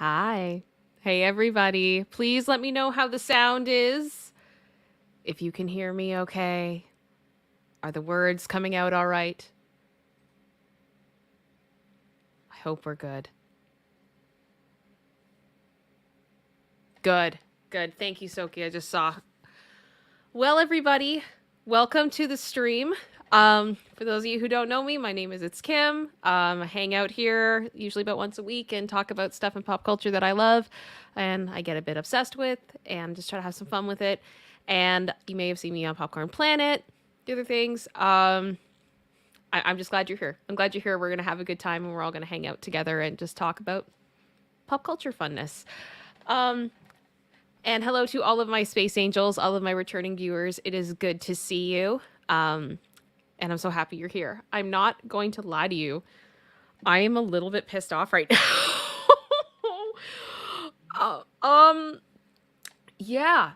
Hi. Hey, everybody. Please let me know how the sound is. If you can hear me okay. Are the words coming out all right? I hope we're good. Good. Good. Thank you, Soki. I just saw. Well, everybody, welcome to the stream. For those of you who don't know me, my name is ItsKim. I hang out here usually about once a week and talk about stuff in pop culture that I love and I get a bit obsessed with and just try to have some fun with it. And you may have seen me on Popcorn Planet, the other things. I'm just glad you're here. I'm glad you're here. We're going to have a good time and we're all going to hang out together and just talk about pop culture funness. And hello to all of my space angels, all of my returning viewers. It is good to see you. And I'm so happy you're here. I'm not going to lie to you. I am a little bit pissed off right now. Yeah,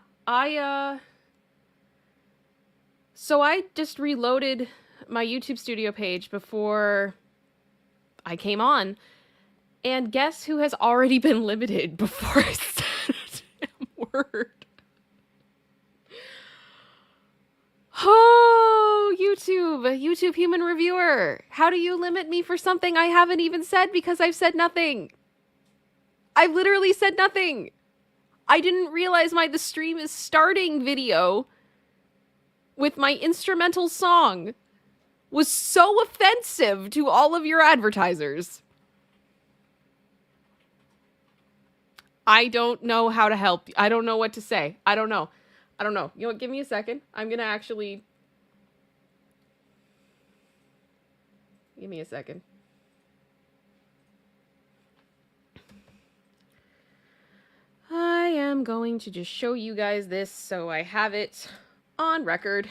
so I just reloaded my YouTube studio page before I came on. And guess who has already been limited before I said a word? Oh, YouTube human reviewer. How do you limit me for something I haven't even said because I've said nothing? I've literally said nothing. I didn't realize the stream is starting video with my instrumental song was so offensive to all of your advertisers. I don't know how to help you. I don't know what to say. I don't know. You know what? Give me a second. I'm going to actually... Give me a second. I am going to just show you guys this so I have it on record.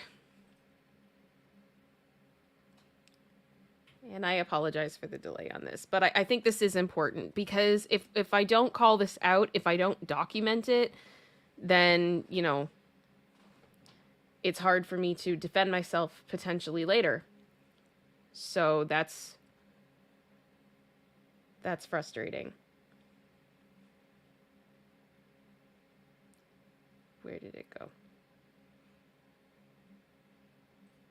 And I apologize for the delay on this, but I think this is important because if I don't call this out, if I don't document it, then, you know, it's hard for me to defend myself potentially later. So that's frustrating. Where did it go?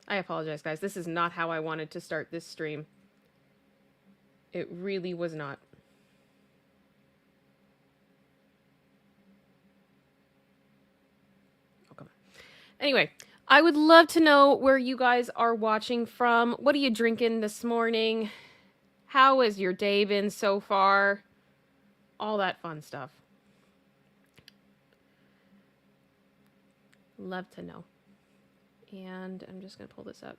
I apologize, guys. This is not how I wanted to start this stream. It really was not. Oh, come on. Anyway, I would love to know where you guys are watching from. What are you drinking this morning? How has your day been so far? All that fun stuff. Love to know. And I'm just going to pull this up.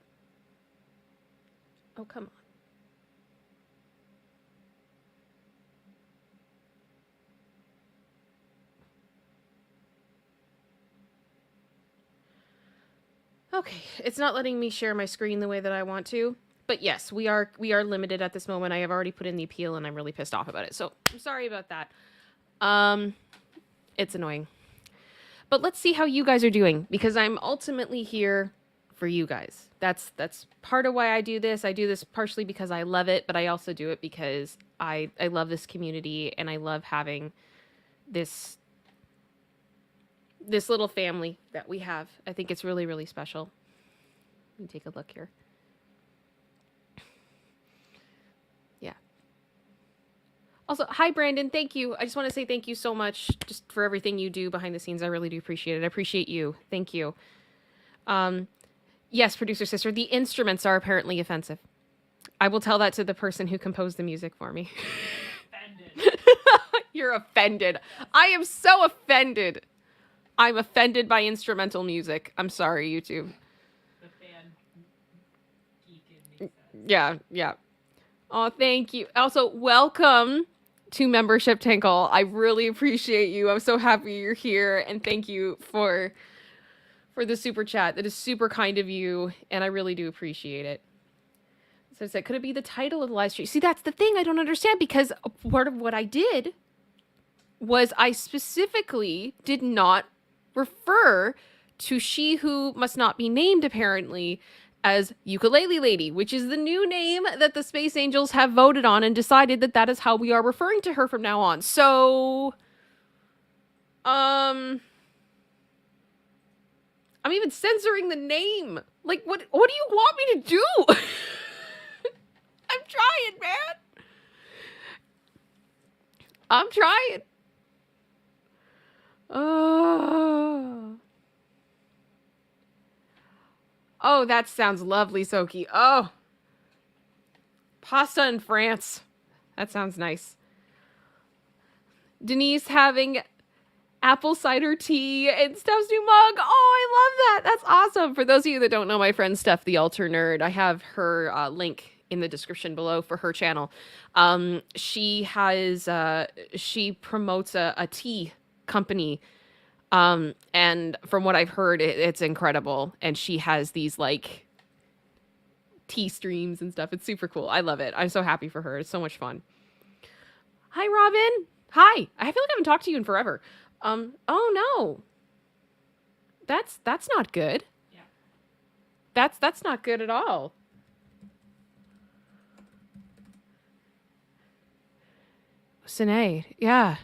Oh, come on. Okay, it's not letting me share my screen the way that I want to. But yes, we are limited at this moment. I have already put in the appeal and I'm really pissed off about it. So I'm sorry about that. It's annoying. But let's see how you guys are doing because I'm ultimately here for you guys. That's part of why I do this. I do this partially because I love it, but I also do it because I love this community and I love having this little family that we have. I think it's really, really special. Let me take a look here. Yeah. Also, hi, Brandon. Thank you. I just want to say thank you so much just for everything you do behind the scenes. I really do appreciate it. I appreciate you. Thank you. Yes, producer sister, the instruments are apparently offensive. I will tell that to the person who composed the music for me. Offended. You're offended. I am so offended. I'm offended by instrumental music. I'm sorry, YouTube. The fan geek in me says. Yeah. Oh, thank you. Also, welcome to Membership Tinkle. I really appreciate you. I'm so happy you're here, and thank you for the super chat. That is super kind of you, and I really do appreciate it. So it's like, could it be the title of the live stream? See, that's the thing I don't understand because part of what I did was I specifically did not refer to She Who Must Not Be Named, apparently, as Ukelelady, which is the new name that the Space Angels have voted on and decided that that is how we are referring to her from now on. So, I'm even censoring the name. Like, what do you want me to do? I'm trying, man. I'm trying. Oh, that sounds lovely, Soki. Oh. Pasta in France. That sounds nice. Denise having apple cider tea and Steph's new mug. Oh, I love that. That's awesome. For those of you that don't know my friend Steph, the Alter Nerd, I have her link in the description below for her channel. She promotes a tea company. And from what I've heard, it's incredible. And she has these like tea streams and stuff. It's super cool. I love it. I'm so happy for her. It's so much fun. Hi, Robin. Hi. I feel like I haven't talked to you in forever. Oh no. That's not good. Yeah. That's not good at all. Sinead, yeah.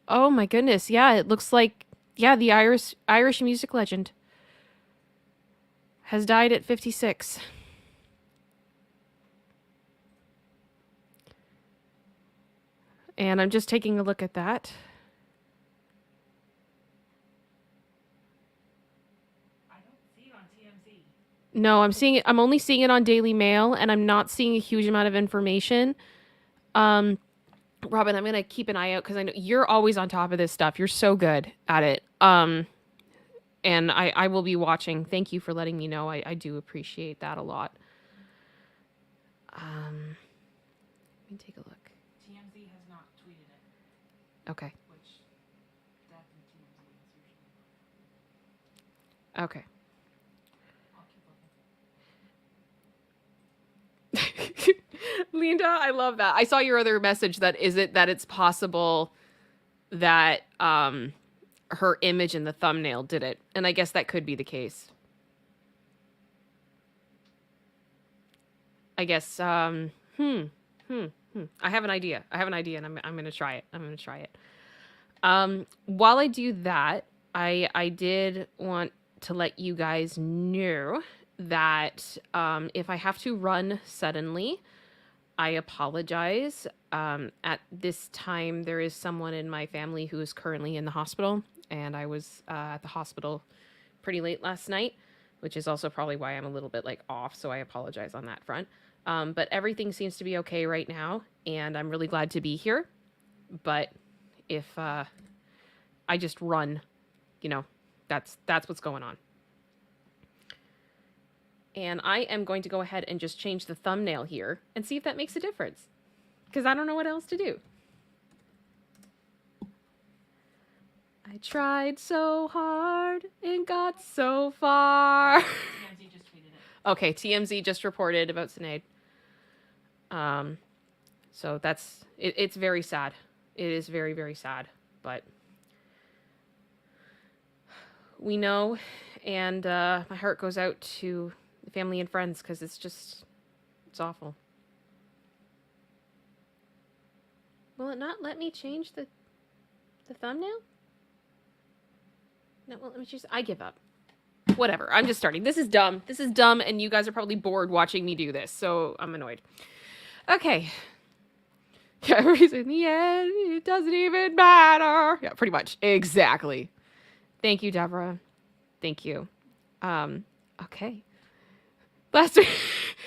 Oh my goodness, yeah, it looks like, yeah, the Irish music legend has died at 56. And I'm just taking a look at that. I don't see it on TMZ. No, I'm only seeing it on Daily Mail, and I'm not seeing a huge amount of information. Robin, I'm going to keep an eye out because I know you're always on top of this stuff. You're so good at it. And I will be watching. Thank you for letting me know. I do appreciate that a lot. Let me take a look. TMZ has not tweeted it. Okay. Which, that and TMZ is usually... Okay. I'll keep looking. Linda, I love that. I saw your other message that it's possible that her image in the thumbnail did it. And I guess that could be the case. I guess I have an idea. And I'm going to try it. While I do that, I did want to let you guys know that if I have to run suddenly, I apologize. At this time, there is someone in my family who is currently in the hospital, and I was at the hospital pretty late last night, which is also probably why I'm a little bit like off, so I apologize on that front. But everything seems to be okay right now, and I'm really glad to be here. But if I just run, that's what's going on. And I am going to go ahead and just change the thumbnail here and see if that makes a difference. Because I don't know what else to do. I tried so hard and got so far. TMZ just tweeted it. Okay, TMZ just reported about Sinead. So that's, it's very sad. It is very, very sad. But we know, and my heart goes out to family and friends because it's awful. Will it not let me change the thumbnail? No, well, let me choose. I give up. Whatever. I'm just starting. This is dumb. And you guys are probably bored watching me do this, so I'm annoyed. Okay. Yeah, in the end, it doesn't even matter. Yeah, pretty much. Exactly. Thank you, Deborah. Thank you. Okay. Last week,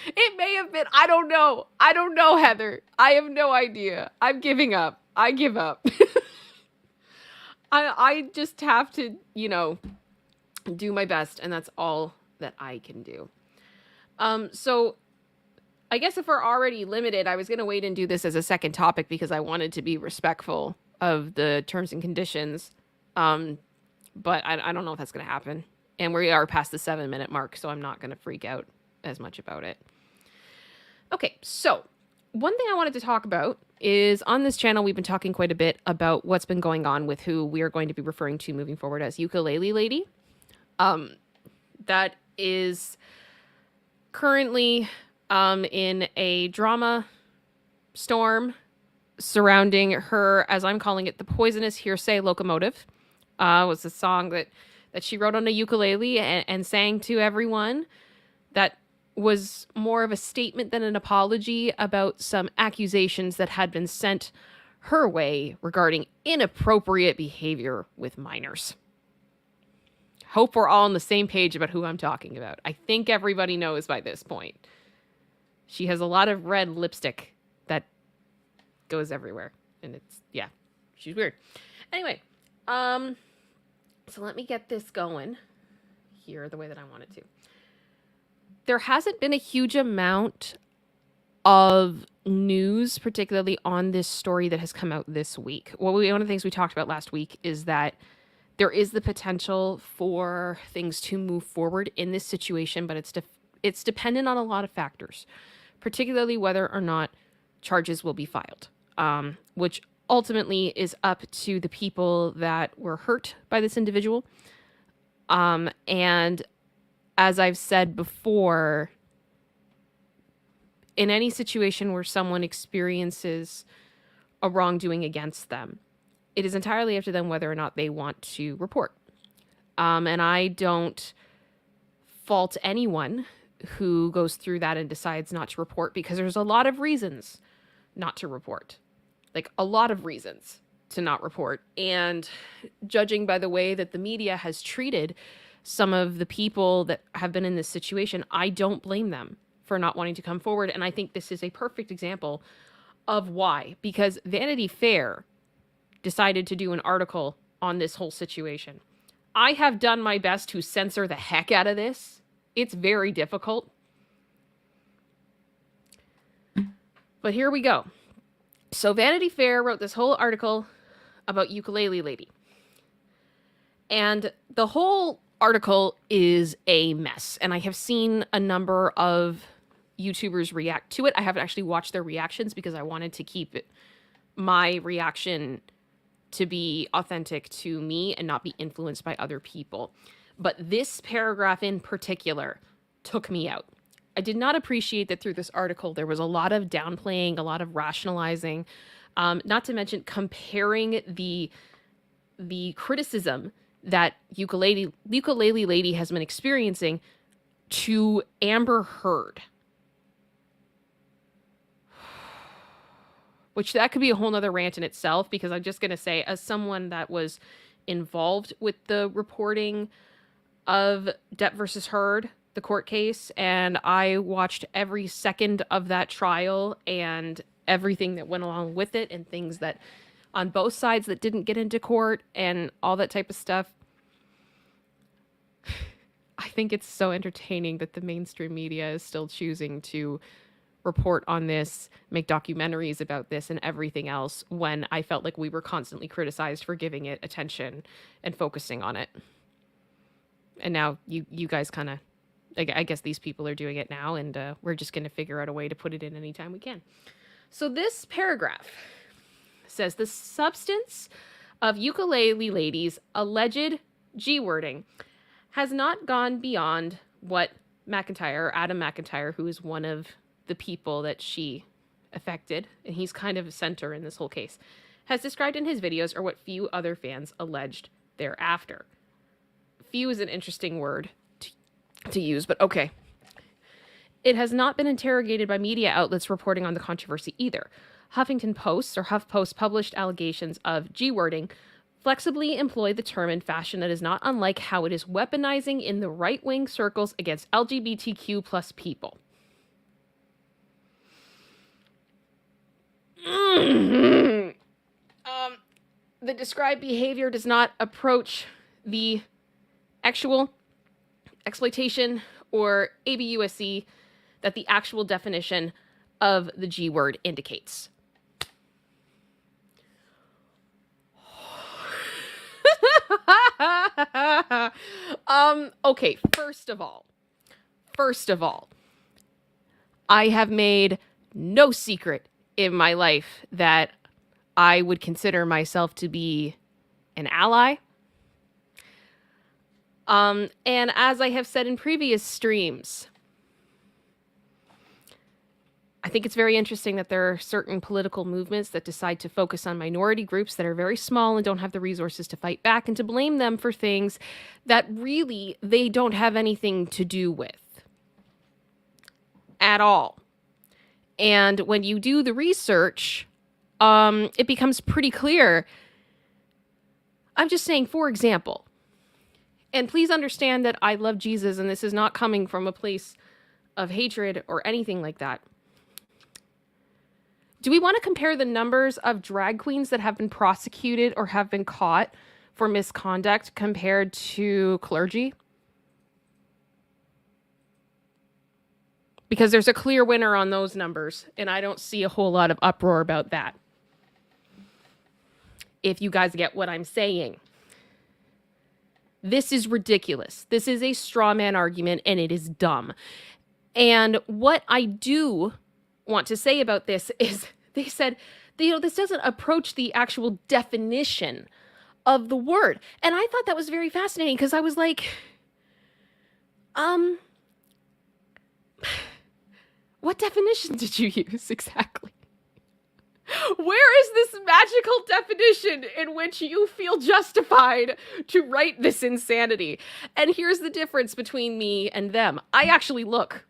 it may have been, I don't know, Heather. I have no idea. I'm giving up. I give up. I just have to, do my best, and that's all that I can do. So I guess if we're already limited, I was going to wait and do this as a second topic because I wanted to be respectful of the terms and conditions. But I don't know if that's going to happen. And we are past the 7-minute mark, so I'm not going to freak out as much about it. Okay, so one thing I wanted to talk about is on this channel, we've been talking quite a bit about what's been going on with who we are going to be referring to moving forward as Ukelelady. That is currently in a drama storm surrounding her, as I'm calling it, the poisonous hearsay locomotive. Was a song that she wrote on a ukulele and sang to everyone that was more of a statement than an apology about some accusations that had been sent her way regarding inappropriate behavior with minors. Hope we're all on the same page about who I'm talking about. I think everybody knows by this point. She has a lot of red lipstick that goes everywhere. And it's, yeah, she's weird. Anyway, so let me get this going here the way that I want it to. There hasn't been a huge amount of news, particularly on this story that has come out this week. Well, one of the things we talked about last week is that there is the potential for things to move forward in this situation, but it's dependent on a lot of factors, particularly whether or not charges will be filed, which ultimately is up to the people that were hurt by this individual. And as I've said before, in any situation where someone experiences a wrongdoing against them, it is entirely up to them whether or not they want to report. And I don't fault anyone who goes through that and decides not to report, because there's a lot of reasons not to report. Like, a lot of reasons to not report. And judging by the way that the media has treated some of the people that have been in this situation, I don't blame them for not wanting to come forward. And I think this is a perfect example of why. Because Vanity Fair decided to do an article on this whole situation. I have done my best to censor the heck out of this. It's very difficult. But here we go. So Vanity Fair wrote this whole article about Ukelelady. And the whole article is a mess. And I have seen a number of YouTubers react to it. I haven't actually watched their reactions because I wanted to keep my reaction to be authentic to me and not be influenced by other people. But this paragraph in particular took me out. I did not appreciate that through this article there was a lot of downplaying, a lot of rationalizing, not to mention comparing the criticism that Ukelelady Lady has been experiencing to Amber Heard. Which that could be a whole nother rant in itself, because I'm just going to say, as someone that was involved with the reporting of Depp versus Heard, the court case, and I watched every second of that trial and everything that went along with it, and things that on both sides that didn't get into court and all that type of stuff. I think it's so entertaining that the mainstream media is still choosing to report on this, make documentaries about this and everything else, when I felt like we were constantly criticized for giving it attention and focusing on it. And now you guys kind of, I guess these people are doing it now, and we're just going to figure out a way to put it in anytime we can. So this paragraph says the substance of Ukelelady Lady's alleged G-wording has not gone beyond what Adam McIntyre, who is one of the people that she affected, and he's kind of a center in this whole case, has described in his videos, or what few other fans alleged thereafter. Few is an interesting word to use, but okay. It has not been interrogated by media outlets reporting on the controversy either. Huffington Post, or HuffPost, published allegations of G-wording flexibly employ the term in fashion that is not unlike how it is weaponizing in the right-wing circles against LGBTQ plus people. The described behavior does not approach the actual exploitation or ABUSC that the actual definition of the G word indicates. Okay, first of all, I have made no secret in my life that I would consider myself to be an ally. And as I have said in previous streams, I think it's very interesting that there are certain political movements that decide to focus on minority groups that are very small and don't have the resources to fight back, and to blame them for things that really they don't have anything to do with at all. And when you do the research, it becomes pretty clear. I'm just saying, for example, and please understand that I love Jesus, and this is not coming from a place of hatred or anything like that. Do we want to compare the numbers of drag queens that have been prosecuted or have been caught for misconduct compared to clergy? Because there's a clear winner on those numbers, and I don't see a whole lot of uproar about that. If you guys get what I'm saying. This is ridiculous. This is a straw man argument, and it is dumb. And what I do want to say about this is they said, this doesn't approach the actual definition of the word. And I thought that was very fascinating because I was like, what definition did you use exactly? Where is this magical definition in which you feel justified to write this insanity? And here's the difference between me and them. I actually look.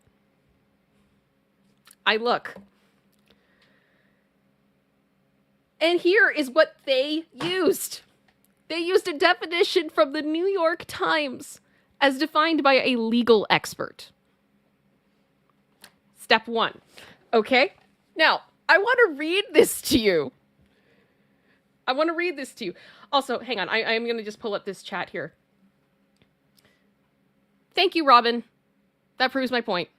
And here is what they used. They used a definition from the New York Times as defined by a legal expert. Step 1. Okay? Now, I want to read this to you. Also, hang on. I'm going to just pull up this chat here. Thank you, Robin. That proves my point.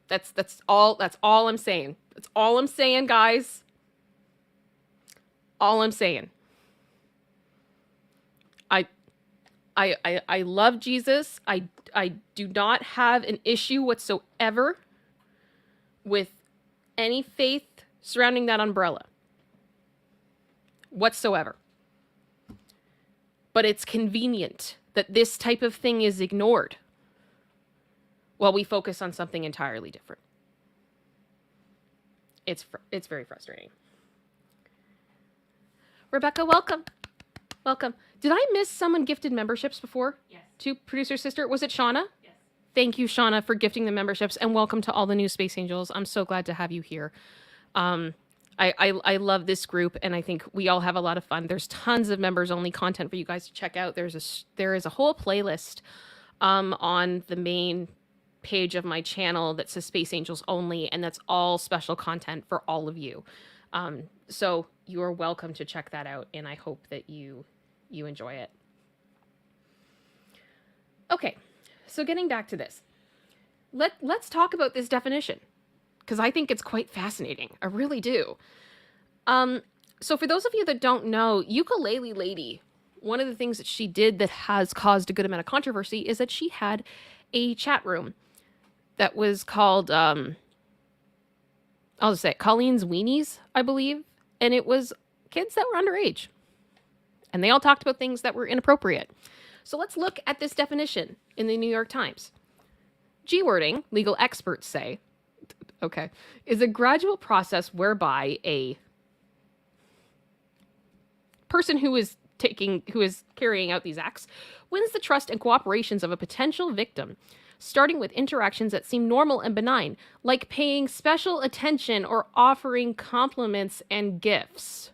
That's all I'm saying. That's all I'm saying, guys. All I'm saying. I love Jesus. I do not have an issue whatsoever with any faith surrounding that umbrella. Whatsoever. But it's convenient that this type of thing is ignored while we focus on something entirely different. It's very frustrating. Rebecca, welcome. Welcome. Did I miss someone gifted memberships before? Yes. To Producer Sister? Was it Shauna? Yes. Thank you, Shauna, for gifting the memberships, and welcome to all the new Space Angels. I'm so glad to have you here. I love this group, and I think we all have a lot of fun. There's tons of members-only content for you guys to check out. There is a whole playlist on the main page of my channel that says Space Angels Only, and that's all special content for all of you. So you are welcome to check that out, and I hope that you enjoy it. Okay, so getting back to this. Let's talk about this definition, because I think it's quite fascinating. I really do. So for those of you that don't know, Ukelelady, one of the things that she did that has caused a good amount of controversy is that she had a chat room that was called, I'll just say it, Colleen's Weenies, I believe. And it was kids that were underage. And they all talked about things that were inappropriate. So let's look at this definition in the New York Times. G-wording, legal experts say, okay, is a gradual process whereby a person who is carrying out these acts wins the trust and cooperations of a potential victim, starting with interactions that seem normal and benign, like paying special attention or offering compliments and gifts.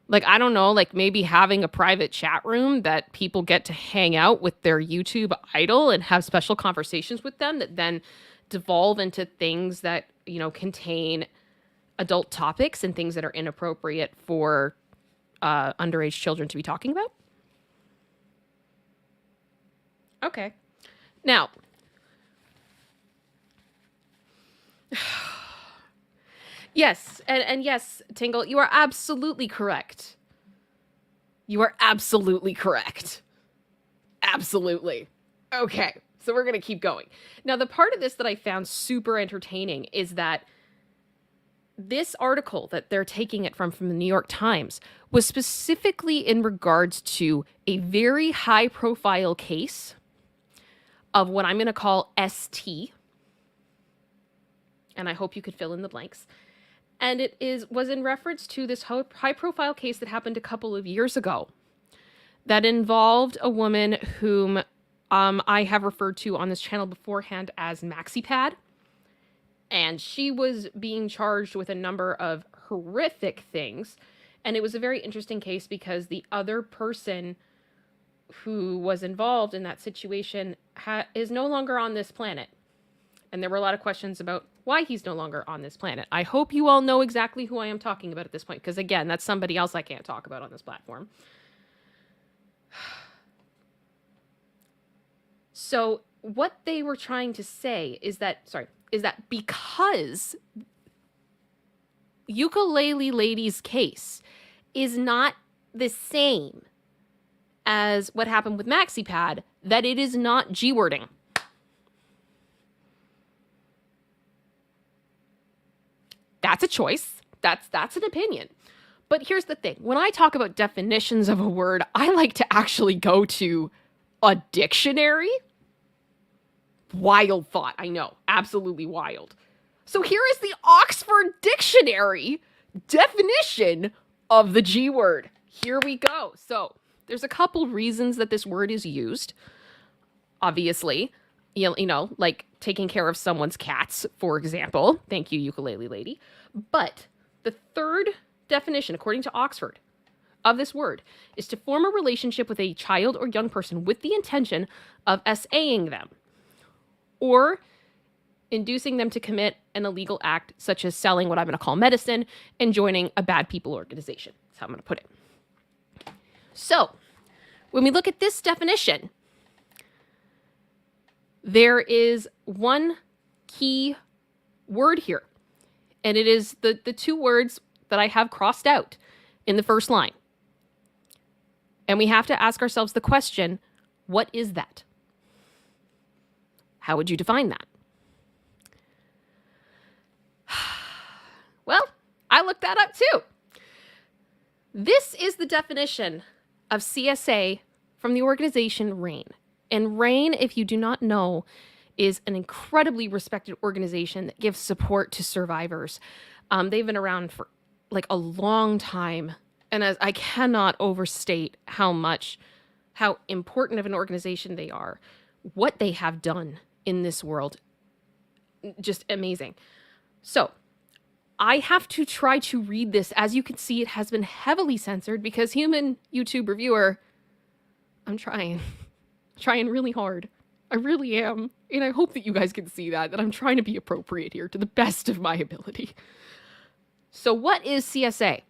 Like, I don't know, like maybe having a private chat room that people get to hang out with their YouTube idol and have special conversations with them that then devolve into things that, contain adult topics and things that are inappropriate for underage children to be talking about. Okay. Now, yes, and yes, Tingle, you are absolutely correct. You are absolutely correct. Absolutely. Okay, so we're going to keep going. Now, the part of this that I found super entertaining is that this article that they're taking it from the New York Times was specifically in regards to a very high profile case of what I'm going to call ST. And I hope you could fill in the blanks. And it was in reference to this high profile case that happened a couple of years ago that involved a woman whom I have referred to on this channel beforehand as MaxiPad. And she was being charged with a number of horrific things. And it was a very interesting case because the other person who was involved in that situation is no longer on this planet. And there were a lot of questions about why he's no longer on this planet. I hope you all know exactly who I am talking about at this point, because again, that's somebody else I can't talk about on this platform. So what they were trying to say is that because Ukelelady's case is not the same as what happened with MaxiPad, that it is not G-wording. That's a choice. That's an opinion. But here's the thing. When I talk about definitions of a word, I like to actually go to a dictionary. Wild thought, I know. Absolutely wild. So here is the Oxford Dictionary definition of the G word. Here we go. So there's a couple reasons that this word is used. Obviously, you know, like taking care of someone's cats, for example. Thank you, Ukulele Lady. But the third definition, according to Oxford, of this word is to form a relationship with a child or young person with the intention of SAing them or inducing them to commit an illegal act, such as selling what I'm going to call medicine and joining a bad people organization. That's how I'm going to put it. So, when we look at this definition, there is one key word here, and it is the two words that I have crossed out in the first line. And we have to ask ourselves the question, what is that? How would you define that? Well, I looked that up too. This is the definition of CSA from the organization RAIN. And RAIN, if you do not know, is an incredibly respected organization that gives support to survivors. They've been around for like a long time. And as I cannot overstate how important of an organization they are, what they have done in this world. Just amazing. So I have to try to read this. As you can see, it has been heavily censored because human YouTube reviewer, I'm trying really hard. I really am. And I hope that you guys can see that I'm trying to be appropriate here to the best of my ability. So what is CSA?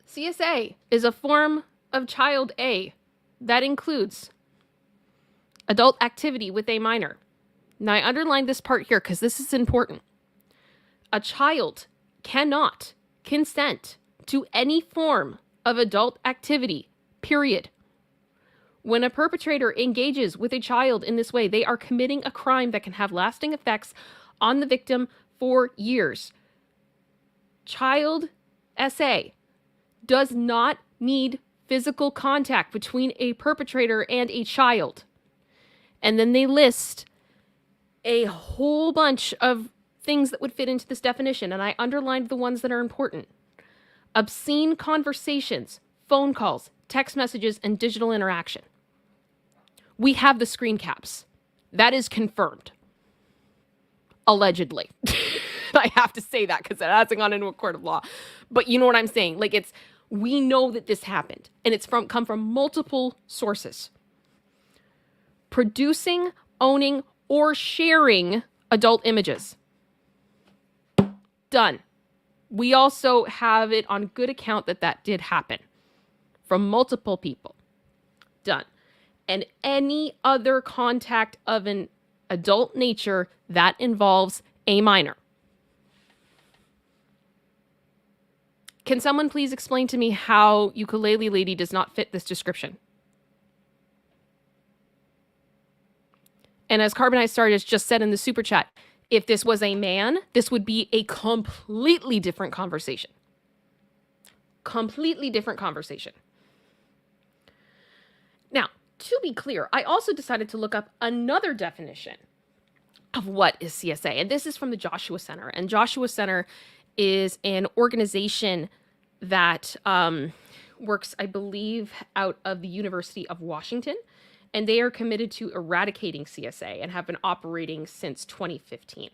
CSA is a form of child A that includes adult activity with a minor. Now, I underlined this part here because this is important. A child cannot consent to any form of adult activity, period. When a perpetrator engages with a child in this way, they are committing a crime that can have lasting effects on the victim for years. Child SA does not need physical contact between a perpetrator and a child. And then they list a whole bunch of things that would fit into this definition, and I underlined the ones that are important. Obscene conversations, phone calls, text messages, and digital interaction. We have the screen caps. That is confirmed. Allegedly. I have to say that because it hasn't gone into a court of law. But you know what I'm saying? Like, we know that this happened, and it's come from multiple sources. Producing, owning, or sharing adult images. Done. We also have it on good account that did happen from multiple people. Done. And any other contact of an adult nature that involves a minor. Can someone please explain to me how Ukulele Lady does not fit this description? And as Carbonized Star just said in the super chat, If this was a man, this would be a completely different conversation. Completely different conversation. Now, to be clear, I also decided to look up another definition of what is CSA. And this is from the Joshua Center. And Joshua Center is an organization that works, I believe, out of the University of Washington. And they are committed to eradicating CSA and have been operating since 2015.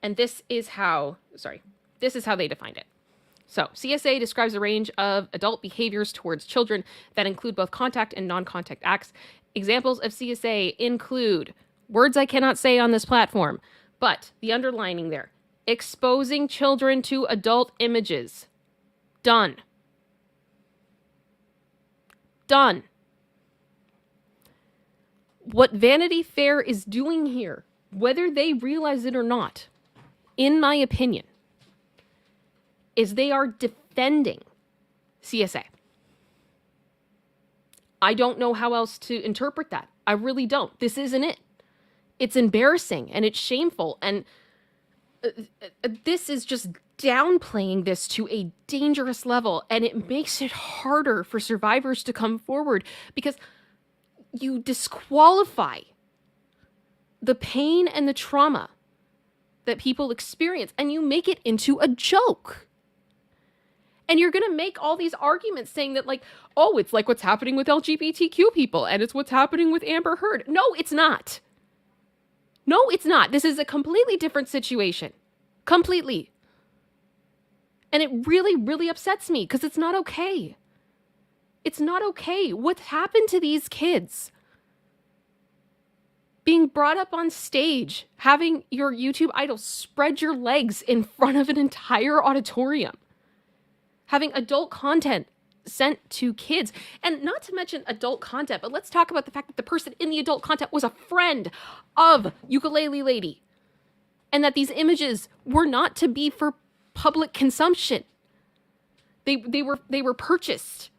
And this is how they defined it. So, CSA describes a range of adult behaviors towards children that include both contact and non-contact acts. Examples of CSA include words I cannot say on this platform, but the underlining there, exposing children to adult images. Done. Done. What Vanity Fair is doing here, whether they realize it or not, in my opinion, is they are defending CSA. I don't know how else to interpret that. I really don't. This isn't it. It's embarrassing and it's shameful. And this is just downplaying this to a dangerous level. And it makes it harder for survivors to come forward because you disqualify the pain and the trauma that people experience and you make it into a joke. And you're going to make all these arguments saying that, like, oh, it's like what's happening with LGBTQ people and it's what's happening with Amber Heard. No, it's not. No, it's not. This is a completely different situation. Completely. And it really, really upsets me because it's not okay. It's not okay. What happened to these kids? Being brought up on stage, having your YouTube idol spread your legs in front of an entire auditorium. Having adult content sent to kids. And not to mention adult content, but let's talk about the fact that the person in the adult content was a friend of Ukelelady. And that these images were not to be for public consumption. They were purchased.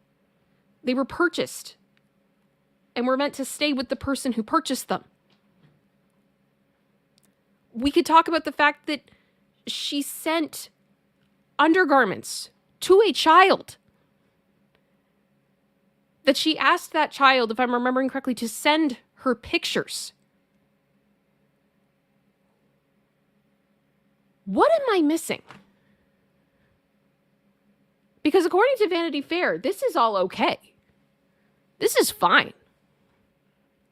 They were purchased. And were meant to stay with the person who purchased them. We could talk about the fact that she sent undergarments to a child. That she asked that child, if I'm remembering correctly, to send her pictures. What am I missing? Because according to Vanity Fair, this is all okay. This is fine.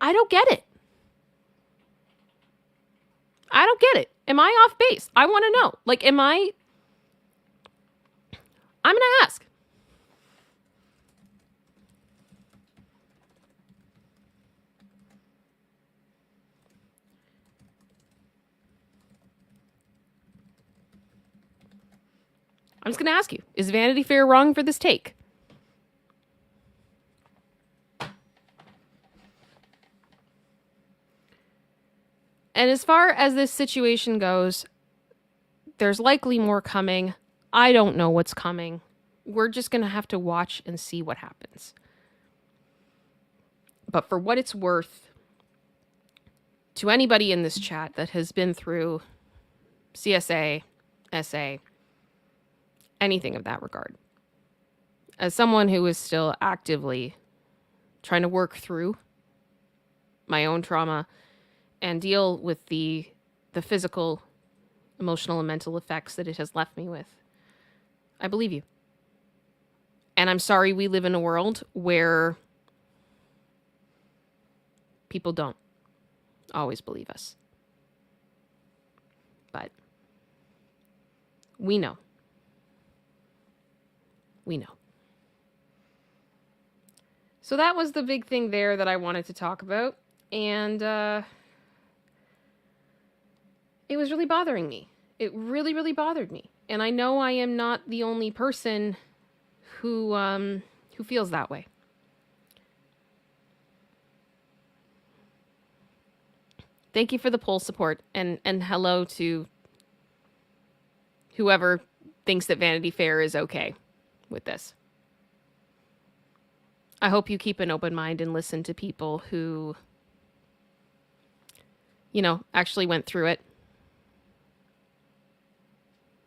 I don't get it. I don't get it. Am I off base? I want to know. Like, I'm going to ask. I'm just going to ask you, is Vanity Fair wrong for this take? And as far as this situation goes, there's likely more coming. I don't know what's coming. We're just going to have to watch and see what happens. But for what it's worth, to anybody in this chat that has been through CSA, SA, anything of that regard, as someone who is still actively trying to work through my own trauma and deal with the physical, emotional, and mental effects that it has left me with, I believe you. And I'm sorry we live in a world where people don't always believe us. But we know. We know. So that was the big thing there that I wanted to talk about. And it was really bothering me. It really, really bothered me. And I know I am not the only person who feels that way. Thank you for the poll support, and hello to whoever thinks that Vanity Fair is okay with this. I hope you keep an open mind and listen to people who, actually went through it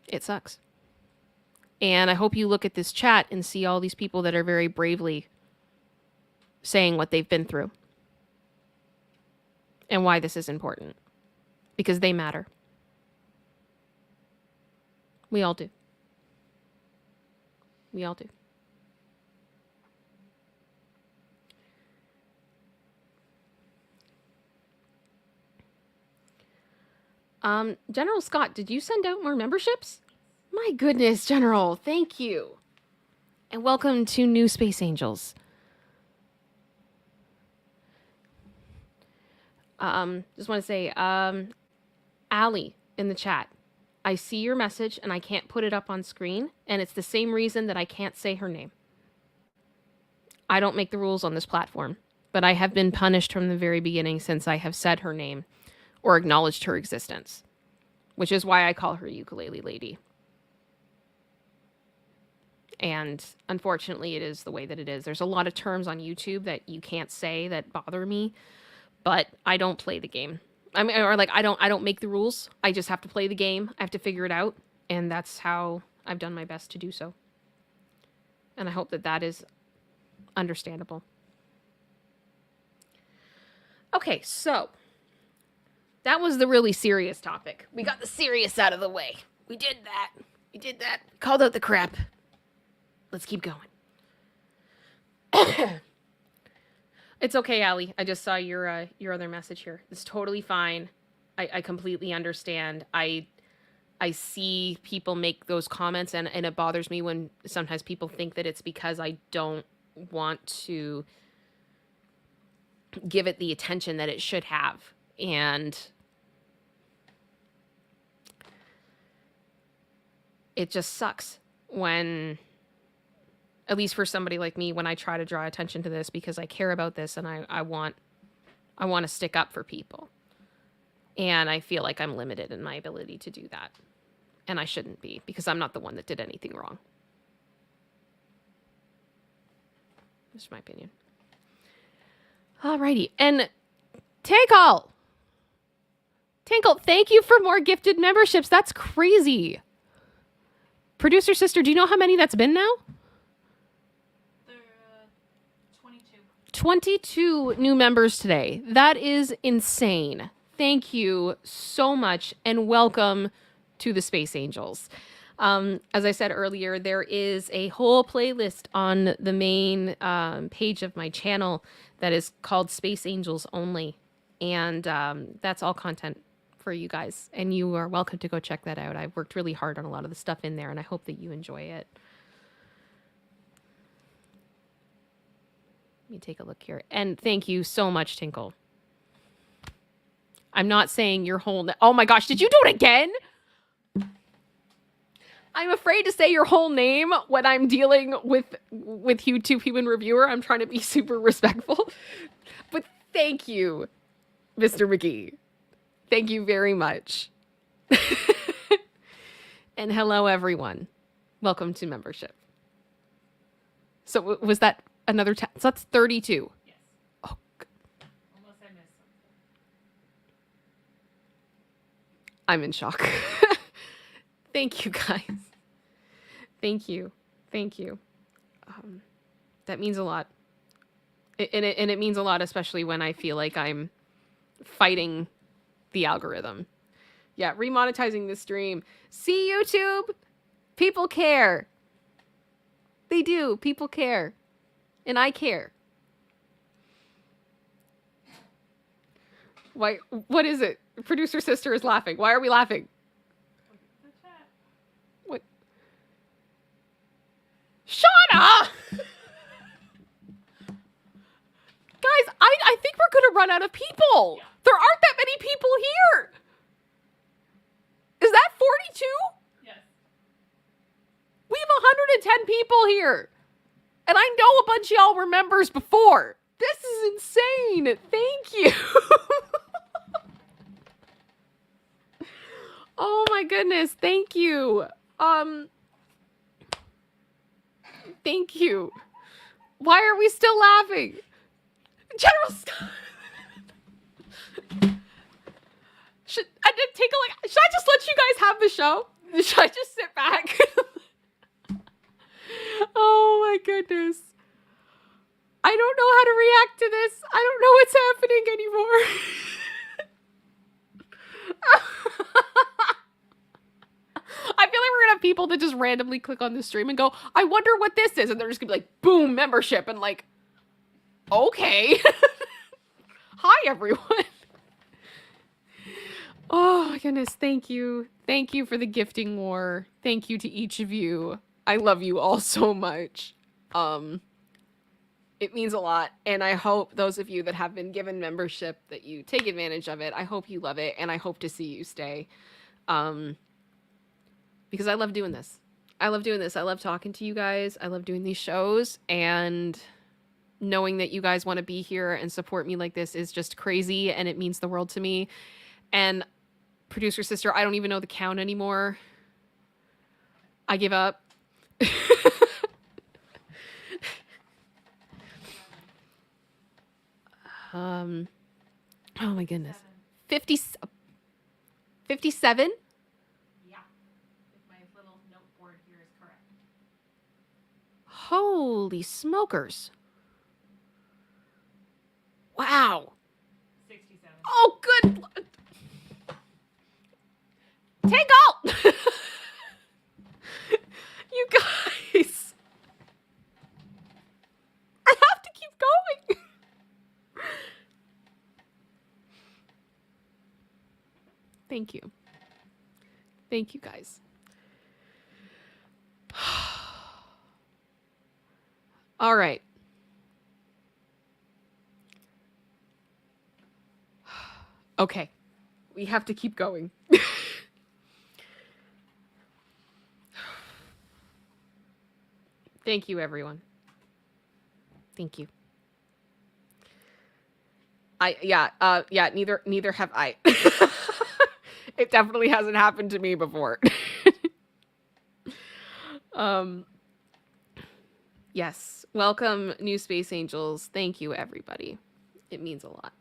It sucks. And I hope you look at this chat and see all these people that are very bravely saying what they've been through and why this is important. Because they matter. We all do. We all do. General Scott, did you send out more memberships? My goodness, General, thank you. And welcome to New Space Angels. Just want to say, Allie in the chat, I see your message and I can't put it up on screen, and it's the same reason that I can't say her name. I don't make the rules on this platform, but I have been punished from the very beginning since I have said her name or acknowledged her existence, which is why I call her Ukelelady. And unfortunately, it is the way that it is. There's a lot of terms on YouTube that you can't say that bother me, but I don't play the game. I mean, or like I don't make the rules. I just have to play the game. I have to figure it out, and that's how I've done my best to do so. And I hope that that is understandable. Okay, so that was the really serious topic. We got the serious out of the way. We did that. We did that. Called out the crap. Let's keep going. It's okay, Allie. I just saw your other message here. It's totally fine. I completely understand. I see people make those comments, and it bothers me when sometimes people think that it's because I don't want to give it the attention that it should have. And it just sucks when, at least for somebody like me, when I try to draw attention to this because I care about this and I want to stick up for people. And I feel like I'm limited in my ability to do that. And I shouldn't be, because I'm not the one that did anything wrong. That's my opinion. Alrighty. And Tinkle, thank you for more gifted memberships. That's crazy. Producer Sister, do you know how many that's been now? 22 new members today. That is insane. Thank you so much, and welcome to the Space Angels. As I said earlier, there is a whole playlist on the main page of my channel that is called Space Angels Only, and that's all content for you guys, and you are welcome to go check that out. I've worked really hard on a lot of the stuff in there, and I hope that you enjoy it. Let me take a look here. And thank you so much, Tinkle. I'm not saying your whole... Oh my gosh, did you do it again? I'm afraid to say your whole name when I'm dealing with YouTube Human Reviewer. I'm trying to be super respectful. But thank you, Mr. McGee. Thank you very much. And hello, everyone. Welcome to membership. So was that... another 10. So that's 32. Yes. Oh. Unless I missed something. I'm in shock. Thank you, guys. Thank you. Thank you. That means a lot. And it means a lot, especially when I feel like I'm fighting the algorithm. Yeah, remonetizing the stream. See, YouTube? People care. They do. People care. And I care. Why? What is it? Producer Sister is laughing. Why are we laughing? What? Shut up! Guys, I think we're gonna run out of people. Yeah. There aren't that many people here. Is that 42? Yes. We have 110 people here. And I know a bunch of y'all were members before. This is insane. Thank you. Oh my goodness. Thank you. Thank you. Why are we still laughing? General Scott. Should I just let you guys have the show? Should I just say back. Oh my goodness. I don't know how to react to this. I don't know what's happening anymore. I feel like we're gonna have people that just randomly click on the stream and go, I wonder what this is. And they're just gonna be like, boom, membership. And like, okay. Hi, everyone. Oh my goodness. Thank you. Thank you for the gifting war. Thank you to each of you. I love you all so much. It means a lot. And I hope those of you that have been given membership that you take advantage of it. I hope you love it. And I hope to see you stay. Because I love doing this. I love doing this. I love talking to you guys. I love doing these shows. And knowing that you guys want to be here and support me like this is just crazy. And it means the world to me. And producer sister, I don't even know the count anymore. I give up. Oh my goodness. 57? Yeah. If my little note board here is correct. Holy smokers. Wow. 67. Oh, good. Take out. You guys. I have to keep going. Thank you. Thank you, guys. All right. Okay. We have to keep going. Thank you, everyone. Thank you. Neither have I. It definitely hasn't happened to me before. Yes. Welcome, new space angels. Thank you, everybody. It means a lot.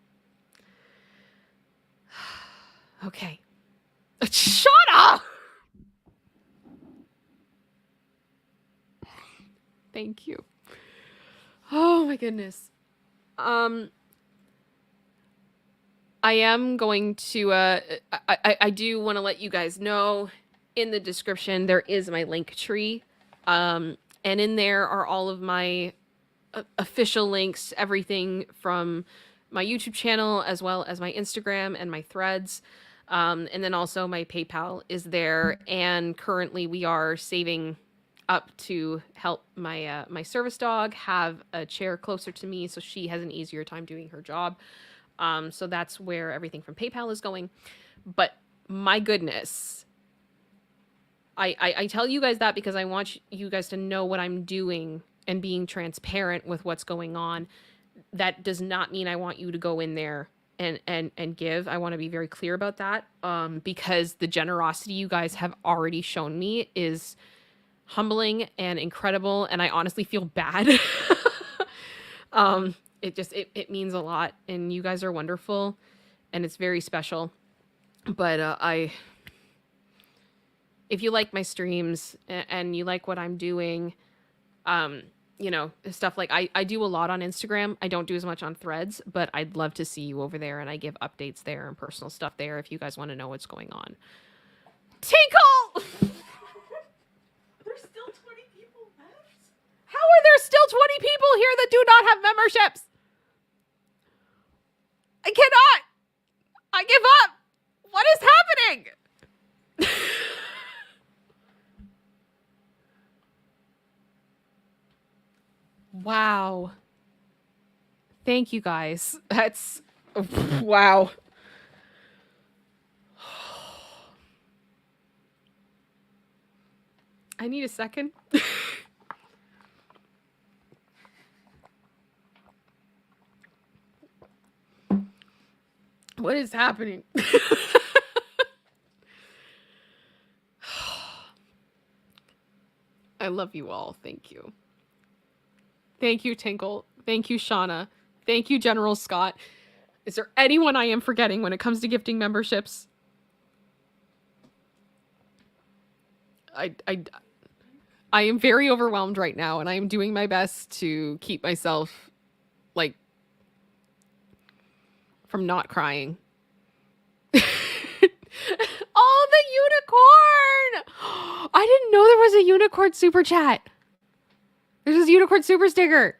Okay. Shut up! Thank you. Oh my goodness. I am going to, I do want to let you guys know in the description, there is my link tree. And in there are all of my official links, everything from my YouTube channel, as well as my Instagram and my threads. And then also my PayPal is there. And currently we are saving up to help my, my service dog have a chair closer to me so she has an easier time doing her job. So that's where everything from PayPal is going. But my goodness, I tell you guys that because I want you guys to know what I'm doing and being transparent with what's going on. That does not mean I want you to go in there and give. I want to be very clear about that, because the generosity you guys have already shown me is humbling and incredible, and I honestly feel bad. It means a lot, and you guys are wonderful, and it's very special. But if you like my streams and you like what I'm doing, you know, stuff like I do a lot on Instagram. I don't do as much on Threads, but I'd love to see you over there, and I give updates there and personal stuff there if you guys want to know what's going on. Tinkle! There's still 20 people left? How are there still 20 people here that do not have memberships? I cannot! I give up! What is happening? Wow. Thank you, guys. That's... wow. I need a second. What is happening? I love you all. Thank you. Thank you, Tinkle. Thank you, Shauna. Thank you, General Scott. Is there anyone I am forgetting when it comes to gifting memberships? I am very overwhelmed right now, and I am doing my best to keep myself, like, from not crying. Oh, the unicorn! I didn't know there was a unicorn super chat. There's this unicorn super sticker.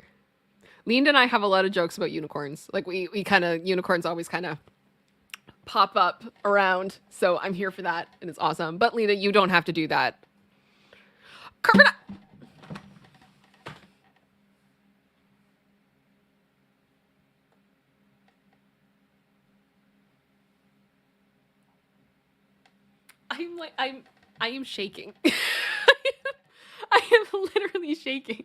Linda and I have a lot of jokes about unicorns. Like, we kind of, unicorns always kind of pop up around. So I'm here for that, and it's awesome. But Linda, you don't have to do that. Carmina! I am shaking. I am literally shaking.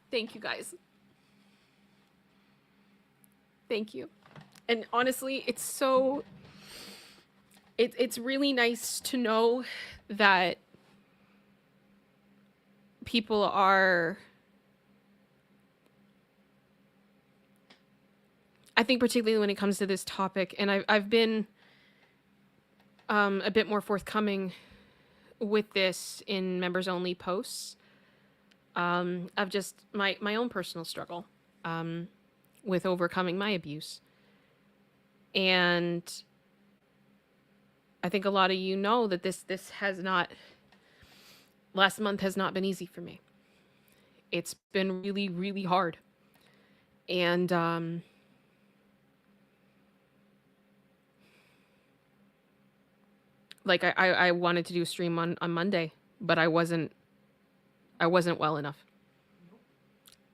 Thank you guys. Thank you. And honestly, it's really nice to know that people are, I think particularly when it comes to this topic, and I've been a bit more forthcoming with this in members only posts of just my own personal struggle with overcoming my abuse. And I think a lot of you know that this has not, last month has not been easy for me. It's been really, really hard. And like I wanted to do a stream on Monday, but I wasn't well enough.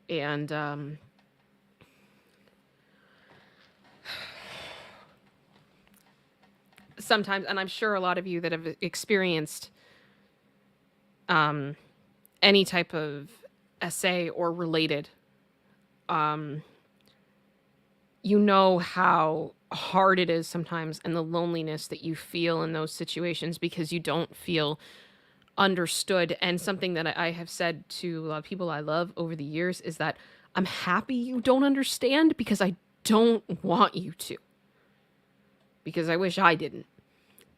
And sometimes, and I'm sure a lot of you that have experienced any type of essay or related, you know how hard it is sometimes, and the loneliness that you feel in those situations because you don't feel understood. And something that I have said to a lot of people I love over the years is that I'm happy you don't understand, because I don't want you to, because I wish I didn't.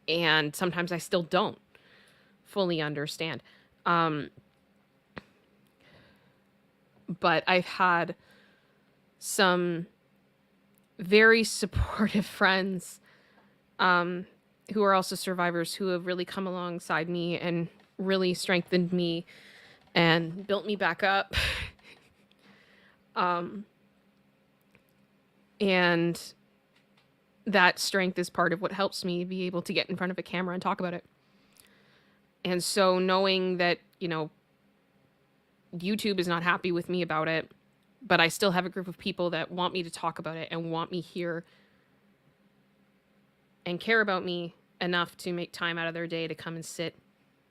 And sometimes I still don't fully understand. But I've had some very supportive friends who are also survivors, who have really come alongside me and really strengthened me and built me back up. And that strength is part of what helps me be able to get in front of a camera and talk about it. And so knowing that, you know, YouTube is not happy with me about it, but I still have a group of people that want me to talk about it and want me here and care about me enough to make time out of their day to come and sit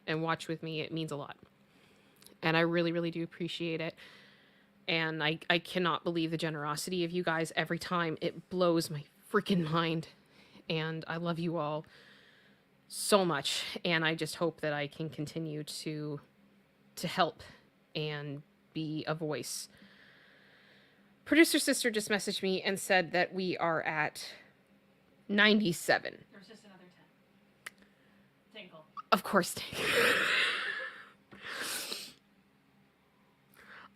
and watch with me, it means a lot. And I really, really do appreciate it. And I cannot believe the generosity of you guys every time. It blows my freaking mind. And I love you all so much. And I just hope that I can continue to help and be a voice. Producer Sister just messaged me and said that we are at 97. There's just another 10. Tinkle. Of course, Tinkle.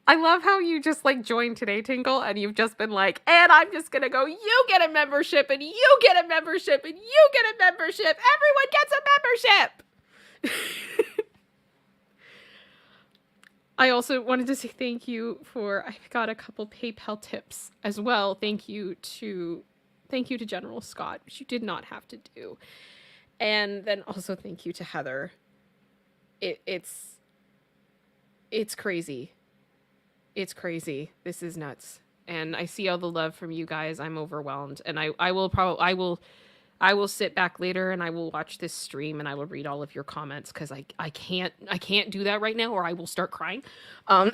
I love how you just like joined today, Tinkle, and you've just been like, and I'm just gonna go, you get a membership, and you get a membership, and you get a membership. Everyone gets a membership. I also wanted to say thank you for, I've got a couple PayPal tips as well. Thank you to General Scott, which you did not have to do. And then also thank you to Heather. It's crazy. It's crazy. This is nuts. And I see all the love from you guys. I'm overwhelmed. And I will sit back later and I will watch this stream and I will read all of your comments, because I can't do that right now or I will start crying. And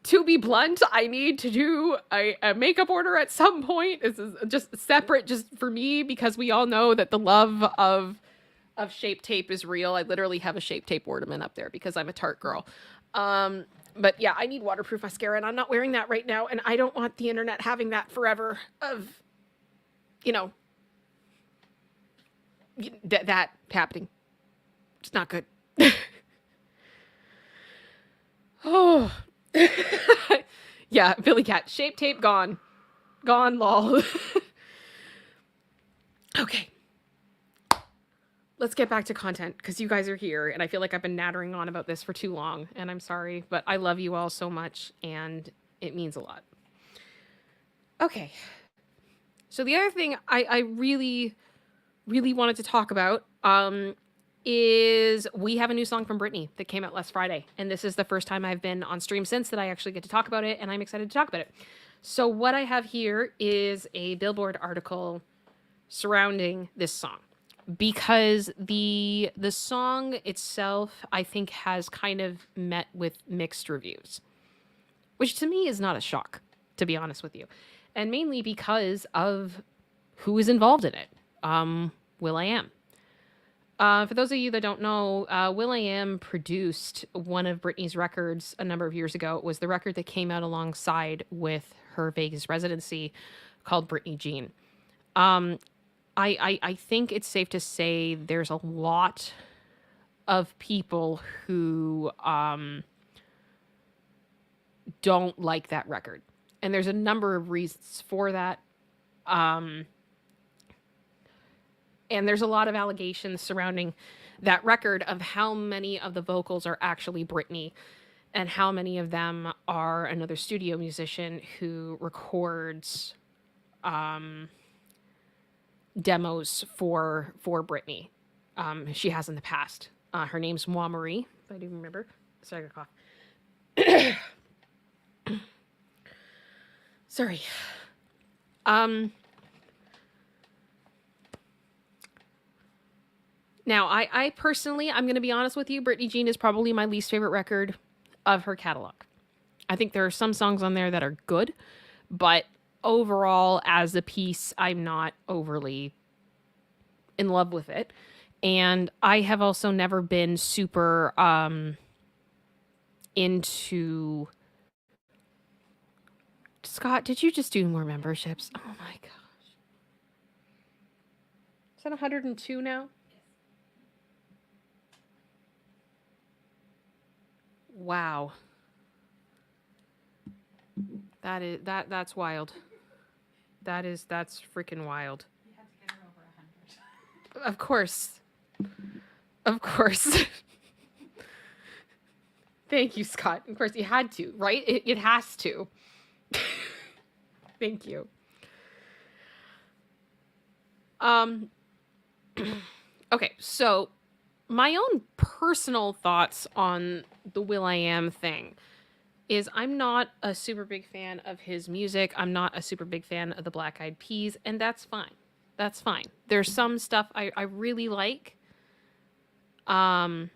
to be blunt, I need to do a makeup order at some point. This is just separate just for me, because we all know that the love of Shape Tape is real. I literally have a Shape Tape ornament up there because I'm a Tarte girl. But yeah, I need waterproof mascara, and I'm not wearing that right now, and I don't want the internet having that forever of you know, that happening. It's not good. Oh. Yeah, Billy Cat. Shape tape gone. Gone, lol. Okay. Let's get back to content because you guys are here and I feel like I've been nattering on about this for too long and I'm sorry, but I love you all so much and it means a lot. Okay. So the other thing I really, really wanted to talk about is we have a new song from Britney that came out last Friday. And this is the first time I've been on stream since that I actually get to talk about it. And I'm excited to talk about it. So what I have here is a Billboard article surrounding this song. Because the song itself, I think, has kind of met with mixed reviews. Which to me is not a shock, to be honest with you. And mainly because of who is involved in it. Will.i.am. For those of you that don't know, Will.i.am produced one of Britney's records a number of years ago. It was the record that came out alongside with her Vegas residency called Britney Jean. I think it's safe to say there's a lot of people who don't like that record. And there's a number of reasons for that. And there's a lot of allegations surrounding that record of how many of the vocals are actually Britney and how many of them are another studio musician who records demos for Britney. She has in the past. Her name's Moi Marie, if I do remember. Sorry, I got a cough. Sorry. Now, I personally, I'm going to be honest with you, Britney Jean is probably my least favorite record of her catalog. I think there are some songs on there that are good, but overall, as a piece, I'm not overly in love with it. And I have also never been super into... Scott, did you just do more memberships? Oh my gosh. Is that 102 now? Wow. That's wild. That's freaking wild. You have to get her over 100. Of course. Of course. Thank you, Scott. Of course, you had to, right? It has to. Thank you. Okay, so my own personal thoughts on the Will.i.am thing is I'm not a super big fan of his music. I'm not a super big fan of the Black Eyed Peas, and that's fine. That's fine. There's some stuff I really like. And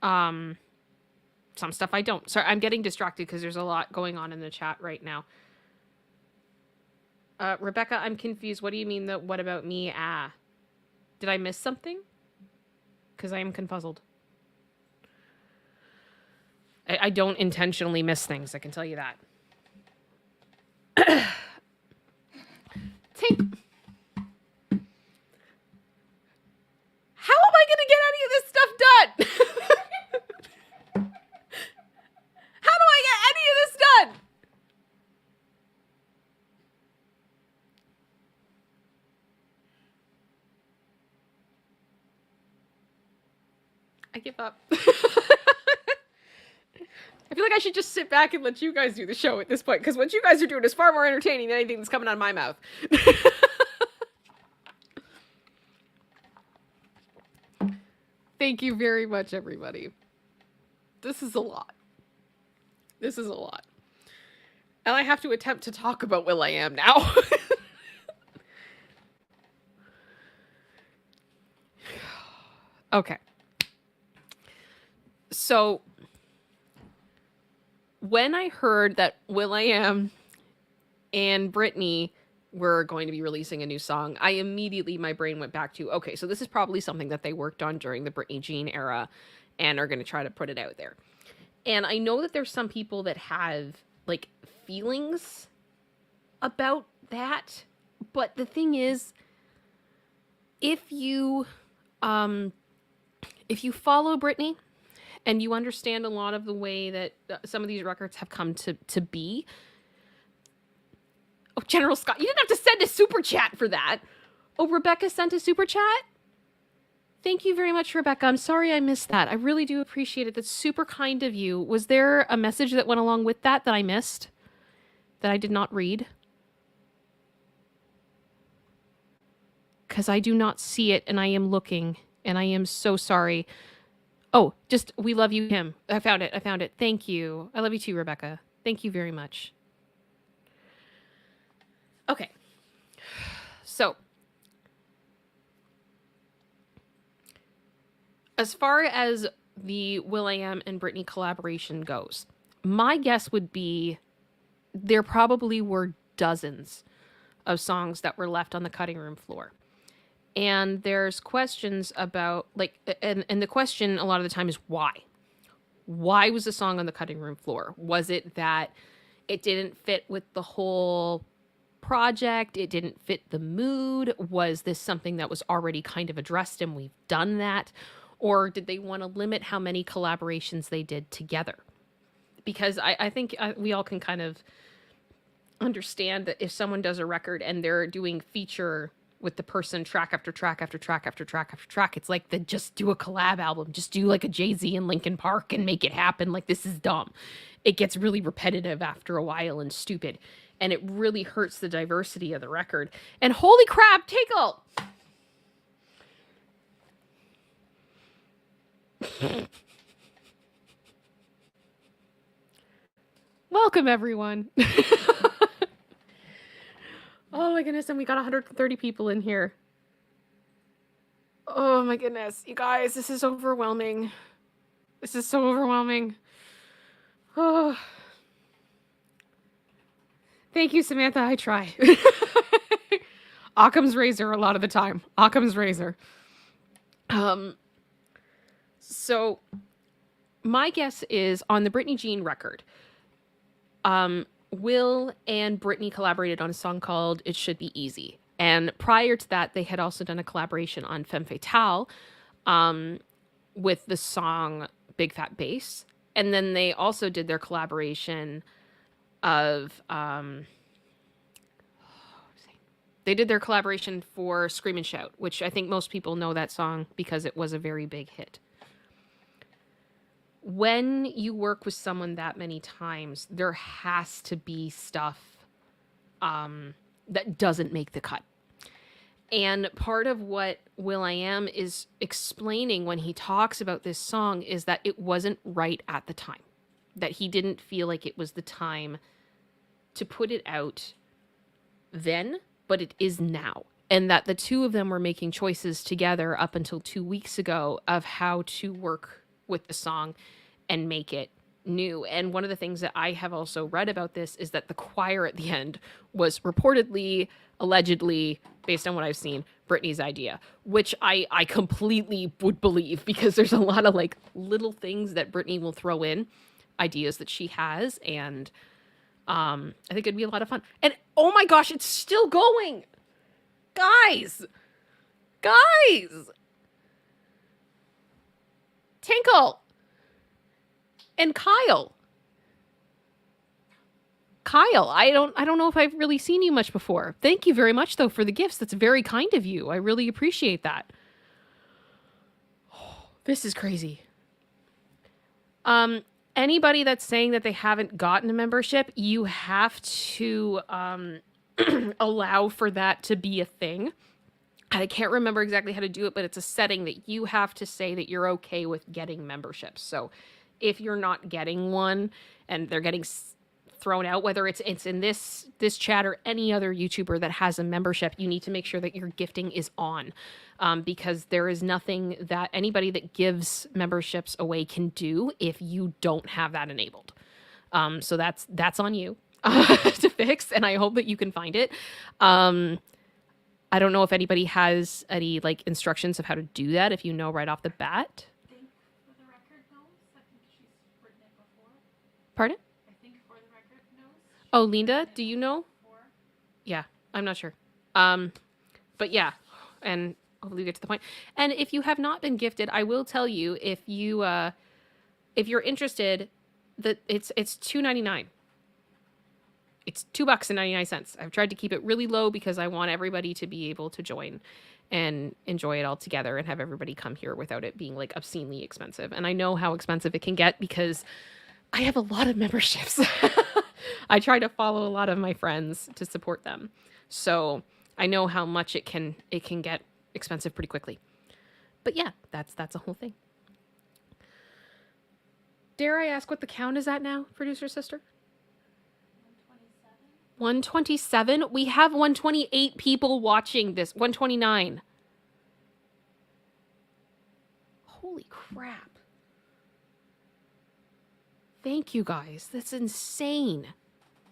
some stuff I don't. Sorry, I'm getting distracted because there's a lot going on in the chat right now. Rebecca, I'm confused. What do you mean that what about me? Did I miss something? Because I am confuzzled. I don't intentionally miss things, I can tell you that. Tink. How am I going to get any of this stuff done? How do I get any of this done? I give up. I feel like I should just sit back and let you guys do the show at this point, because what you guys are doing is far more entertaining than anything that's coming out of my mouth. Thank you very much, everybody. This is a lot. This is a lot. And I have to attempt to talk about Will.i.am now. Okay. So, when I heard that Will.i.am and Britney were going to be releasing a new song, my brain went back to, okay, so this is probably something that they worked on during the Britney Jean era and are going to try to put it out there. And I know that there's some people that have like feelings about that. But the thing is, if you follow Britney and you understand a lot of the way that some of these records have come to be. Oh, General Scott, you didn't have to send a super chat for that. Oh, Rebecca sent a super chat? Thank you very much, Rebecca. I'm sorry I missed that. I really do appreciate it. That's super kind of you. Was there a message that went along with that I missed? That I did not read? Because I do not see it, and I am looking, and I am so sorry. Oh, just, we love you, him. I found it. Thank you. I love you too, Rebecca. Thank you very much. Okay. So, as far as the Will.i.am and Britney collaboration goes, my guess would be there probably were dozens of songs that were left on the cutting room floor. And there's questions about, like, and the question a lot of the time is why? Why was the song on the cutting room floor? Was it that it didn't fit with the whole project? It didn't fit the mood? Was this something that was already kind of addressed and we've done that? Or did they want to limit how many collaborations they did together? Because I think we all can kind of understand that if someone does a record and they're doing feature with the person track after track after track after track after track, it's like the just do a collab album, just do like a Jay-Z and Linkin Park and make it happen. Like, this is dumb. It gets really repetitive after a while and stupid, and it really hurts the diversity of the record. And holy crap, Tinkle! Welcome, everyone. Oh my goodness, and we got 130 people in here. Oh my goodness, you guys, this is overwhelming. This is so overwhelming. Oh. Thank you, Samantha, I try. Occam's razor a lot of the time. Occam's razor. So my guess is on the Britney Jean record, Will and Britney collaborated on a song called It Should Be Easy. And prior to that, they had also done a collaboration on Femme Fatale with the song Big Fat Bass. And then they also did their collaboration of... they did their collaboration for Scream and Shout, which I think most people know that song because it was a very big hit. When you work with someone that many times, there has to be stuff that doesn't make the cut. And part of what Will.i.am is explaining when he talks about this song is that it wasn't right at the time. That he didn't feel like it was the time to put it out then, but it is now. And that the two of them were making choices together up until 2 weeks ago of how to work with the song and make it new. And one of the things that I have also read about this is that the choir at the end was reportedly, allegedly, based on what I've seen, Britney's idea, which I completely would believe, because there's a lot of like little things that Britney will throw in, ideas that she has, and I think it'd be a lot of fun. And oh my gosh, it's still going! Guys! Tinkle! And Kyle, I don't know if I've really seen you much before. Thank you very much, though, for the gifts. That's very kind of you. I really appreciate that. Oh, this is crazy. Anybody that's saying that they haven't gotten a membership, you have to allow for that to be a thing. I can't remember exactly how to do it, but it's a setting that you have to say that you're okay with getting memberships. So if you're not getting one and they're getting thrown out, whether it's in this chat or any other YouTuber that has a membership, you need to make sure that your gifting is on, because there is nothing that anybody that gives memberships away can do if you don't have that enabled. So that's on you to fix, and I hope that you can find it. I don't know if anybody has any like instructions of how to do that, if you know right off the bat. For the record knows. I think she's written it before. Pardon? I think for the record knows. Oh, Linda, do you know? Four. Yeah, I'm not sure. But yeah, and hopefully we get to the point. And if you have not been gifted, I will tell you if you're interested, that it's $2.99. It's $2.99. I've tried to keep it really low because I want everybody to be able to join and enjoy it all together and have everybody come here without it being like obscenely expensive. And I know how expensive it can get because I have a lot of memberships. I try to follow a lot of my friends to support them. So I know how much it can get expensive pretty quickly. But yeah, that's a whole thing. Dare I ask what the count is at now, producer sister? 127. We have 128 people watching this. 129. Holy crap. Thank you guys. That's insane.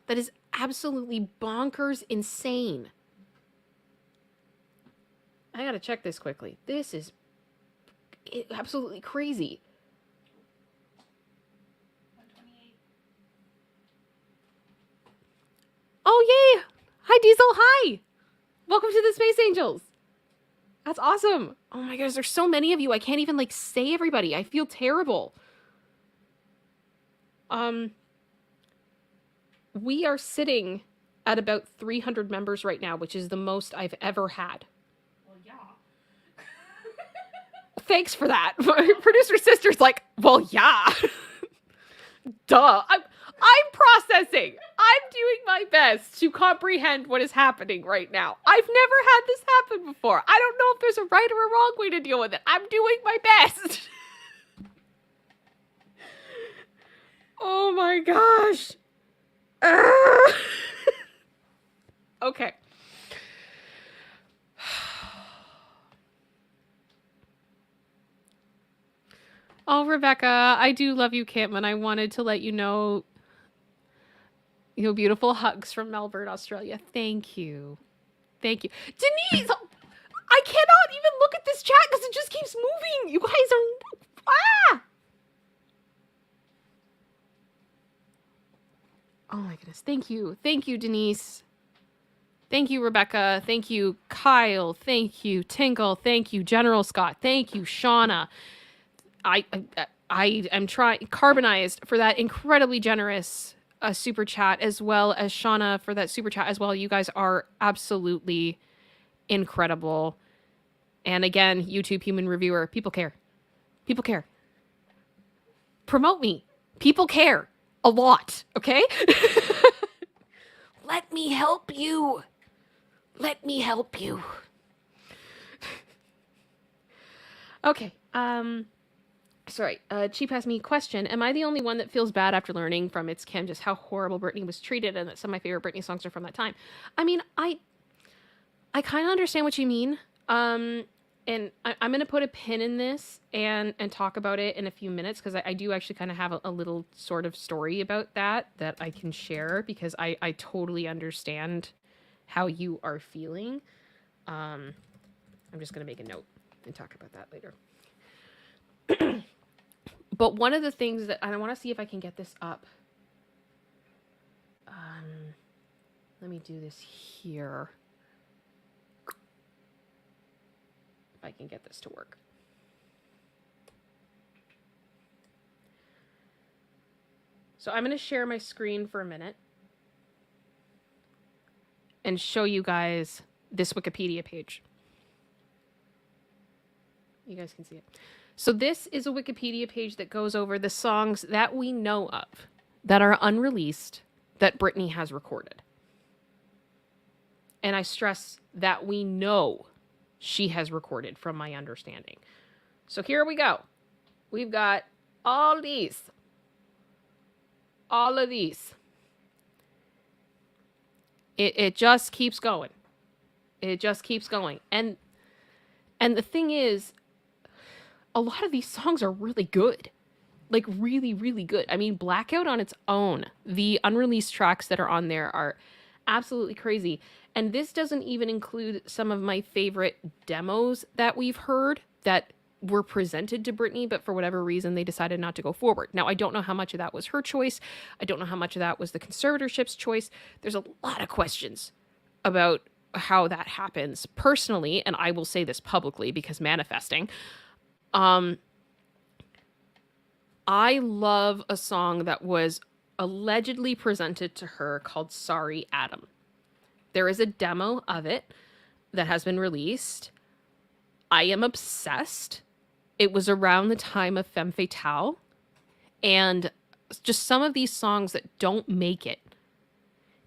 That is absolutely bonkers insane. I gotta check this quickly. This is absolutely crazy. 128. Oh, yay! Hi, Diesel. Hi! Welcome to the Space Angels. That's awesome. Oh my gosh, there's so many of you. I can't even like say everybody. I feel terrible. We are sitting at about 300 members right now, which is the most I've ever had. Well, yeah. Thanks for that. My producer sister's like, well, yeah. Duh. I'm processing. I'm doing my best to comprehend what is happening right now. I've never had this happen before. I don't know if there's a right or a wrong way to deal with it. I'm doing my best. Oh my gosh. Okay. Oh, Rebecca, I do love you, Kim, and I wanted to let you know, beautiful hugs from Melbourne, Australia. Thank you. Thank you. Denise, I cannot even look at this chat because it just keeps moving. You guys are... Ah! Oh my goodness. Thank you. Thank you, Denise. Thank you, Rebecca. Thank you, Kyle. Thank you, Tinkle. Thank you, General Scott. Thank you, Shauna. I am trying Carbonized for that incredibly generous super chat, as well as Shauna for that super chat as well. You guys are absolutely incredible. And again, YouTube human reviewer, people care. People care. Promote me. People care a lot, okay? Let me help you. Let me help you. Okay. Sorry. Cheap asked me, question, am I the only one that feels bad after learning from ItsKim just how horrible Britney was treated and that some of my favorite Britney songs are from that time? I mean, I kind of understand what you mean. And I'm going to put a pin in this and talk about it in a few minutes because I do actually kind of have a little sort of story about that I can share because I totally understand how you are feeling. I'm just going to make a note and talk about that later. But one of the things that I want to see if I can get this up. Let me do this here. If I can get this to work. So I'm going to share my screen for a minute and show you guys this Wikipedia page. You guys can see it. So this is a Wikipedia page that goes over the songs that we know of that are unreleased that Britney has recorded. And I stress that we know she has recorded, from my understanding. So here we go. We've got all these. All of these. It just keeps going. It just keeps going. And the thing is, a lot of these songs are really good. Like, really, really good. I mean, Blackout on its own, the unreleased tracks that are on there are absolutely crazy. And this doesn't even include some of my favorite demos that we've heard that were presented to Britney, but for whatever reason, they decided not to go forward. Now, I don't know how much of that was her choice. I don't know how much of that was the conservatorship's choice. There's a lot of questions about how that happens personally, and I will say this publicly because manifesting. I love a song that was allegedly presented to her called Sorry, Adam. There is a demo of it that has been released. I am obsessed. It was around the time of Femme Fatale. And just some of these songs that don't make it,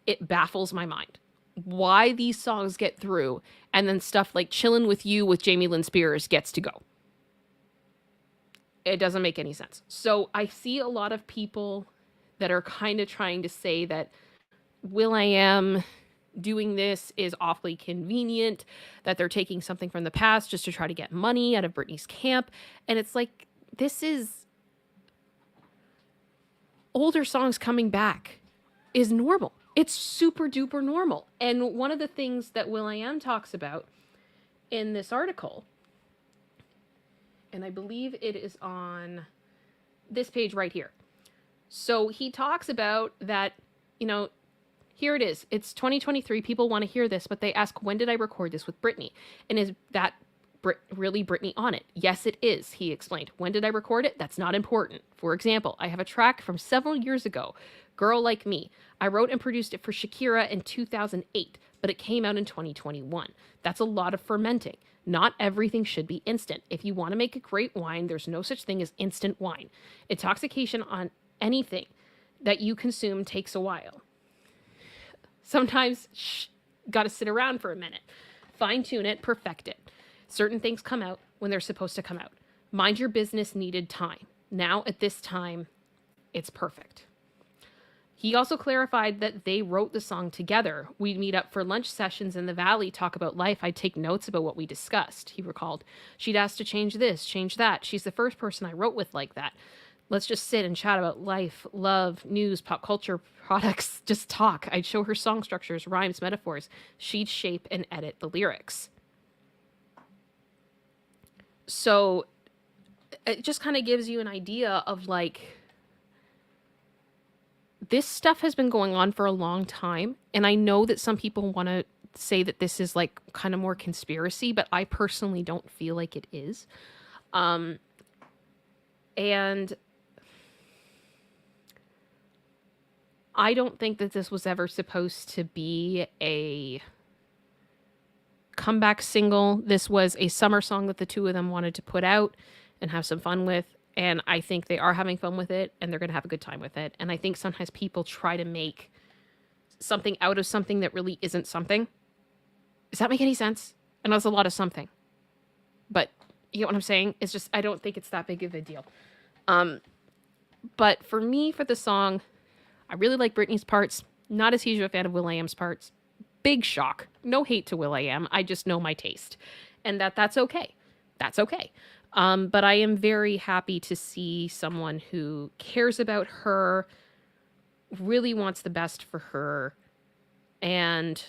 it baffles my mind. Why these songs get through, and then stuff like Chillin' With You with Jamie Lynn Spears gets to go. It doesn't make any sense. So I see a lot of people that are kind of trying to say that Will.i.am doing this is awfully convenient, that they're taking something from the past just to try to get money out of Britney's camp. And it's like, this is older songs coming back is normal. It's super duper normal. And one of the things that Will.i.am talks about in this article, and I believe it is on this page right here. So he talks about that, you know, here it is. It's 2023. People want to hear this, but they ask, when did I record this with Britney? And is that really Britney on it? Yes, it is, he explained. When did I record it? That's not important. For example, I have a track from several years ago, Girl Like Me. I wrote and produced it for Shakira in 2008, but it came out in 2021. That's a lot of fermenting. Not everything should be instant. If you want to make a great wine, there's no such thing as instant wine. Intoxication on anything that you consume takes a while. Sometimes, got to sit around for a minute. Fine tune it, perfect it. Certain things come out when they're supposed to come out. Mind Your Business needed time. Now, at this time, it's perfect. He also clarified that they wrote the song together. We'd meet up for lunch sessions in the Valley, talk about life. I'd take notes about what we discussed, he recalled. She'd ask to change this, change that. She's the first person I wrote with like that. Let's just sit and chat about life, love, news, pop culture, products. Just talk. I'd show her song structures, rhymes, metaphors. She'd shape and edit the lyrics. So it just kind of gives you an idea of like, this stuff has been going on for a long time. And I know that some people want to say that this is like kind of more conspiracy, but I personally don't feel like it is. And I don't think that this was ever supposed to be a comeback single. This was a summer song that the two of them wanted to put out and have some fun with. And I think they are having fun with it, and they're going to have a good time with it. And I think sometimes people try to make something out of something that really isn't something. Does that make any sense? I know it's a lot of something. But you know what I'm saying? It's just, I don't think it's that big of a deal. But for me, for the song, I really like Britney's parts. Not as huge of a fan of Will.i.am's parts. Big shock. No hate to Will.i.am. I just know my taste. And that's okay. That's okay. But I am very happy to see someone who cares about her, really wants the best for her, and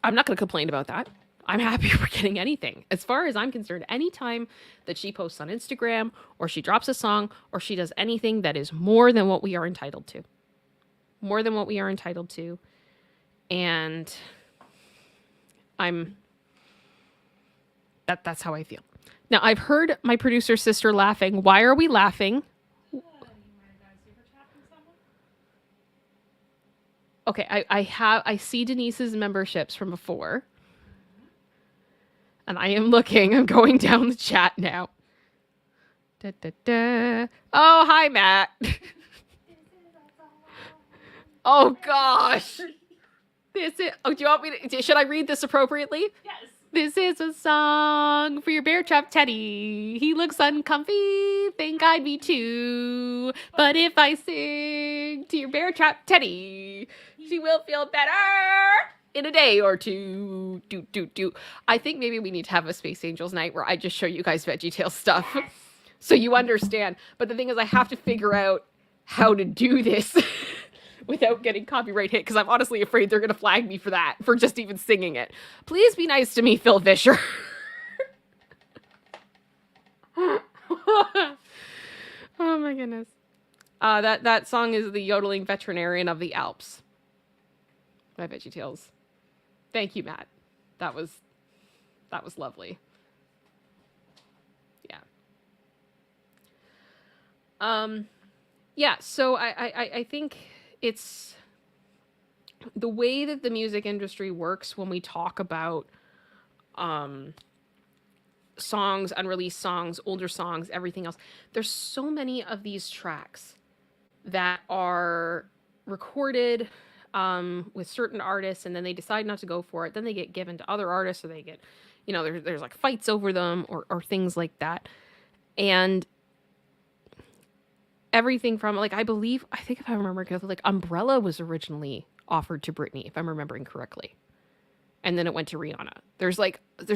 I'm not going to complain about that. I'm happy for getting anything. As far as I'm concerned, anytime that she posts on Instagram, or she drops a song, or she does anything that is more than what we are entitled to. More than what we are entitled to. And that's how I feel. Now, I've heard my producer sister laughing. Why are we laughing? Okay, I see Denise's memberships from before. And I am looking. I'm going down the chat now. Da, da, da. Oh, hi, Matt. Oh, gosh. This is... Oh, do you want me to... Should I read this appropriately? Yes. This is a song for your bear trap teddy. He looks uncomfy, think I'd be too. But if I sing to your bear trap teddy, she will feel better in a day or two. Do. I think maybe we need to have a Space Angels night where I just show you guys VeggieTales stuff. So you understand. But the thing is, I have to figure out how to do this without getting copyright hit, because I'm honestly afraid they're going to flag me for that, for just even singing it. Please be nice to me, Phil Vischer. Oh my goodness. That song is the yodeling veterinarian of the Alps by VeggieTales. Thank you, Matt. That was lovely. Yeah. Yeah, so I think it's the way that the music industry works when we talk about songs, unreleased songs, older songs, everything else. There's so many of these tracks that are recorded with certain artists, and then they decide not to go for it. Then they get given to other artists, or they get, there's like fights over them or things like that. And everything from, like, I think if I remember correctly, like Umbrella was originally offered to Britney, if I'm remembering correctly. And then it went to Rihanna. There's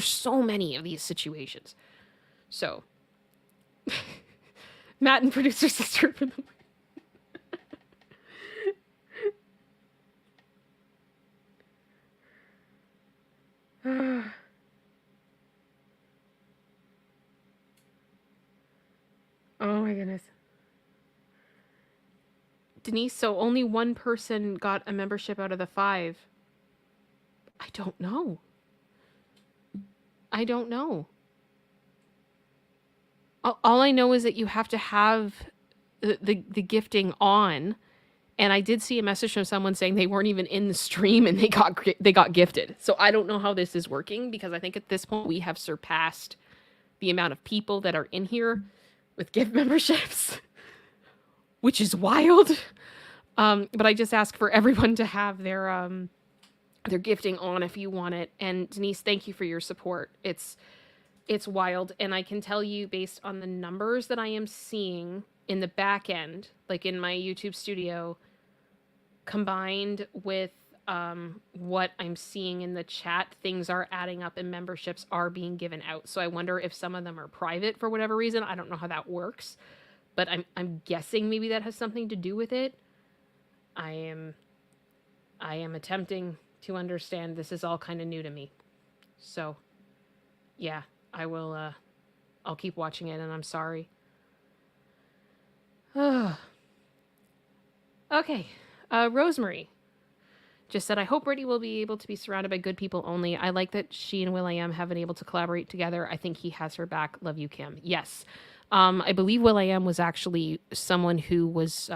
so many of these situations. So, Matt and producer sister for the oh my goodness. Denise, so only one person got a membership out of the 5. I don't know. All I know is that you have to have the gifting on. And I did see a message from someone saying they weren't even in the stream and they got gifted. So I don't know how this is working, because I think at this point we have surpassed the amount of people that are in here with gift memberships, which is wild. But I just ask for everyone to have their gifting on if you want it. And Denise, thank you for your support. It's wild. And I can tell you, based on the numbers that I am seeing in the back end, like in my YouTube studio, combined with what I'm seeing in the chat, things are adding up and memberships are being given out. So I wonder if some of them are private for whatever reason. I don't know how that works, but I'm guessing maybe that has something to do with it. I am attempting to understand. This is all kind of new to me. So yeah, I will I'll keep watching it, and I'm sorry. Okay. Rosemary just said, I hope Britney will be able to be surrounded by good people only. I like that she and Will.i.am have been able to collaborate together. I think he has her back. Love you, Kim. Yes. I believe Will.i.am was actually someone who was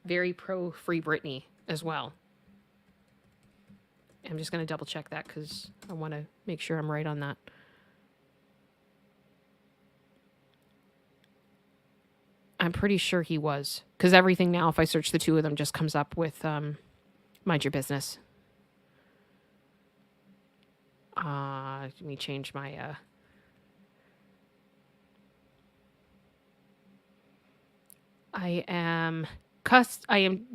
very pro Free Britney as well. I'm just going to double check that because I want to make sure I'm right on that. I'm pretty sure he was, because everything now, if I search the two of them, just comes up with Mind Your Business. Let me change my I am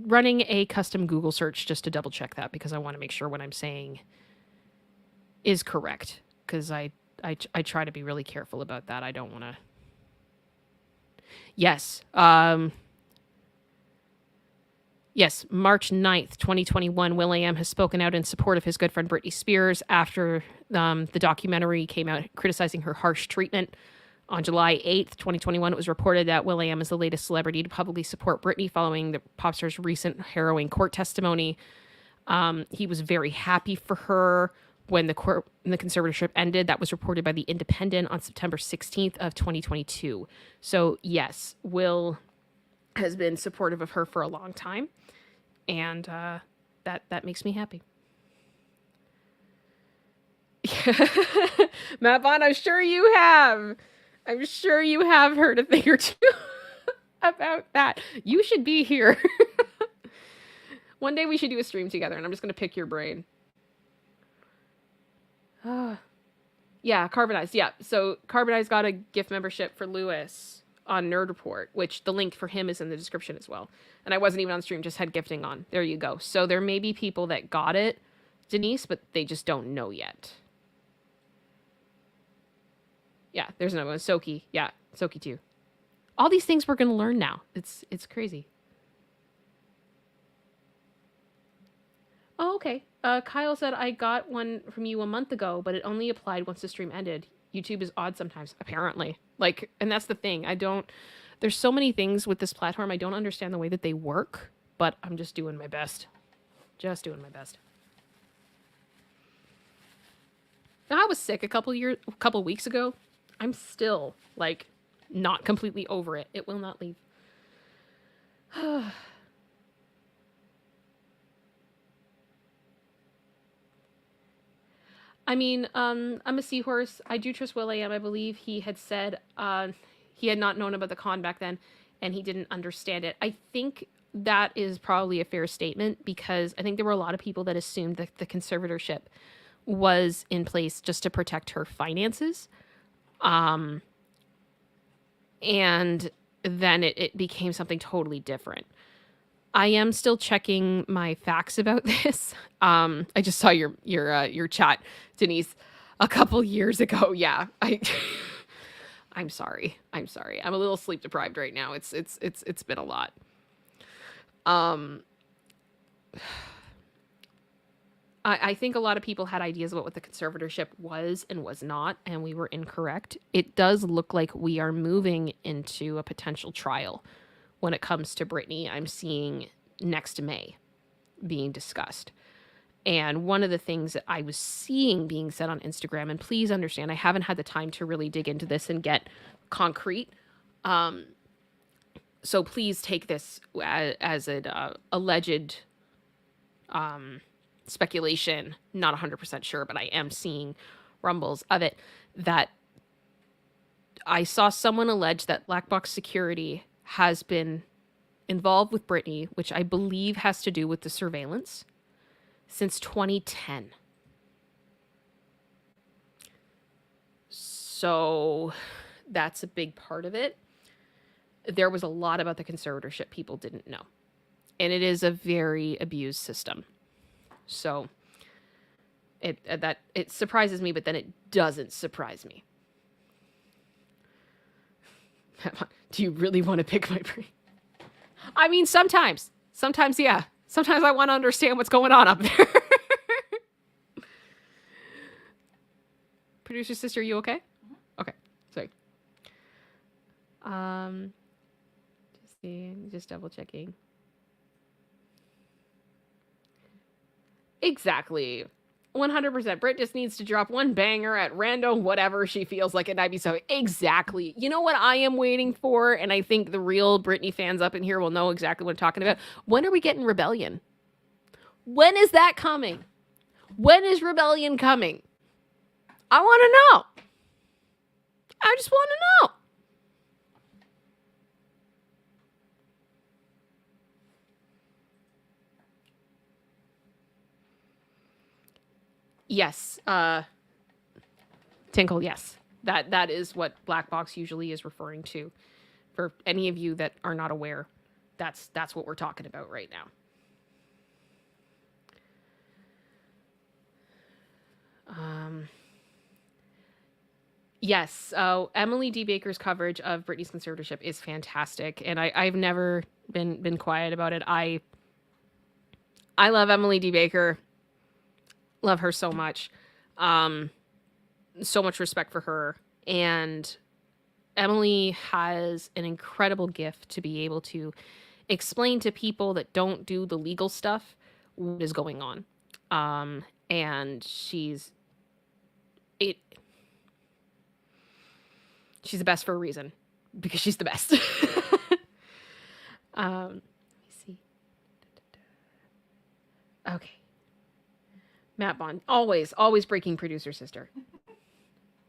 running a custom Google search just to double check that, because I want to make sure what I'm saying is correct, because I try to be really careful about that. I don't want to. Yes. Yes, March 9th, 2021, Will.i.am has spoken out in support of his good friend Britney Spears after the documentary came out criticizing her harsh treatment. On July 8th, 2021, it was reported that Will.i.am is the latest celebrity to publicly support Britney following the pop star's recent harrowing court testimony. He was very happy for her when the conservatorship ended. That was reported by The Independent on September 16th of 2022. So yes, Will has been supportive of her for a long time, and that makes me happy. Matt Vaughn, I'm sure you have heard a thing or two about that. You should be here. One day we should do a stream together, and I'm just going to pick your brain. Yeah, Carbonized. Yeah, so Carbonized got a gift membership for Lewis on Nerd Report, which the link for him is in the description as well. And I wasn't even on stream, just had gifting on. There you go. So there may be people that got it, Denise, but they just don't know yet. Yeah, there's another one. Soki. Yeah, Soki too. All these things we're going to learn now. It's crazy. Oh, okay. Kyle said, I got one from you a month ago, but it only applied once the stream ended. YouTube is odd sometimes, apparently. Like, and that's the thing. There's so many things with this platform. I don't understand the way that they work, but I'm just doing my best. Just doing my best. I was sick a couple weeks ago. I'm still, like, not completely over it. It will not leave. I mean, I'm a seahorse. I do trust Will.i.am. I believe he had said he had not known about the con back then, and he didn't understand it. I think that is probably a fair statement, because I think there were a lot of people that assumed that the conservatorship was in place just to protect her finances. And then it became something totally different. I am still checking my facts about this. I just saw your chat, Denise, a couple years ago. Yeah, I'm sorry. I'm a little sleep deprived right now. It's been a lot. I think a lot of people had ideas about what the conservatorship was and was not, and we were incorrect. It does look like we are moving into a potential trial when it comes to Britney. I'm seeing next May being discussed. And one of the things that I was seeing being said on Instagram, and please understand, I haven't had the time to really dig into this and get concrete. So please take this as an alleged speculation, not 100% sure, but I am seeing rumbles of it, that I saw someone allege that Black Box Security has been involved with Britney, which I believe has to do with the surveillance, since 2010. So that's a big part of it. There was a lot about the conservatorship people didn't know. And it is a very abused system. So it surprises me, but then it doesn't surprise me. Do you really want to pick my brain? I mean, sometimes, yeah. Sometimes I want to understand what's going on up there. Producer sister, you okay? Mm-hmm. Okay, sorry. Just double checking. Exactly. 100%. Brit just needs to drop one banger at random, whatever she feels like, and I'd be so exactly. You know what I am waiting for, and I think the real Britney fans up in here will know exactly what I'm talking about. When are we getting Rebellion? When is that coming? When is Rebellion coming? I want to know. I just want to know. Yes. Tinkle, yes. That is what Black Box usually is referring to. For any of you that are not aware, that's what we're talking about right now. Yes. Emily D. Baker's coverage of Britney's conservatorship is fantastic, and I've never been quiet about it. I love Emily D. Baker. Love her so much. So much respect for her. And Emily has an incredible gift to be able to explain to people that don't do the legal stuff what is going on. And she's the best for a reason, because she's the best. Let me see. Okay. Matt Bond, always breaking producer sister.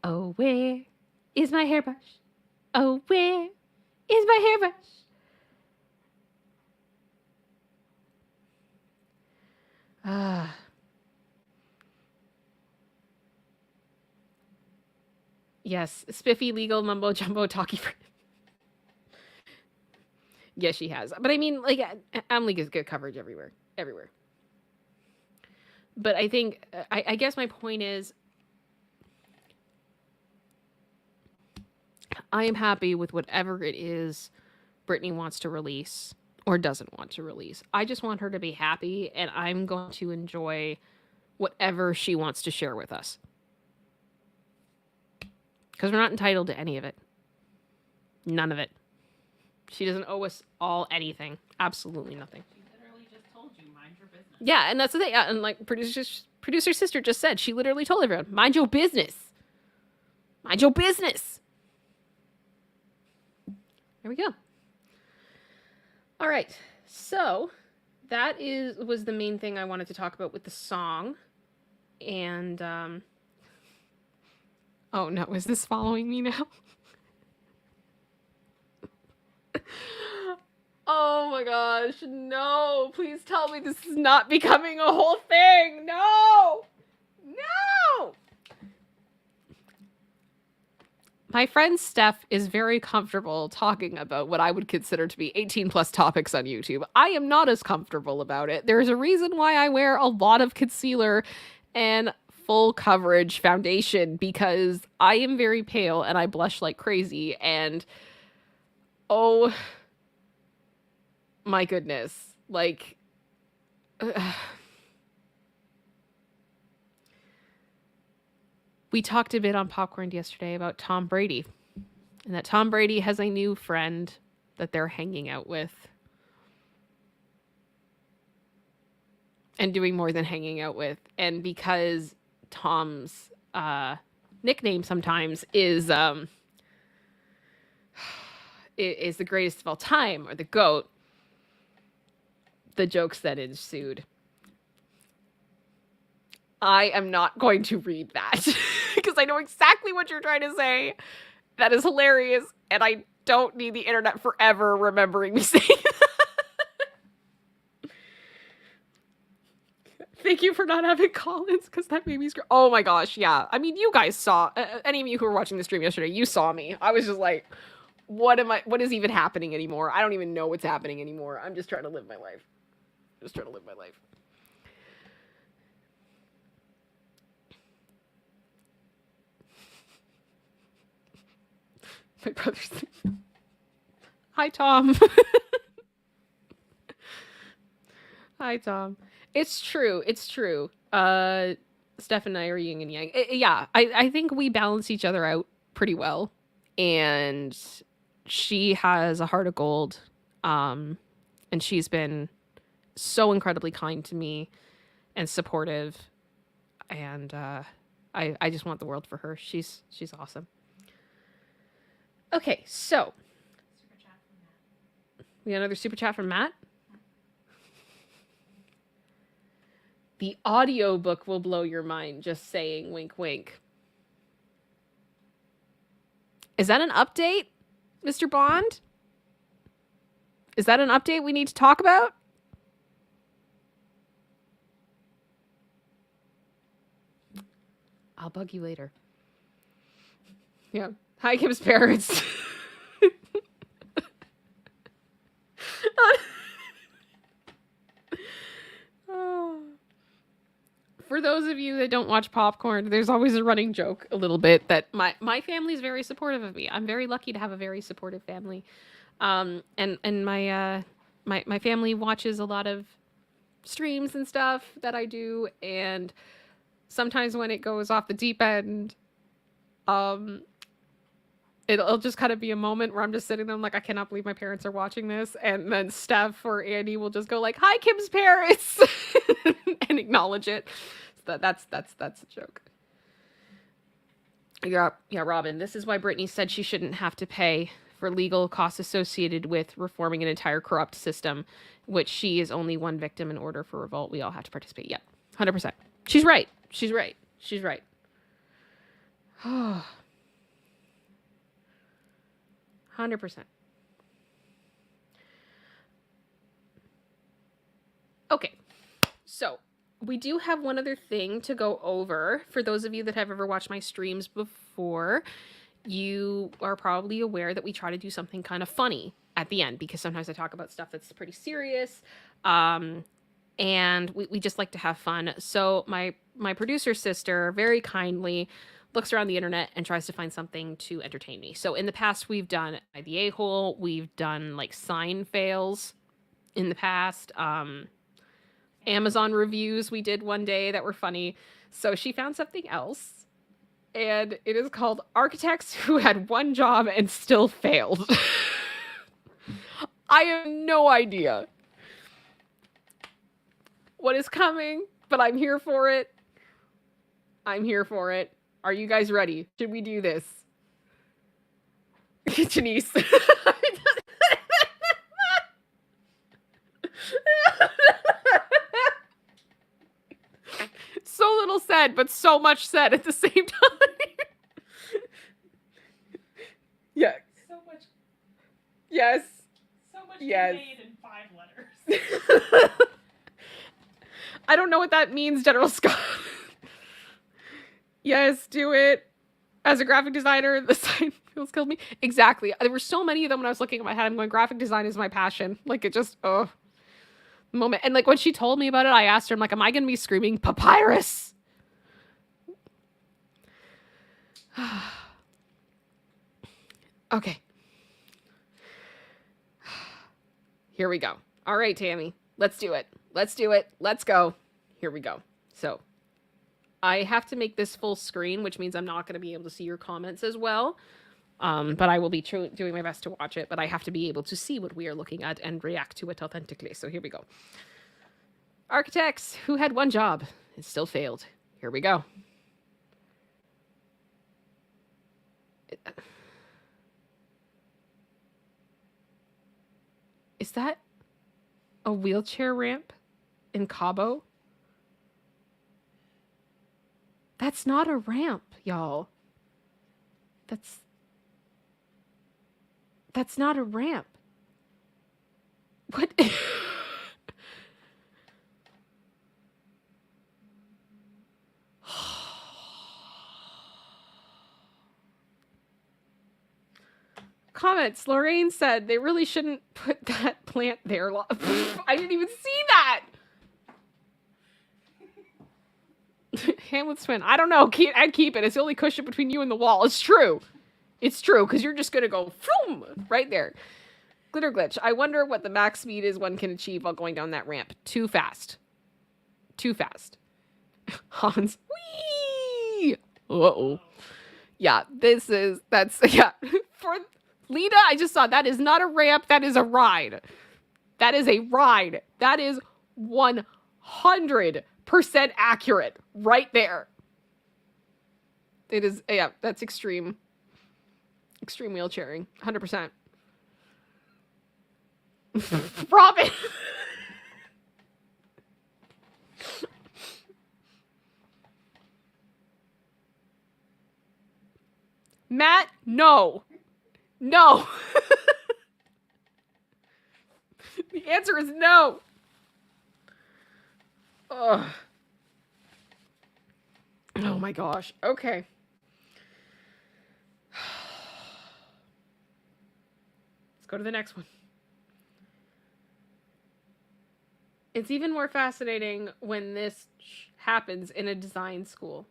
Oh, where is my hairbrush? Oh, where is my hairbrush? Yes, spiffy legal mumbo jumbo talkie. Yes, she has. But I mean, like, Emily gets good coverage everywhere. But I think, I guess my point is, I am happy with whatever it is Britney wants to release, or doesn't want to release. I just want her to be happy, and I'm going to enjoy whatever she wants to share with us. Because we're not entitled to any of it. None of it. She doesn't owe us all anything. Absolutely nothing. She literally just told you, mind your business. Yeah, and that's the thing. Yeah, and like producer sister just said, she literally told everyone, mind your business. Mind your business. There we go. All right. So that was the main thing I wanted to talk about with the song. And oh no, is this following me now? Oh my gosh, no. Please tell me this is not becoming a whole thing. No. No. My friend Steph is very comfortable talking about what I would consider to be 18 plus topics on YouTube. I am not as comfortable about it. There's a reason why I wear a lot of concealer and full coverage foundation, because I am very pale and I blush like crazy, and oh my goodness, like we talked a bit on Popcorn yesterday about Tom Brady, and that Tom Brady has a new friend that they're hanging out with. And doing more than hanging out with. And because Tom's nickname sometimes is the greatest of all time, or the GOAT, the jokes that ensued. I am not going to read that because I know exactly what you're trying to say. That is hilarious, and I don't need the internet forever remembering me saying that. Thank you for not having Collins, because that made me scream. Oh my gosh, yeah. I mean, you guys saw, any of you who were watching the stream yesterday, you saw me. I was just like, what is even happening anymore? I don't even know what's happening anymore. I'm just trying to live my life. Just trying to live my life. My brother's. Hi, Tom. Hi, Tom. It's true. It's true. Steph and I are yin and yang. Yeah, I think we balance each other out pretty well. And she has a heart of gold. And she's been so incredibly kind to me and supportive. And I just want the world for her. She's awesome. Okay, so Super chat from Matt. we got another super chat from Matt. The audiobook will blow your mind, just saying, wink, wink. Is that an update, Mr. Bond? Is that an update we need to talk about? I'll bug you later. Yeah. Hi, Kim's parents. For those of you that don't watch Popcorn, there's always a running joke a little bit that my family's very supportive of me. I'm very lucky to have a very supportive family. And my family watches a lot of streams and stuff that I do, and sometimes when it goes off the deep end, it'll just kind of be a moment where I'm just sitting there, I'm like, I cannot believe my parents are watching this. And then Steph or Andy will just go like, hi, Kim's parents, and acknowledge it. So that's a joke. Yeah, Robin, this is why Britney said she shouldn't have to pay for legal costs associated with reforming an entire corrupt system, which she is only one victim. In order for revolt, we all have to participate. Yep, 100%. She's right. She's right. She's right. 100%. Okay, so we do have one other thing to go over. For those of you that have ever watched my streams before, you are probably aware that we try to do something kind of funny at the end, because sometimes I talk about stuff that's pretty serious, and we just like to have fun. So my producer sister very kindly looks around the internet and tries to find something to entertain me. So in the past, we've done the a-hole, we've done like sign fails, in the past. Amazon reviews we did one day that were funny. So she found something else, and it is called Architects Who Had One Job and Still Failed. I have no idea what is coming, but I'm here for it. I'm here for it. Are you guys ready? Should we do this? Janice. So little said, but so much said at the same time. Yeah. So much. Yes. So much Yes. made in 5 letters. I don't know what that means, General Scott. Yes, do it. As a graphic designer, the sign feels killed me. Exactly. There were so many of them when I was looking at my head. I'm going, graphic design is my passion. Like, it just, moment. And like when she told me about it, I asked her, I'm like, am I going to be screaming papyrus? Okay. Here we go. All right, Tammy, let's do it. Let's do it. Let's go. Here we go. So I have to make this full screen, which means I'm not going to be able to see your comments as well. But I will be doing my best to watch it, but I have to be able to see what we are looking at and react to it authentically. So here we go. Architects who had one job and still failed. Here we go. Is that a wheelchair ramp in Cabo? That's not a ramp, y'all. That's not a ramp. What? Comments. Lorraine said they really shouldn't put that plant there. I didn't even see that. Hamlet's twin. I don't know. I'd keep it. It's the only cushion between you and the wall. It's true. It's true, because you're just going to go vroom, right there. Glitter glitch. I wonder what the max speed is one can achieve while going down that ramp. Too fast. Too fast. Hans. Whee! Uh-oh. Yeah, yeah. For Lita, I just saw that is not a ramp. That is a ride. That is a ride. That is 100% accurate right there. It is, yeah, that's extreme. Extreme wheelchairing. 100%. Robin! Matt, no. No. The answer is no. Ugh. Oh my gosh. Okay. Let's go to the next one. It's even more fascinating when this happens in a design school.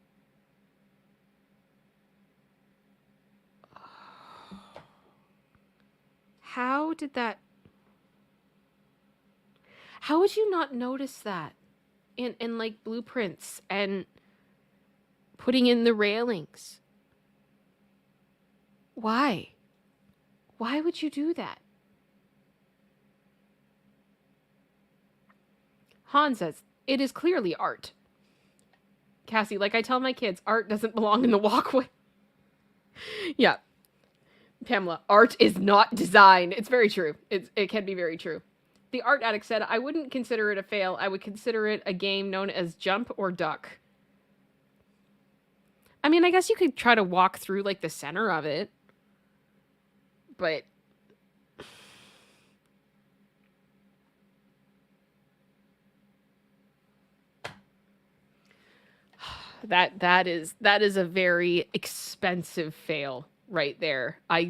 How would you not notice that in like blueprints and putting in the railings? Why? Why would you do that? Han says, it is clearly art. Cassie, like I tell my kids, art doesn't belong in the walkway. Yeah. Pamela, art is not design. It's very true. It can be very true. The art addict said, I wouldn't consider it a fail. I would consider it a game known as jump or duck. I mean, I guess you could try to walk through like the center of it. But that is a very expensive fail right there. I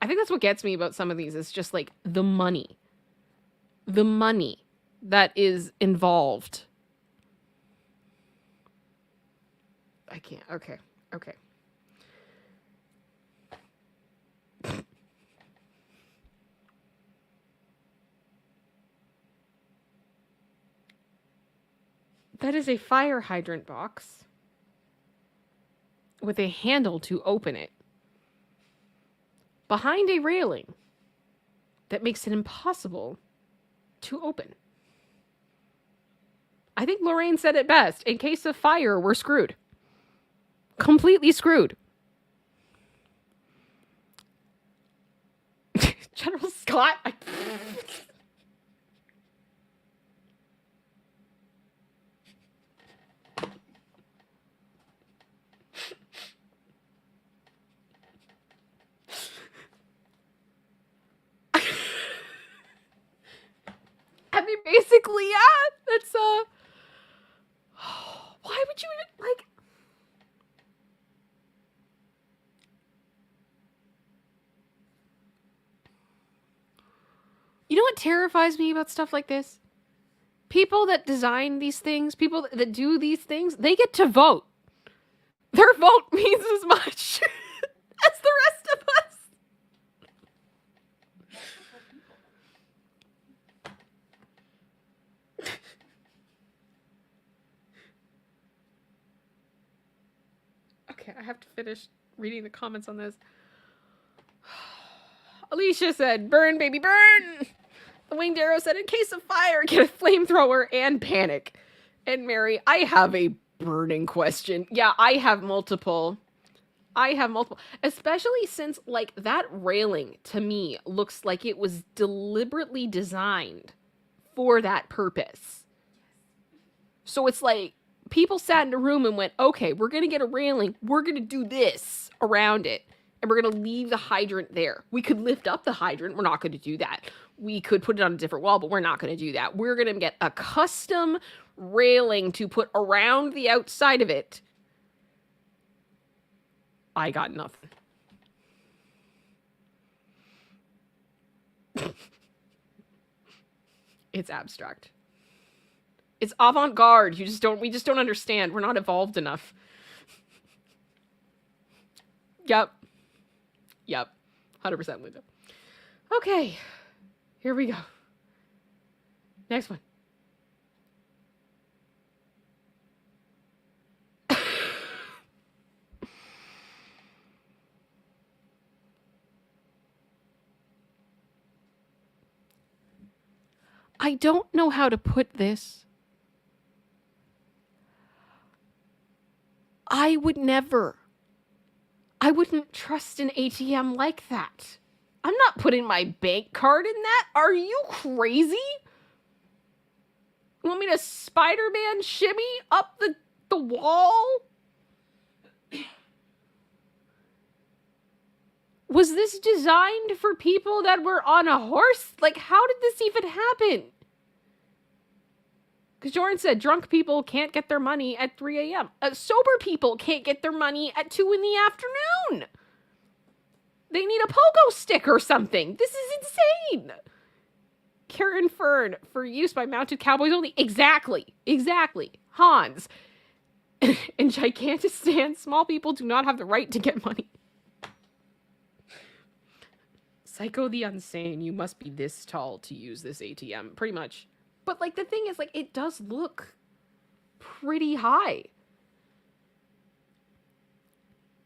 think that's what gets me about some of these is just like the money that is involved. I can't. Okay. That is a fire hydrant box with a handle to open it behind a railing that makes it impossible to open. I think Lorraine said it best. In case of fire, we're screwed. Completely screwed. General Scott? I mean, basically, yeah. That's, why would you even, like... You know what terrifies me about stuff like this? People that design these things, people that do these things, they get to vote. Their vote means as much as the rest of us. Okay, I have to finish reading the comments on this. Alicia said, burn, baby, burn! The Winged Arrow said, in case of fire, get a flamethrower and panic. And Mary, I have a burning question. Yeah, I have multiple. Especially since, like, that railing, to me, looks like it was deliberately designed for that purpose. So it's like, people sat in a room and went, okay, we're going to get a railing. We're going to do this around it. And we're going to leave the hydrant there. We could lift up the hydrant. We're not going to do that. We could put it on a different wall, but we're not going to do that. We're going to get a custom railing to put around the outside of it. I got nothing. It's abstract. It's avant-garde. We just don't understand. We're not evolved enough. Yep. 100% Linda. Okay. Here we go. Next one. I don't know how to put this. I wouldn't trust an ATM like that. I'm not putting my bank card in that. Are you crazy? You want me to Spider-Man shimmy up the wall? Was this designed for people that were on a horse? Like, how did this even happen? Because Jordan said drunk people can't get their money at 3 a.m. Sober people can't get their money at 2 in the afternoon. They need a pogo stick or something. This is insane. Karen Fern, for use by mounted cowboys only. Exactly. Hans. In Gigantistan, small people do not have the right to get money. Psycho the Unsane, you must be this tall to use this ATM. Pretty much. But, like, the thing is, like, it does look pretty high.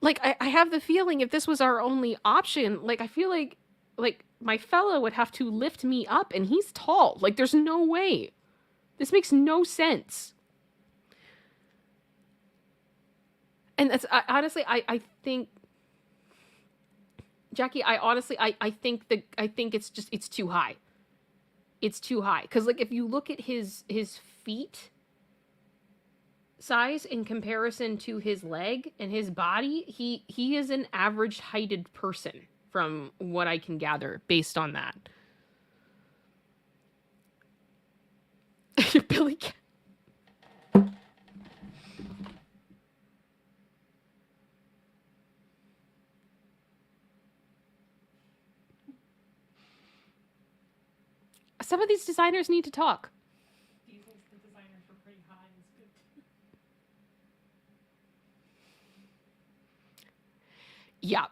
Like, I have the feeling if this was our only option, like, I feel like, my fellow would have to lift me up, and he's tall. Like, there's no way. This makes no sense. And that's, honestly, I think... Jackie, I think it's too high. It's too high. Because, like, if you look at his feet size in comparison to his leg and his body, he is an average heighted person from what I can gather based on that. Billy Cat. Some of these designers need to talk. The designers were pretty high. Yeah.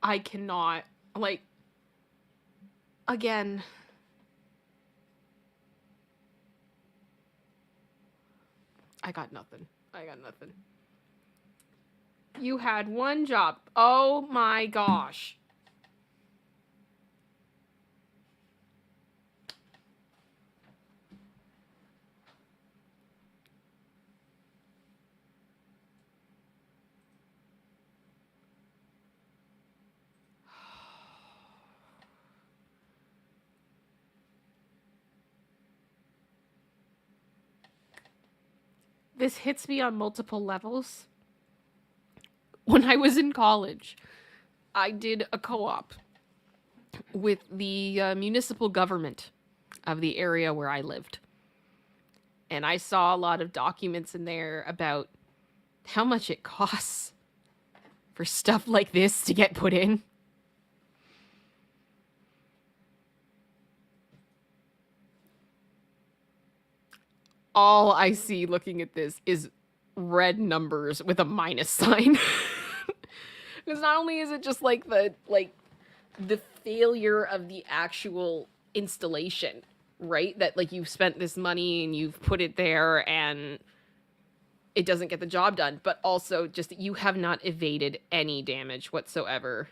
I cannot, like, Again. I got nothing. You had one job. Oh my gosh. This hits me on multiple levels. When I was in college, I did a co-op with the municipal government of the area where I lived. And I saw a lot of documents in there about how much it costs for stuff like this to get put in. All I see looking at this is red numbers with a minus sign. Because not only is it just like the failure of the actual installation, right? That like you've spent this money and you've put it there and it doesn't get the job done, but also just that you have not evaded any damage whatsoever.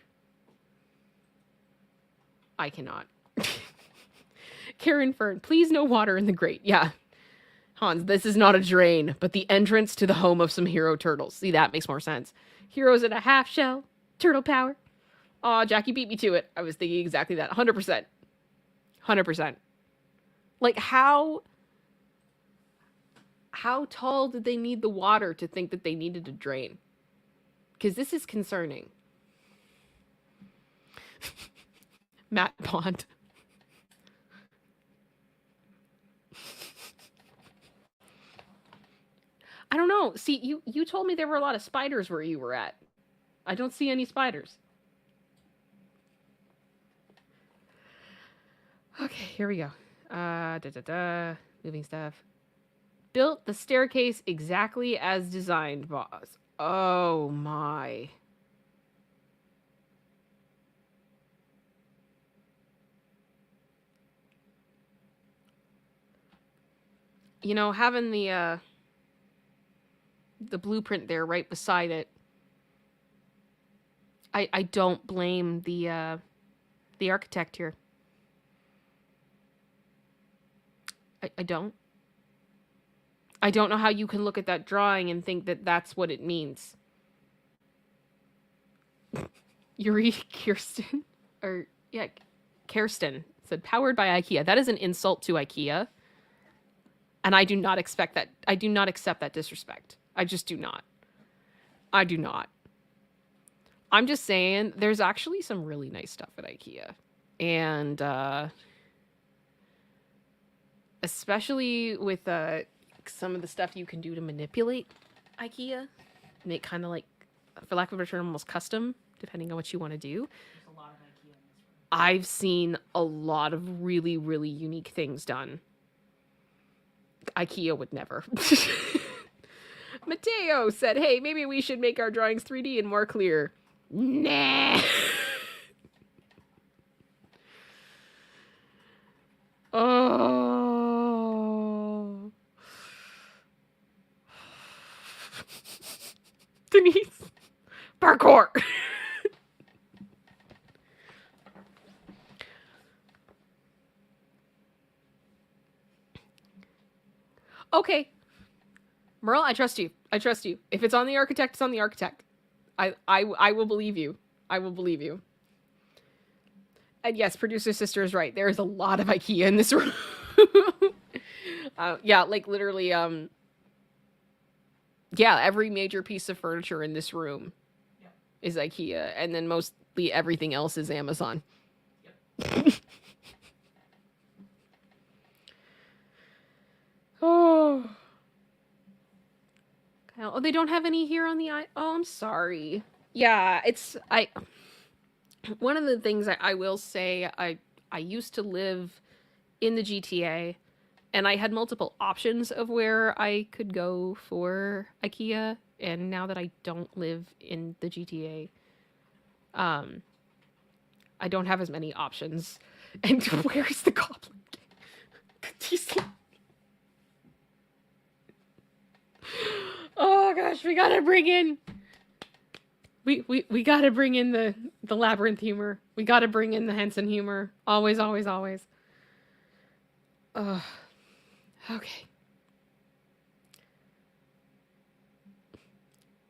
I cannot. Karen Fern, please no water in the grate. Yeah. Hans, this is not a drain, but the entrance to the home of some hero turtles. See, that makes more sense. Heroes in a half shell. Turtle power. Aw, Jackie beat me to it. I was thinking exactly that. 100%. 100%. Like, how tall did they need the water to think that they needed a drain? Because this is concerning. Matt Bond. I don't know. See, you told me there were a lot of spiders where you were at. I don't see any spiders. Okay, here we go. Moving stuff. Built the staircase exactly as designed, boss. Oh my. You know, having the blueprint there right beside it, I don't blame the architect here. I don't. I don't know how you can look at that drawing and think that that's what it means. Yuri Kirsten, or yeah, Kirsten said powered by IKEA. That is an insult to IKEA, and I do not expect that. I do not accept that disrespect. I just do not. I do not. I'm just saying, there's actually some really nice stuff at IKEA, and especially with some of the stuff you can do to manipulate IKEA, make kind of like, for lack of a term, almost custom, depending on what you want to do. There's a lot of IKEA in this room. I've seen a lot of really, really unique things done. IKEA would never. Mateo said, hey, maybe we should make our drawings 3D and more clear. Nah. Oh. Denise. Parkour. Okay. Merle, I trust you. I trust you. If it's on the architect, it's on the architect. I will believe you. I will believe you. And yes, producer sister is right. There is a lot of IKEA in this room. Yeah, like literally, yeah, every major piece of furniture in this room is IKEA, and then mostly everything else is Amazon. Yep. Oh. Oh, they don't have any here on the Oh, I'm sorry. Yeah, one of the things I will say, I used to live in the GTA, and I had multiple options of where I could go for IKEA, and now that I don't live in the GTA, I don't have as many options. And where's the goblin? Oh gosh, we gotta bring in. We gotta bring in the labyrinth humor. We gotta bring in the Henson humor. Always, always, always. Okay.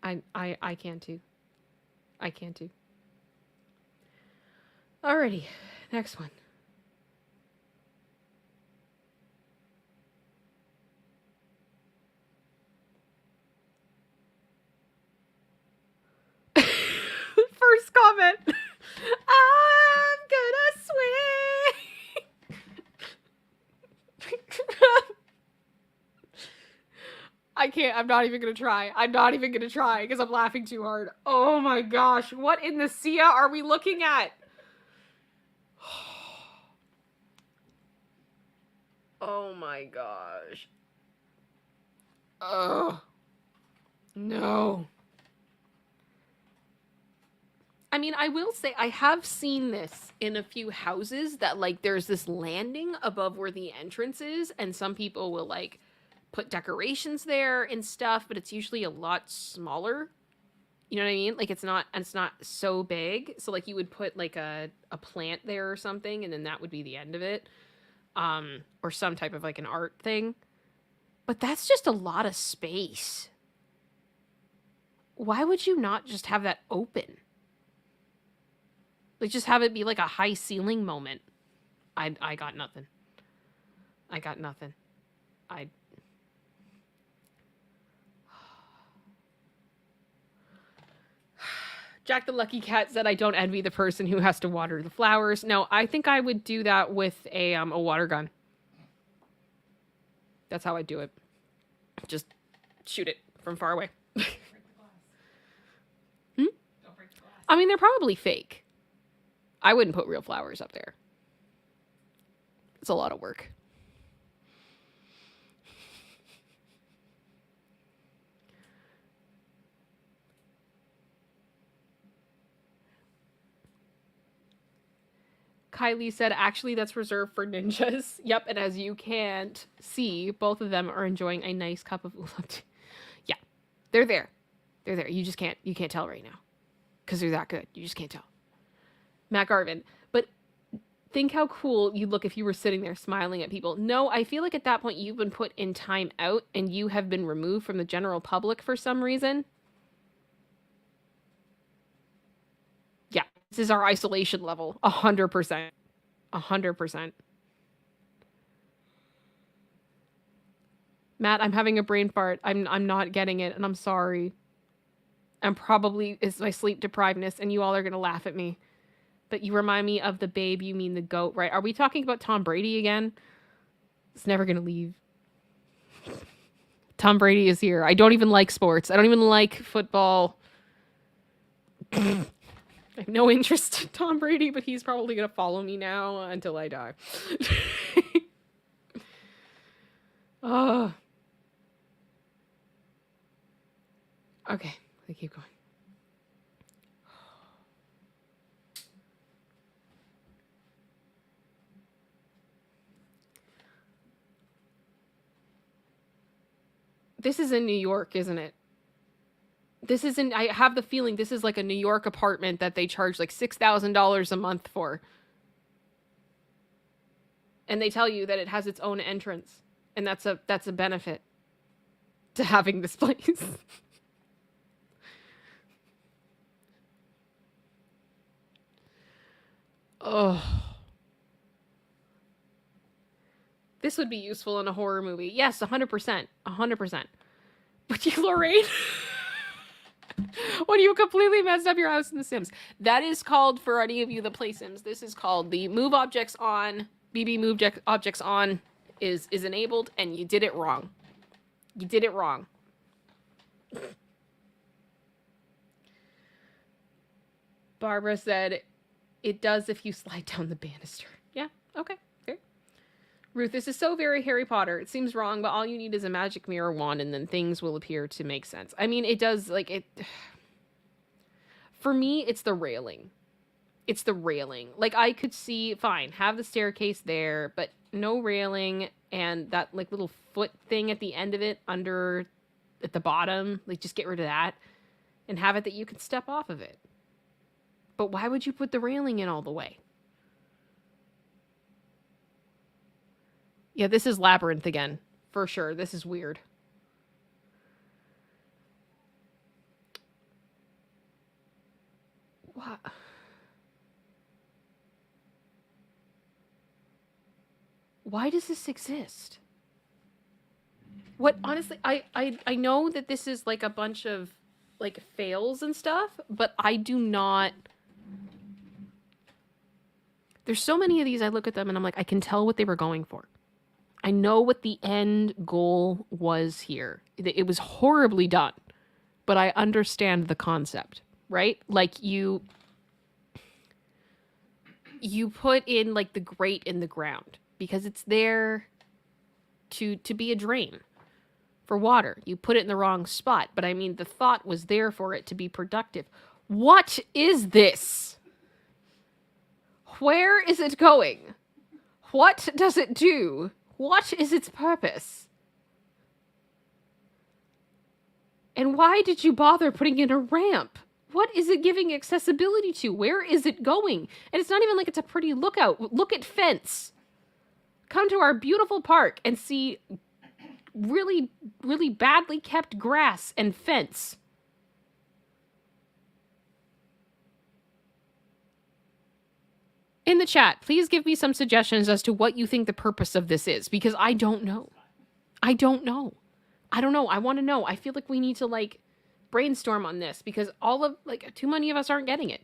I can too. I can too. Alrighty, next one. First comment. I'm gonna swing. I can't. I'm not even gonna try. I'm not even gonna try because I'm laughing too hard. Oh my gosh. What in the Sia are we looking at? Oh my gosh. Oh. No. I mean, I will say I have seen this in a few houses that like there's this landing above where the entrance is, and some people will like put decorations there and stuff, but it's usually a lot smaller. You know what I mean? Like it's not so big. So like you would put like a plant there or something, and then that would be the end of it. Or some type of like an art thing. But that's just a lot of space. Why would you not just have that open? Like just have it be like a high ceiling moment. I got nothing. I got nothing. Jack the Lucky Cat said, I don't envy the person who has to water the flowers. No, I think I would do that with a water gun. That's how I do it. Just shoot it from far away. Break the glass. Don't break the glass. I mean, they're probably fake. I wouldn't put real flowers up there. It's a lot of work. Kylie said, actually, that's reserved for ninjas. Yep, and as you can't see, both of them are enjoying a nice cup of oolong tea. Yeah, they're there. They're there. You can't tell right now. Because they're that good. You just can't tell. Matt Garvin. But think how cool you'd look if you were sitting there smiling at people. No, I feel like at that point you've been put in time out and you have been removed from the general public for some reason. Yeah, this is our isolation level. 100%. 100%. Matt, I'm having a brain fart. I'm not getting it, and I'm sorry. And probably it's my sleep deprivedness, and you all are gonna laugh at me. But you remind me of the babe, you mean the goat, right? Are we talking about Tom Brady again? It's never gonna leave. Tom Brady is here. I don't even like sports. I don't even like football. I have no interest in Tom Brady, but he's probably going to follow me now until I die. Oh. Okay, let's keep going. This is in New York, isn't it? This isn't, I have the feeling this is like a New York apartment that they charge like $6,000 a month for. And they tell you that it has its own entrance. And that's a benefit to having this place. Oh. This would be useful in a horror movie. Yes, 100%. 100%. But you, Lorraine... when you completely messed up your house in The Sims. That is called, for any of you that play Sims, this is called the move objects on, BB move objects on is enabled, and you did it wrong. You did it wrong. Barbara said, it does if you slide down the banister. Yeah, okay, fair. Ruth, this is so very Harry Potter. It seems wrong, but all you need is a magic mirror wand and then things will appear to make sense. I mean, it does, like, it... For me, it's the railing. It's the railing. Like, I could see, fine, have the staircase there, but no railing and that, like, little foot thing at the end of it under, at the bottom. Like, just get rid of that and have it that you can step off of it. But why would you put the railing in all the way? Yeah, this is Labyrinth again. For sure. This is weird. What? Why does this exist? What, honestly, I know that this is like a bunch of like fails and stuff, but I do not. There's so many of these, I look at them and I'm like, I can tell what they were going for. I know what the end goal was here. It was horribly done, but I understand the concept, right? Like you put in like the grate in the ground because it's there to be a drain for water. You put it in the wrong spot, but I mean, the thought was there for it to be productive. What is this? Where is it going? What does it do? What is its purpose? And why did you bother putting in a ramp? What is it giving accessibility to? Where is it going? And it's not even like it's a pretty lookout. Look at fence. Come to our beautiful park and see really, really badly kept grass and fence. In the chat, please give me some suggestions as to what you think the purpose of this is, because I don't know. I don't know. I want to know. I feel like we need to like brainstorm on this because too many of us aren't getting it.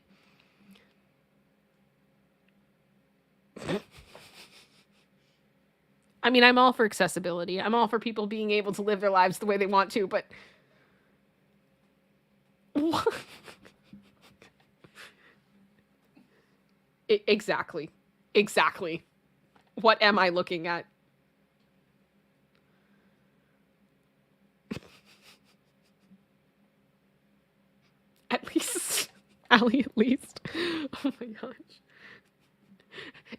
I mean, I'm all for accessibility. I'm all for people being able to live their lives the way they want to, but what? Exactly. What am I looking at? At least. Allie, at least. Oh my gosh.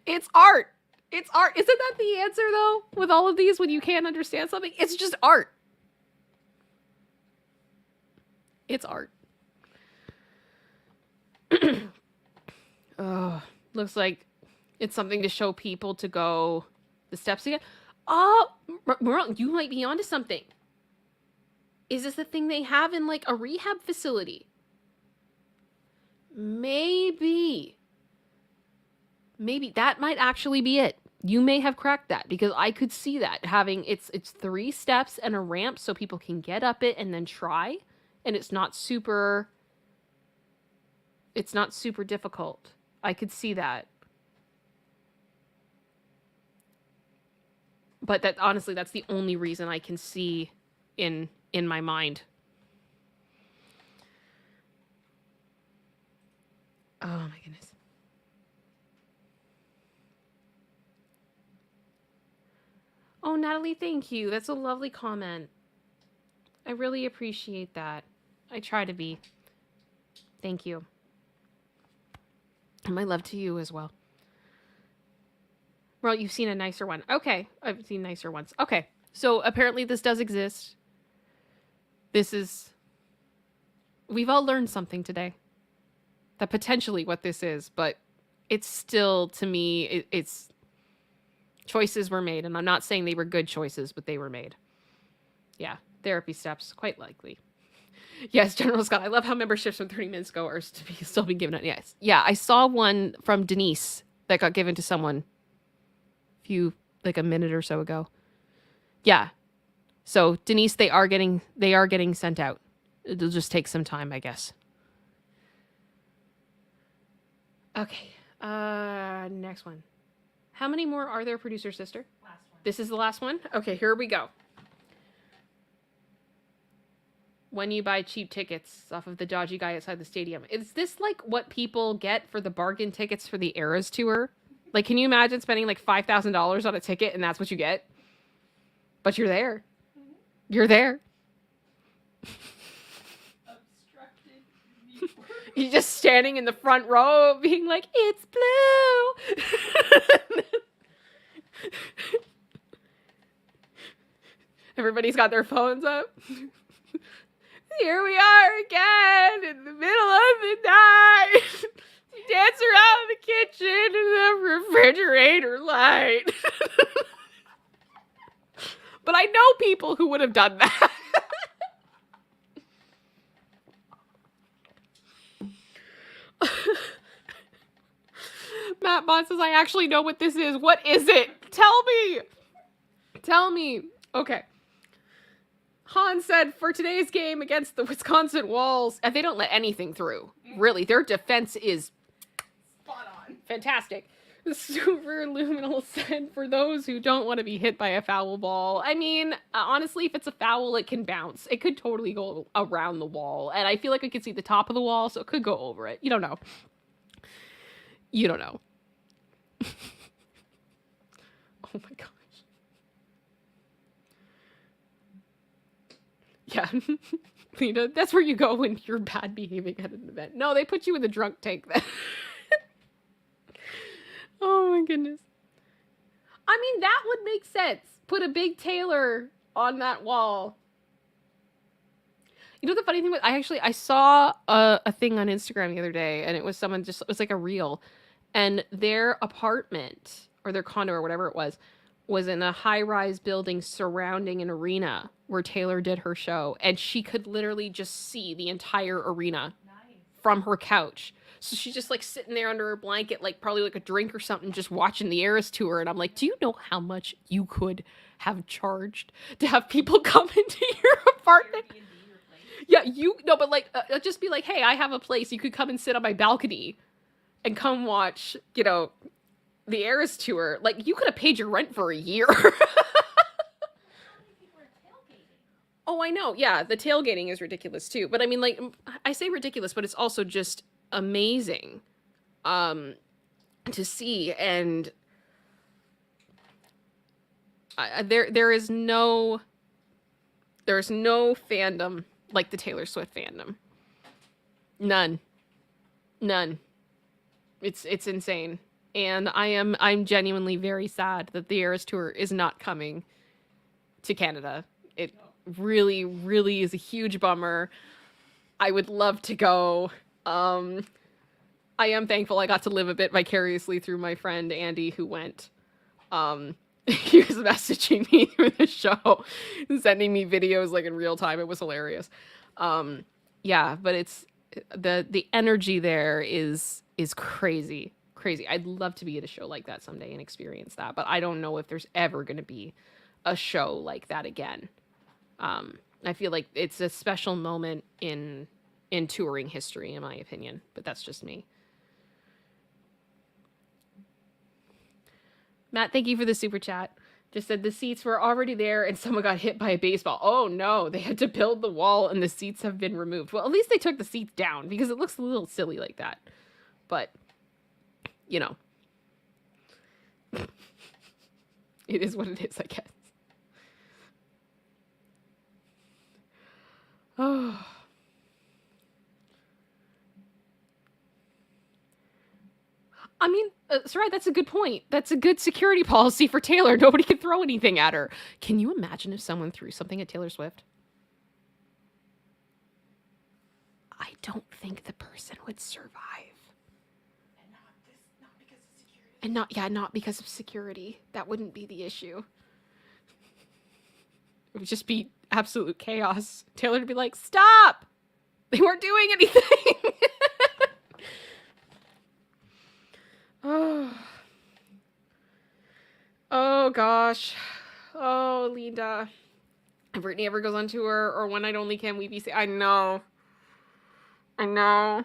It's art. It's art. Isn't that the answer, though? With all of these, when you can't understand something? It's just art. It's art. Oh, looks like it's something to show people to go the steps again. Oh, Merle, you might be onto something. Is this the thing they have in like a rehab facility? Maybe that might actually be it. You may have cracked that because I could see that having it's 3 steps and a ramp so people can get up it and then try, and it's not super difficult. I could see that. But that honestly, that's the only reason I can see in my mind. Oh my goodness. Oh, Natalie, thank you. That's a lovely comment. I really appreciate that. I try to be. Thank you. And my love to you as well. Well, you've seen a nicer one. Okay. I've seen nicer ones. Okay. So apparently this does exist. We've all learned something today. That potentially what this is, but it's still, to me, it's choices were made. And I'm not saying they were good choices, but they were made. Yeah. Therapy steps, quite likely. Yes, General Scott. I love how memberships from 30 minutes ago are still being given out. Yes. Yeah, I saw one from Denise that got given to someone a minute or so ago. Yeah. So Denise, they are getting sent out. It'll just take some time, I guess. Okay. Next one. How many more are there, producer sister? Last one. This is the last one? Okay, here we go. When you buy cheap tickets off of the dodgy guy outside the stadium. Is this like what people get for the bargain tickets for the Eras tour? Like, can you imagine spending like $5,000 on a ticket and that's what you get? But you're there. Mm-hmm. You're there. Obstructed viewpoint. You just standing in the front row being like, it's blue. Everybody's got their phones up. Here we are again in the middle of the night. Dance around the kitchen in the refrigerator light. But I know people who would have done that. Matt Bond says, I actually know what this is. What is it? Tell me. Tell me. Okay. Han said, for today's game against the Wisconsin Walls, and they don't let anything through. Really, their defense is Spot on. fantastic. Super Luminal said, for those who don't want to be hit by a foul ball. I mean, honestly, if it's a foul, it can bounce. It could totally go around the wall. And I feel like I could see the top of the wall, so it could go over it. You don't know. You don't know. Oh my gosh. Yeah. Lena, that's where you go when you're bad behaving at an event. No, they put you in the drunk tank then. Oh my goodness. I mean, that would make sense. Put a big Taylor on that wall. You know the funny thing was, I saw a thing on Instagram the other day, and it was someone it was like a reel, and their apartment or their condo or whatever it was in a high-rise building surrounding an arena where Taylor did her show, and she could literally just see the entire arena from her couch. So she's just like sitting there under her blanket, like probably like a drink or something, just watching the Eras tour. And I'm like, do you know how much you could have charged to have people come into your apartment? Yeah, but like, just be like, hey, I have a place. You could come and sit on my balcony and come watch, the Eras tour. Like, you could have paid your rent for a year. Oh, I know. Yeah, the tailgating is ridiculous too. But I mean, like, I say ridiculous, but it's also just amazing to see. And there's no fandom like the Taylor Swift fandom. None. It's insane. And I'm genuinely very sad that the Eras tour is not coming to Canada. It really, really is a huge bummer. I would love to go. I am thankful I got to live a bit vicariously through my friend Andy, who went. He was messaging me through the show, sending me videos like in real time. It was hilarious. Yeah, but it's the energy there is crazy. I'd love to be at a show like that someday and experience that, but I don't know if there's ever going to be a show like that again. I feel like it's a special moment in touring history, in my opinion, but that's just me. Matt, thank you for the super chat. Just said the seats were already there and someone got hit by a baseball. Oh no, they had to build the wall and the seats have been removed. Well, at least they took the seats down because it looks a little silly like that. But, it is what it is, I guess. Oh. I mean, Sarai, that's a good point. That's a good security policy for Taylor. Nobody can throw anything at her. Can you imagine if someone threw something at Taylor Swift? I don't think the person would survive. And not because of security. That wouldn't be the issue. It would just be absolute chaos. Taylor would be like, stop! They weren't doing anything! Oh gosh. Oh, Linda. If Britney ever goes on tour or One Night Only Can We Be Saved? I know. I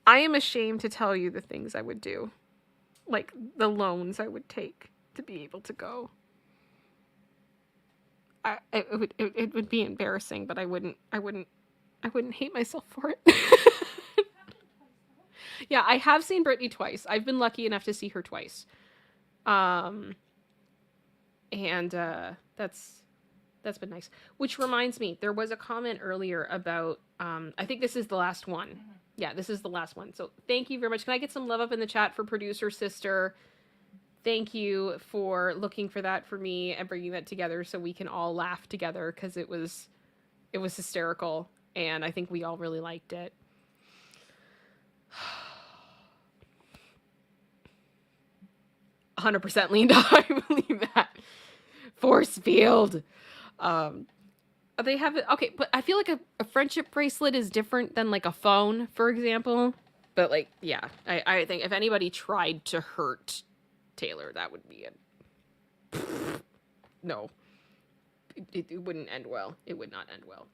am ashamed to tell you the things I would do. Like the loans I would take to be able to go. It would be embarrassing, but I wouldn't hate myself for it. Yeah, I have seen Britney twice. I've been lucky enough to see her twice. And that's been nice. Which reminds me, there was a comment earlier about I think this is the last one. Yeah, this is the last one. So thank you very much. Can I get some love up in the chat for producer sister? Thank you for looking for that for me and bringing that together so we can all laugh together, because it was hysterical and I think we all really liked it. 100% leaned on. I believe that. Force field. They have it. Okay, but I feel like a friendship bracelet is different than like a phone, for example. But like, yeah, I think if anybody tried to hurt Taylor, that would be it. No. It wouldn't end well. It would not end well.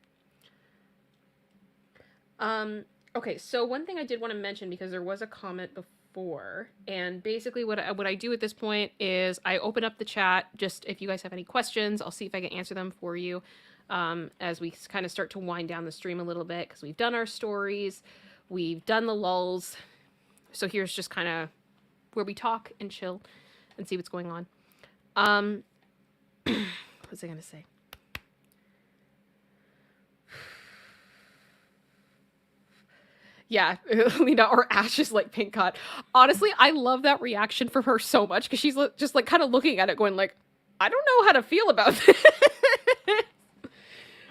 Okay, so one thing I did want to mention, because there was a comment before, and basically what I do at this point is I open up the chat, just if you guys have any questions, I'll see if I can answer them for you, as we kind of start to wind down the stream a little bit, because we've done our stories, we've done the lulls, so here's just kind of where we talk and chill and see what's going on. What was I going to say? Yeah, Lena or Ash is like pink hot. Honestly, I love that reaction from her so much, because she's just like kind of looking at it going like, I don't know how to feel about this.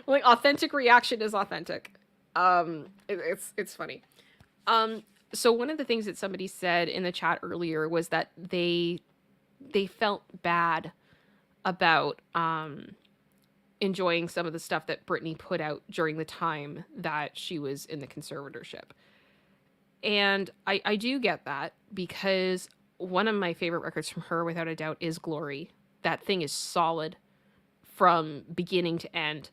Like, authentic reaction is authentic. It's funny. So one of the things that somebody said in the chat earlier was that they felt bad about enjoying some of the stuff that Britney put out during the time that she was in the conservatorship. And I do get that, because one of my favorite records from her, without a doubt, is Glory. That thing is solid from beginning to end,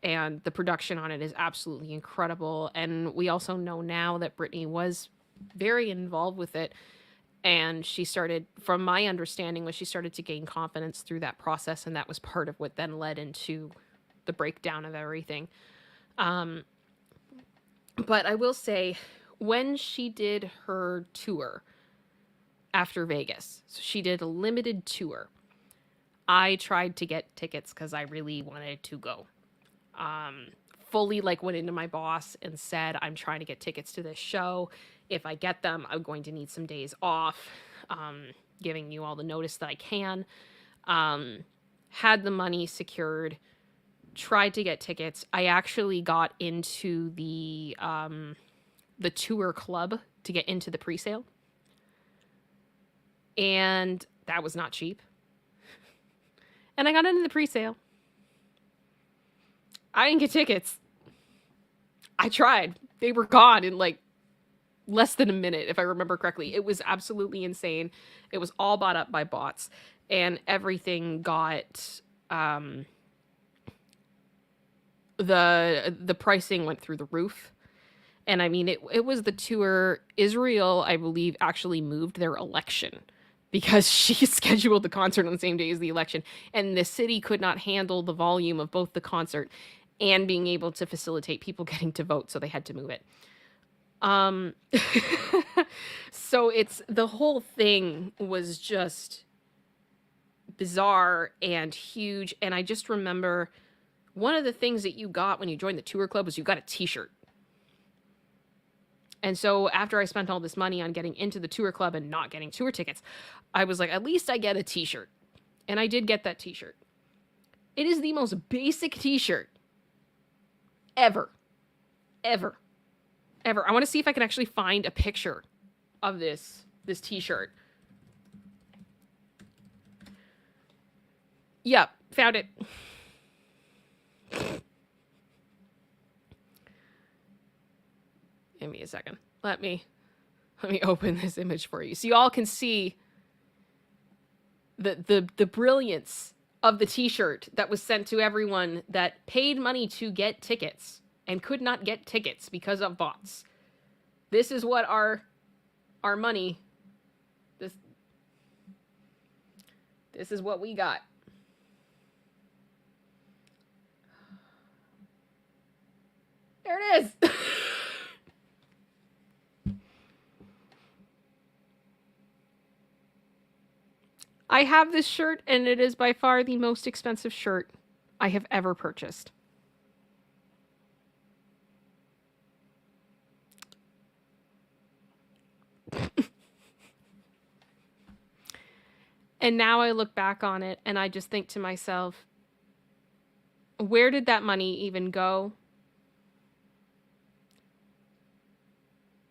and the production on it is absolutely incredible. And we also know now that Britney was very involved with it, and she started, from my understanding, was she started to gain confidence through that process, and that was part of what then led into the breakdown of everything. But I will say, when she did her tour after Vegas, so she did a limited tour, I tried to get tickets because I really wanted to go. Fully like went into my boss and said, I'm trying to get tickets to this show. If I get them, I'm going to need some days off, giving you all the notice that I can. Had the money secured, tried to get tickets. I actually got into the tour club to get into the pre-sale. And that was not cheap. And I got into the pre-sale. I didn't get tickets. I tried. They were gone in like less than a minute, if I remember correctly. It was absolutely insane. It was all bought up by bots, and everything got the pricing went through the roof. And I mean, it was the tour. Israel, I believe, actually moved their election because she scheduled the concert on the same day as the election, and the city could not handle the volume of both the concert and being able to facilitate people getting to vote, so they had to move it. So it's, the whole thing was just bizarre and huge. And I just remember one of the things that you got when you joined the tour club was you got a t-shirt. And so after I spent all this money on getting into the tour club and not getting tour tickets, I was like, at least I get a t-shirt. And I did get that t-shirt. It is the most basic t-shirt ever. I want to see if I can actually find a picture of this t-shirt. Yep, found it. Give me a second. Let me open this image for you so you all can see the brilliance of the t-shirt that was sent to everyone that paid money to get tickets and could not get tickets because of bots. This is what our money, this is what we got. There it is. I have this shirt, and it is by far the most expensive shirt I have ever purchased. And now I look back on it and I just think to myself, where did that money even go?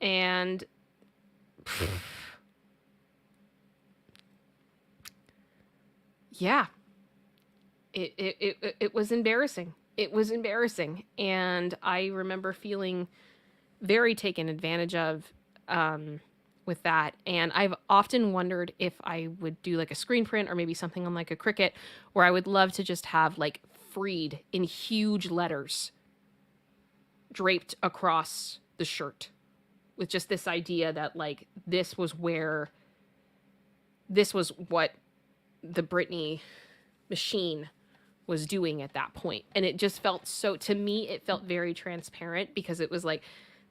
And yeah, it was embarrassing. It was embarrassing. And I remember feeling very taken advantage of with that. And I've often wondered if I would do like a screen print or maybe something on like a Cricut where I would love to just have like freed in huge letters draped across the shirt with just this idea that like this was what the Britney machine was doing at that point. And it just felt so, to me, it felt very transparent because it was like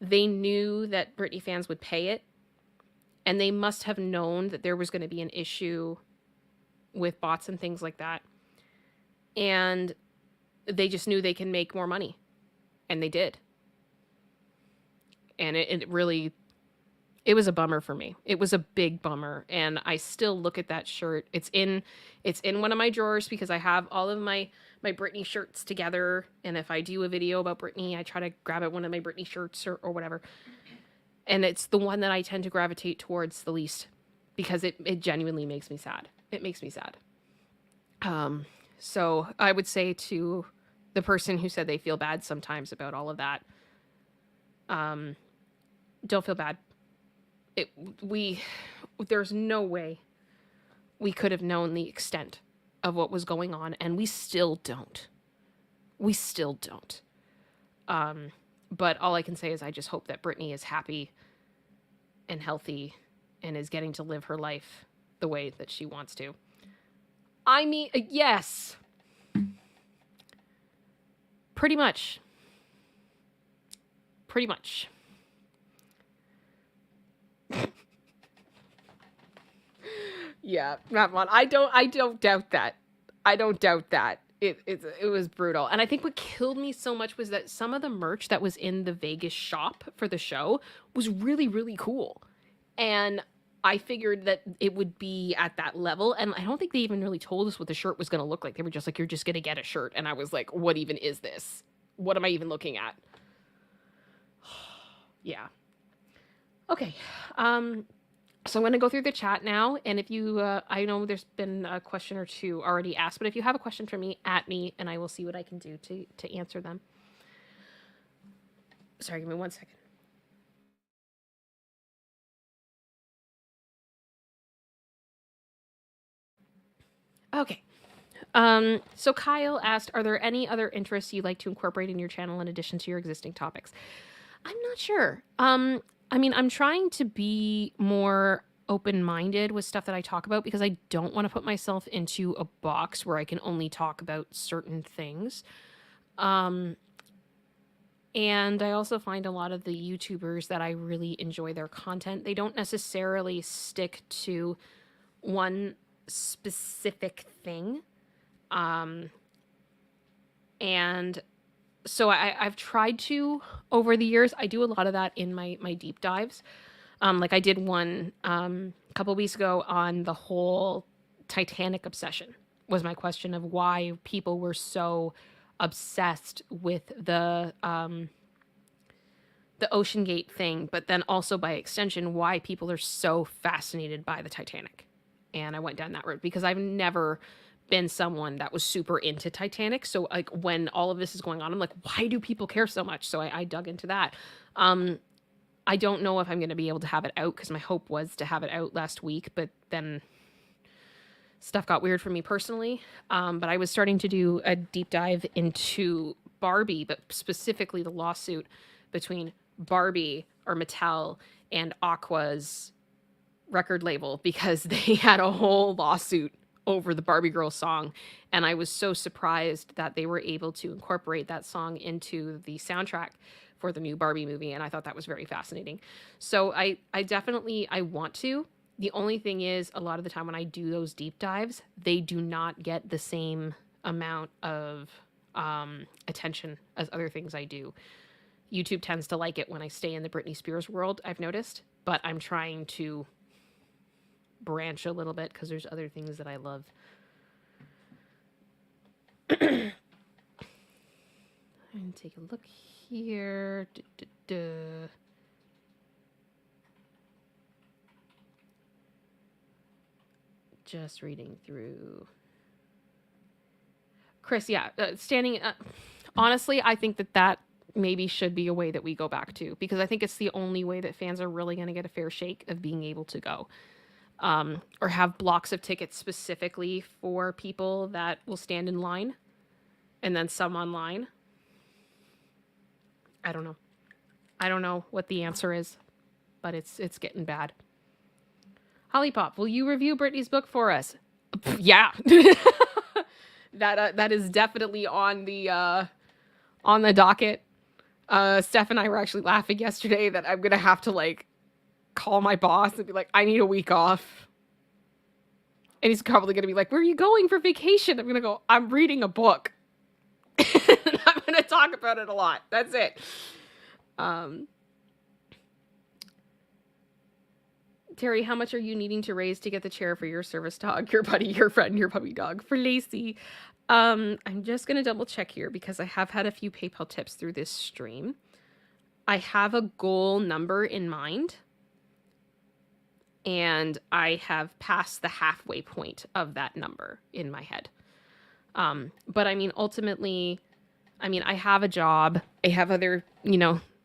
they knew that Britney fans would pay it. And they must have known that there was going to be an issue with bots and things like that. And they just knew they can make more money. And they did. And it really, it was a bummer for me. It was a big bummer. And I still look at that shirt. It's in one of my drawers because I have all of my Britney shirts together. And if I do a video about Britney, I try to grab at one of my Britney shirts or whatever. And it's the one that I tend to gravitate towards the least because it genuinely makes me sad. It makes me sad. So I would say to the person who said they feel bad sometimes about all of that, don't feel bad. There's no way we could have known the extent of what was going on, and we still don't. We still don't. But all I can say is I just hope that Britney is happy and healthy and is getting to live her life the way that she wants to. I mean, yes. Pretty much. Pretty much. Yeah, not one. I don't doubt that. I don't doubt that. It was brutal. And I think what killed me so much was that some of the merch that was in the Vegas shop for the show was really, really cool. And I figured that it would be at that level. And I don't think they even really told us what the shirt was going to look like. They were just like, you're just going to get a shirt. And I was like, what even is this? What am I even looking at? Yeah. Okay. So I'm going to go through the chat now, and if you, I know there's been a question or two already asked, but if you have a question for me, at me, and I will see what I can do to answer them. Sorry, give me 1 second. Okay. So Kyle asked, are there any other interests you'd like to incorporate in your channel in addition to your existing topics? I'm not sure. I mean, I'm trying to be more open-minded with stuff that I talk about because I don't want to put myself into a box where I can only talk about certain things. And I also find a lot of the YouTubers that I really enjoy their content, they don't necessarily stick to one specific thing. And so I've tried to, over the years, I do a lot of that in my deep dives. Like I did one a couple weeks ago on the whole Titanic obsession was my question of why people were so obsessed with the Ocean Gate thing, but then also by extension, why people are so fascinated by the Titanic. And I went down that road because I've never been someone that was super into Titanic. So like when all of this is going on, I'm like, why do people care so much? So I dug into that. I don't know if I'm going to be able to have it out because my hope was to have it out last week, but then stuff got weird for me personally. But I was starting to do a deep dive into Barbie, but specifically the lawsuit between Barbie or Mattel and Aqua's record label because they had a whole lawsuit over the Barbie Girl song. And I was so surprised that they were able to incorporate that song into the soundtrack for the new Barbie movie. And I thought that was very fascinating. So I definitely, I want to. The only thing is a lot of the time when I do those deep dives, they do not get the same amount of attention as other things I do. YouTube tends to like it when I stay in the Britney Spears world, I've noticed, but I'm trying to branch a little bit because there's other things that I love. And take a look here. Just reading through. Chris, yeah, standing. Honestly, I think that maybe should be a way that we go back to, because I think it's the only way that fans are really going to get a fair shake of being able to go. Or have blocks of tickets specifically for people that will stand in line, and then some online. I don't know. I don't know what the answer is, but it's getting bad. Holly Pop, will you review Britney's book for us? Yeah. That is definitely on the docket. Steph and I were actually laughing yesterday that I'm gonna have to like call my boss and be like, I need a week off. And he's probably gonna be like, where are you going for vacation? I'm gonna go, I'm reading a book. And I'm gonna talk about it a lot. That's it. Terry, how much are you needing to raise to get the chair for your service dog, your buddy, your friend, your puppy dog? For Lacey, I'm just going to double check here because I have had a few PayPal tips through this stream. I have a goal number in mind, and I have passed the halfway point of that number in my head. But I mean, ultimately, I have a job. I have other,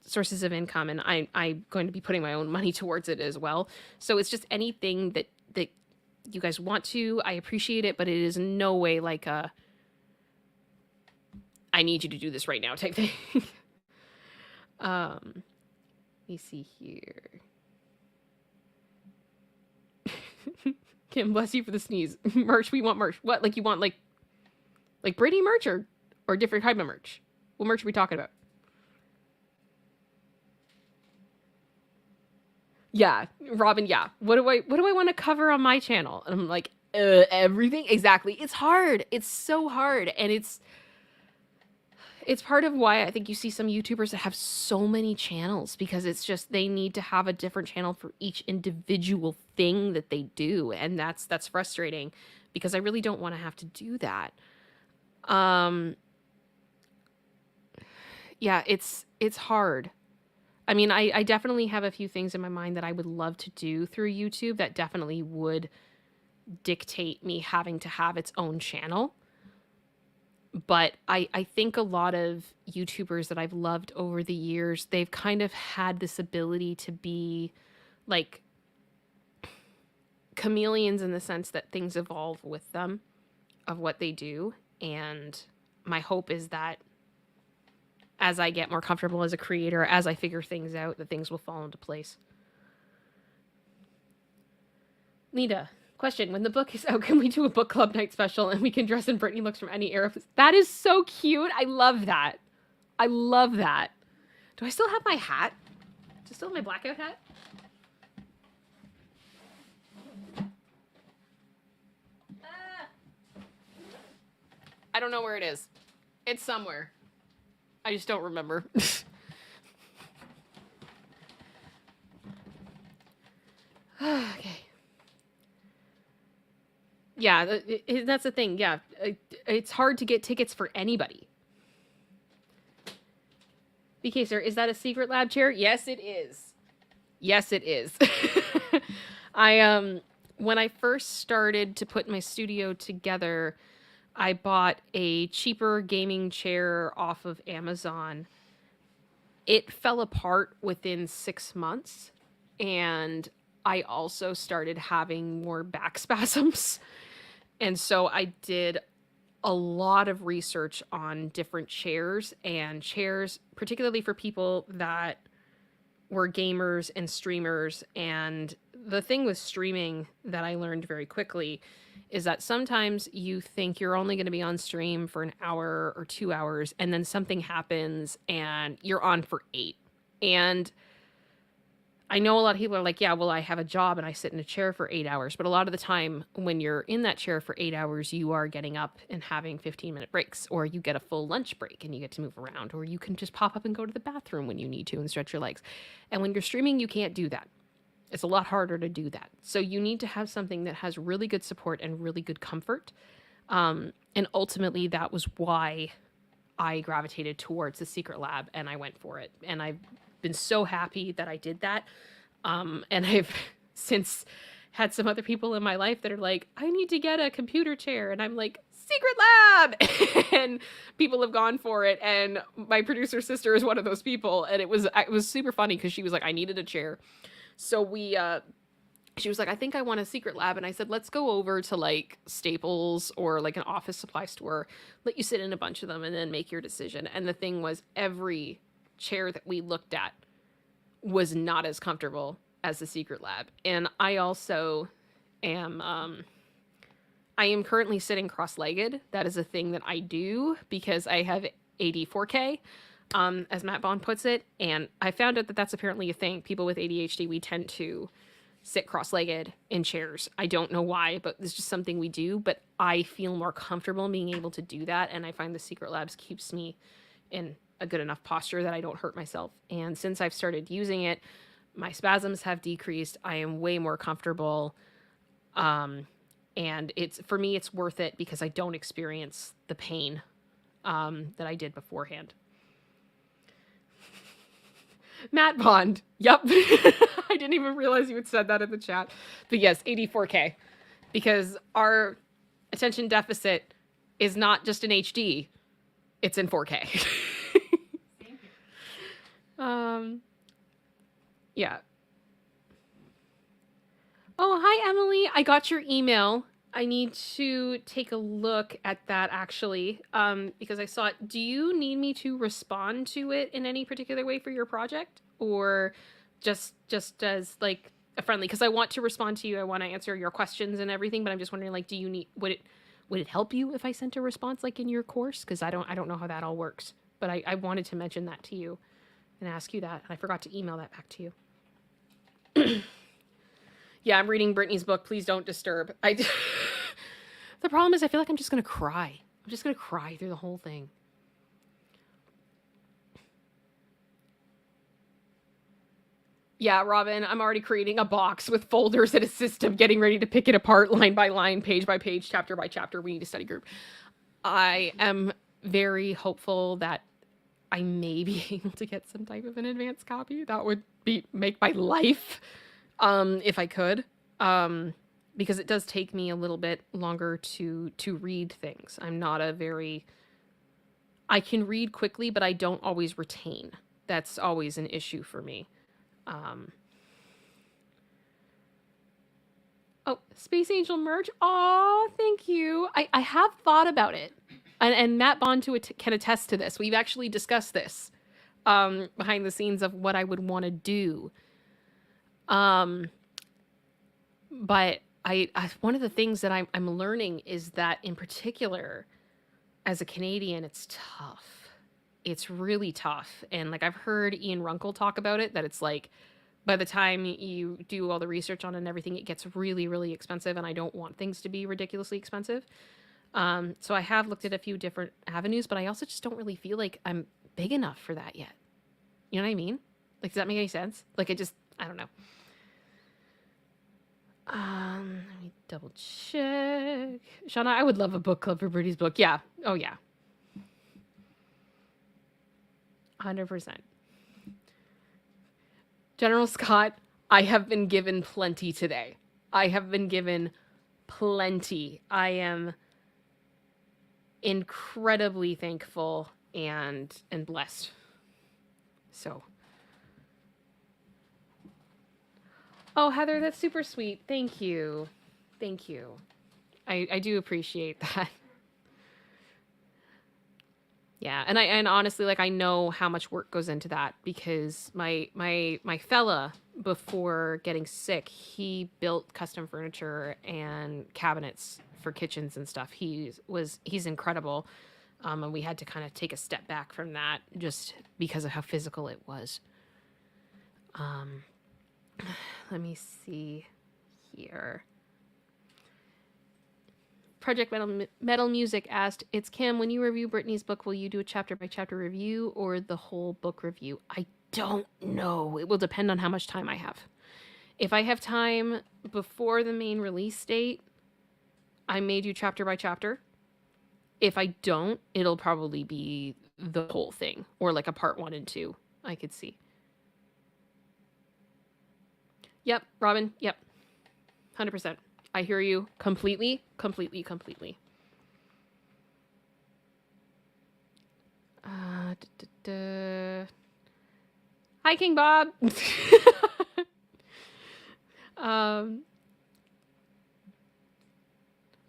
sources of income, and I'm going to be putting my own money towards it as well. So it's just anything that you guys want to, I appreciate it, but it is no way like a I need you to do this right now type thing. Let me see here. Kim, bless you for the sneeze. Merch, we want merch. What? Like you want like Britney merch or different type of merch? What merch are we talking about? Yeah, Robin, yeah. What do I want to cover on my channel? And I'm like, everything? Exactly. It's hard. It's so hard. And it's part of why I think you see some YouTubers that have so many channels, because it's just they need to have a different channel for each individual thing that they do. And that's frustrating because I really don't want to have to do that. Yeah, it's hard. I definitely have a few things in my mind that I would love to do through YouTube that definitely would dictate me having to have its own channel. But I think a lot of YouTubers that I've loved over the years, they've kind of had this ability to be like chameleons in the sense that things evolve with them of what they do. And my hope is that as I get more comfortable as a creator, as I figure things out, that things will fall into place. Nita, question. When the book is out, can we do a book club night special and we can dress in Britney looks from any era? That is so cute. I love that. I love that. Do I still have my hat? Do I still have my blackout hat? I don't know where it is. It's somewhere. I just don't remember. Okay. Yeah, that's the thing. Yeah, it's hard to get tickets for anybody. BK, sir, is that a secret lab chair? Yes, it is. Yes, it is. When I first started to put my studio together, I bought a cheaper gaming chair off of Amazon. It fell apart within 6 months, and I also started having more back spasms. And so I did a lot of research on different chairs, and chairs, particularly for people that were gamers and streamers. And the thing with streaming that I learned very quickly is that sometimes you think you're only going to be on stream for an hour or 2 hours, and then something happens and you're on for 8. And I know a lot of people are like, yeah, well, I have a job and I sit in a chair for 8 hours. But a lot of the time when you're in that chair for 8 hours, you are getting up and having 15-minute breaks, or you get a full lunch break and you get to move around, or you can just pop up and go to the bathroom when you need to and stretch your legs. And when you're streaming, you can't do that. It's a lot harder to do that. So you need to have something that has really good support and really good comfort. And ultimately, that was why I gravitated towards the secret lab and I went for it. And I've been so happy that I did that. And I've since had some other people in my life that are like, I need to get a computer chair. And I'm like, secret lab. And people have gone for it. And my producer's sister is one of those people. And it was super funny because she was like, I needed a chair. So she was like, I think I want a secret lab. And I said, let's go over to like Staples or like an office supply store, let you sit in a bunch of them and then make your decision. And the thing was, every chair that we looked at was not as comfortable as the secret lab. And I also am, I am currently sitting cross-legged. That is a thing that I do because I have AD4K, as Matt Bond puts it. And I found out that that's apparently a thing. People with ADHD, we tend to sit cross-legged in chairs. I don't know why, but it's just something we do. But I feel more comfortable being able to do that. And I find the Secret Labs keeps me in a good enough posture that I don't hurt myself. And since I've started using it, my spasms have decreased. I am way more comfortable. And for me, it's worth it because I don't experience the pain that I did beforehand. Matt Bond. Yep. I didn't even realize you had said that in the chat. But yes, 84K. Because our attention deficit is not just in HD. It's in 4K. Same here. Yeah. Oh, hi, Emily. I got your email. I need to take a look at that actually, because I saw it. Do you need me to respond to it in any particular way for your project, or just as like a friendly? Because I want to respond to you. I want to answer your questions and everything. But I'm just wondering, like, do you need would it help you if I sent a response like in your course? Because I don't know how that all works. But I wanted to mention that to you and ask you that. I forgot to email that back to you. Yeah, I'm reading Britney's book. Please don't disturb. The problem is I feel like I'm just going to cry. I'm just going to cry through the whole thing. Yeah, Robin, I'm already creating a box with folders and a system, getting ready to pick it apart line by line, page by page, chapter by chapter. We need a study group. I am very hopeful that I may be able to get some type of an advanced copy. That would make my life. If I could, because it does take me a little bit longer to read things. I'm not I can read quickly, but I don't always retain. That's always an issue for me. Oh, Space Angel merch. Oh, thank you. I have thought about it, and Matt Bond can attest to this. We've actually discussed this behind the scenes of what I would want to do. But I one of the things that I'm learning is that in particular, as a Canadian, it's tough. It's really tough. And like I've heard Ian Runkle talk about it, that it's like by the time you do all the research on it and everything, it gets really, really expensive. And I don't want things to be ridiculously expensive. So I have looked at a few different avenues, but I also just don't really feel like I'm big enough for that yet. You know what I mean? Like, does that make any sense? Like, I don't know. Let me double check. Shauna, I would love a book club for Britney's book. Yeah. Oh, yeah. 100%. General Scott, I have been given plenty today. I have been given plenty. I am incredibly thankful and blessed. So. Oh, Heather, that's super sweet. Thank you. Thank you. I do appreciate that. Yeah, and honestly, like I know how much work goes into that because my fella, before getting sick, he built custom furniture and cabinets for kitchens and stuff. He's incredible. And we had to kind of take a step back from that just because of how physical it was. Let me see here. Project Metal Music asked, ItsKim, when you review Britney's book, will you do a chapter by chapter review or the whole book review? I don't know. It will depend on how much time I have. If I have time before the main release date, I may do chapter by chapter. If I don't, it'll probably be the whole thing, or like a part 1 and 2. I could see. Yep, Robin. Yep, 100%. I hear you completely. Hi, King Bob.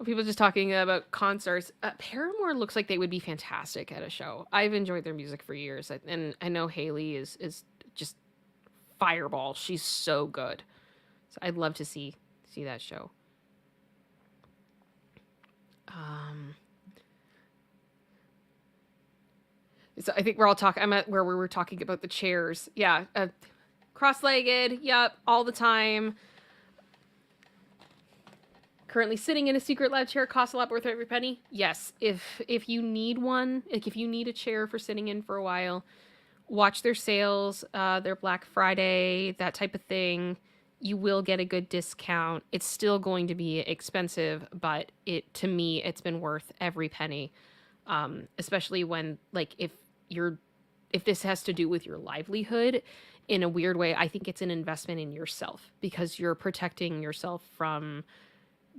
People just talking about concerts. Paramore looks like they would be fantastic at a show. I've enjoyed their music for years, and I know Haley is just fireball. She's so good. So I'd love to see that show. So I think we're all talking. I'm at where we were talking about the chairs. Yeah, cross-legged. Yep, all the time. Currently sitting in a Secret Lab chair, costs a lot, worth every penny. Yes, if you need one, like if you need a chair for sitting in for a while, watch their sales, their Black Friday, that type of thing. You will get a good discount. It's still going to be expensive, but to me, it's been worth every penny. Especially when, like, if this has to do with your livelihood in a weird way, I think it's an investment in yourself because you're protecting yourself from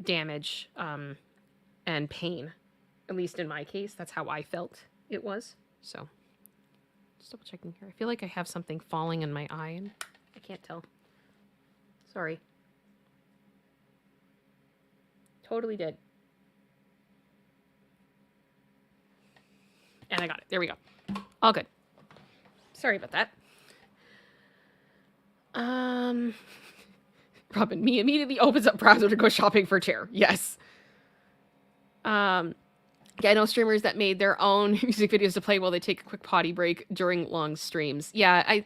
damage and pain. At least in my case, that's how I felt it was. So, just double checking here. I feel like I have something falling in my eye and I can't tell. Sorry. Totally did. And I got it. There we go. All good. Sorry about that. Robin, me immediately opens up browser to go shopping for a chair. Yes. Yeah, I know streamers that made their own music videos to play while they take a quick potty break during long streams. Yeah,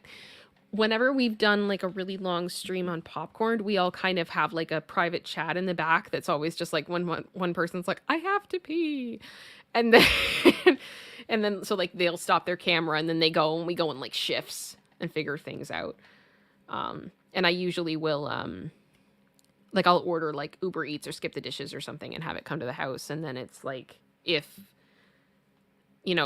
whenever we've done like a really long stream on Popcorn, we all kind of have like a private chat in the back that's always just like one person's like, I have to pee. And then and then so like they'll stop their camera and then they go and we go in like shifts and figure things out. And I usually will like I'll order like Uber Eats or Skip the Dishes or something and have it come to the house. And then it's like if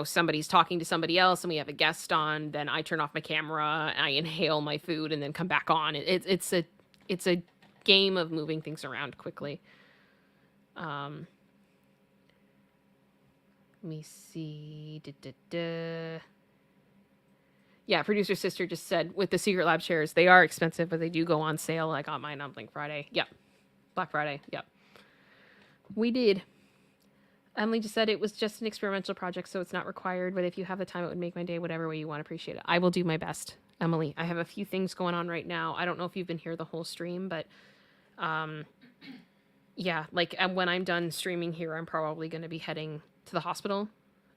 somebody's talking to somebody else and we have a guest on, then I turn off my camera, I inhale my food and then come back on. It's a game of moving things around quickly. Let me see. Yeah, producer sister just said with the Secret Lab chairs, they are expensive, but they do go on sale. I got mine on Black Friday. Yep. Black Friday. Yep. We did. Emily just said it was just an experimental project, so it's not required, but if you have the time, it would make my day whatever way you want. Appreciate it. I will do my best, Emily. I have a few things going on right now. I don't know if you've been here the whole stream, but yeah, like when I'm done streaming here, I'm probably going to be heading to the hospital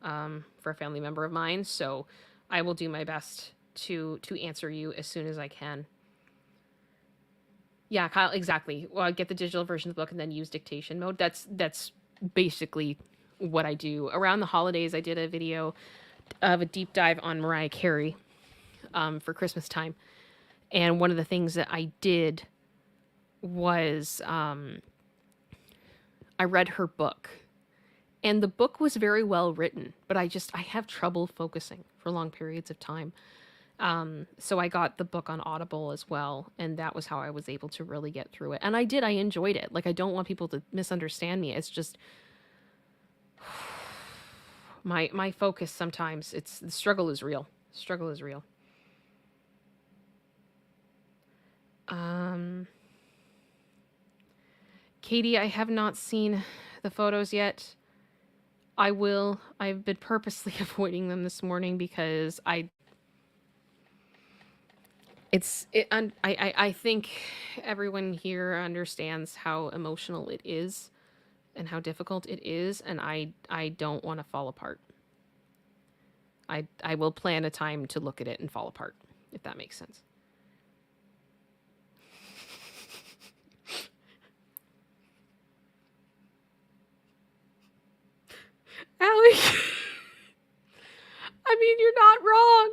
for a family member of mine, so I will do my best to answer you as soon as I can. Yeah, Kyle, exactly. Well, I get the digital version of the book and then use dictation mode. That's basically what I do. Around the holidays, I did a video of a deep dive on Mariah Carey for Christmas time. And one of the things that I did was I read her book. And the book was very well written, but I have trouble focusing for long periods of time. So I got the book on Audible as well, and that was how I was able to really get through it. And I enjoyed it. Like, I don't want people to misunderstand me. It's just my focus sometimes, the struggle is real. Struggle is real. Katie, I have not seen the photos yet. I will. I've been purposely avoiding them this morning because I think everyone here understands how emotional it is and how difficult it is, and I don't want to fall apart. I will plan a time to look at it and fall apart, if that makes sense. Allie, I mean, you're not wrong.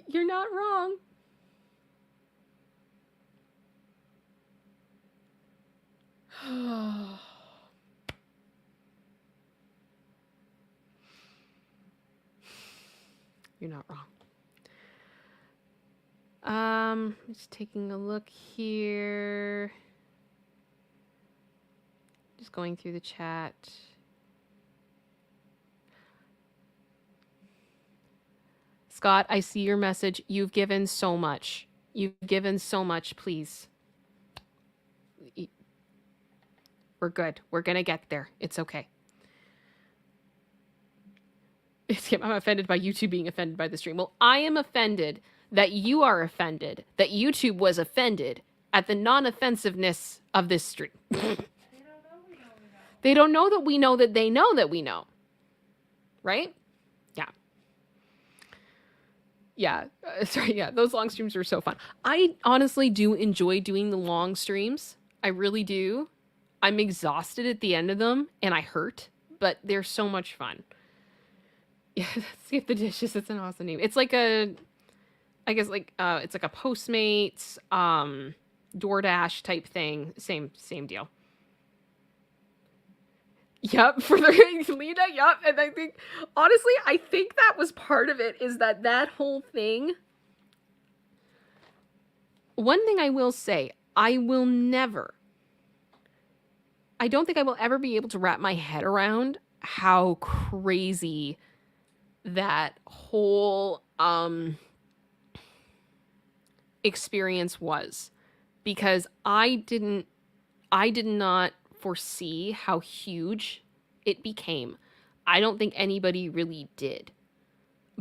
You're not wrong. You're not wrong. Just taking a look here. Just going through the chat. Scott, I see your message. You've given so much. You've given so much, please. We're good. We're going to get there. It's okay. I'm offended by YouTube being offended by the stream. Well, I am offended that you are offended, that YouTube was offended at the non-offensiveness of this stream. They don't know that we know that they know that we know. Right? Yeah. Yeah. Sorry, yeah. Those long streams are so fun. I honestly do enjoy doing the long streams. I really do. I'm exhausted at the end of them, and I hurt, but they're so much fun. Yeah, Skip the Dishes. It's an awesome name. It's like a, I guess it's like a Postmates, DoorDash type thing. Same deal. Yep, for the Lena, yep. And I think, honestly, I think that was part of it, is that whole thing. One thing I will say, I don't think I will ever be able to wrap my head around how crazy that whole experience was, because I did not foresee how huge it became. I don't think anybody really did,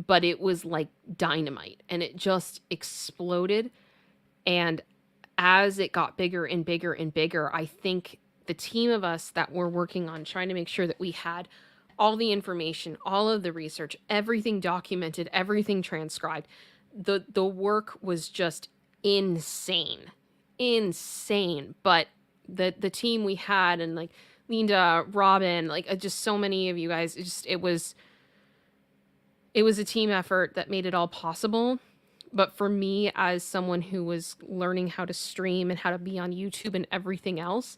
but it was like dynamite, and it just exploded. And as it got bigger and bigger and bigger, I think the team of us that were working on trying to make sure that we had all the information, all of the research, everything documented, everything transcribed, the work was just insane. But the team we had, and like Linda, Robin, like just so many of you guys, it was a team effort that made it all possible. But for me, as someone who was learning how to stream and how to be on YouTube and everything else,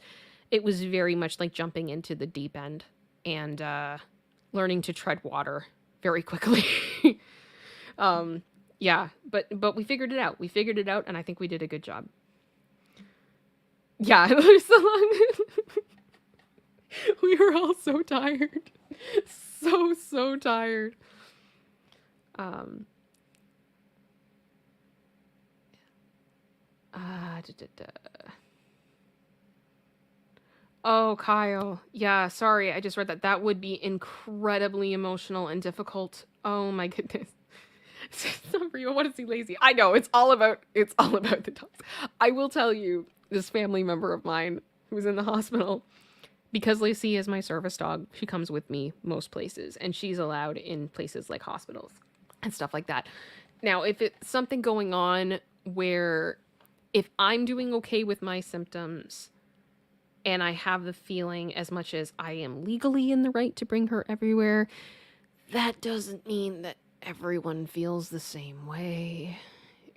it was very much like jumping into the deep end and learning to tread water very quickly. Yeah, but we figured it out. And I think we did a good job. Yeah, it was so long. We were all so tired. So tired. Oh, Kyle. Yeah, sorry. I just read that. That would be incredibly emotional and difficult. Oh my goodness. Some for you. I want to see Lazy. I know. It's all about the dogs. I will tell you, this family member of mine who was in the hospital, because Lacey is my service dog, she comes with me most places, and she's allowed in places like hospitals and stuff like that. Now, if it's something going on where if I'm doing okay with my symptoms and I have the feeling, as much as I am legally in the right to bring her everywhere, that doesn't mean that everyone feels the same way.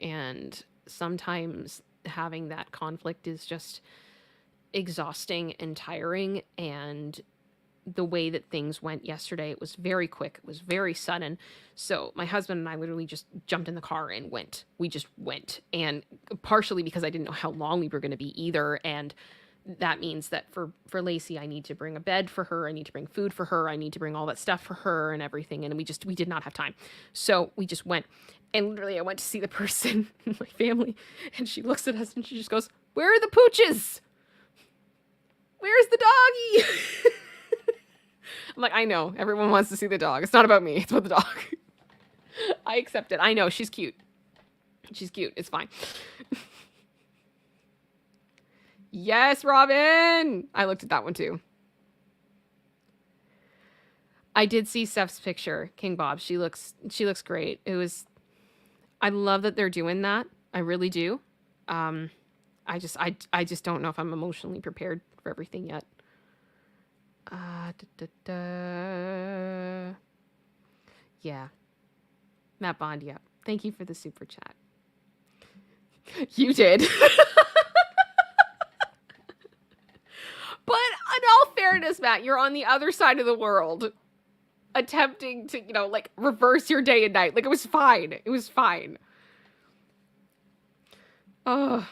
And sometimes having that conflict is just exhausting and tiring. And the way that things went yesterday, it was very quick. It was very sudden. So my husband and I literally just jumped in the car and went. We just went. And partially because I didn't know how long we were going to be either. And that means that for Lacey, I need to bring a bed for her. I need to bring food for her. I need to bring all that stuff for her and everything. And we did not have time. So we just went. And literally I went to see the person in my family, and she looks at us and she just goes, "Where are the pooches? Where's the doggy?" I'm like, I know. Everyone wants to see the dog. It's not about me. It's about the dog. I accept it. I know. She's cute. She's cute. It's fine. Yes, Robin! I looked at that one too. I did see Steph's picture, King Bob. She looks great. I love that they're doing that. I really do. I just don't know if I'm emotionally prepared for everything yet. Yeah. Matt Bond, yeah. Thank you for the super chat. You did. But in all fairness, Matt, you're on the other side of the world attempting to, like reverse your day and night. Like it was fine. It was fine. Oh.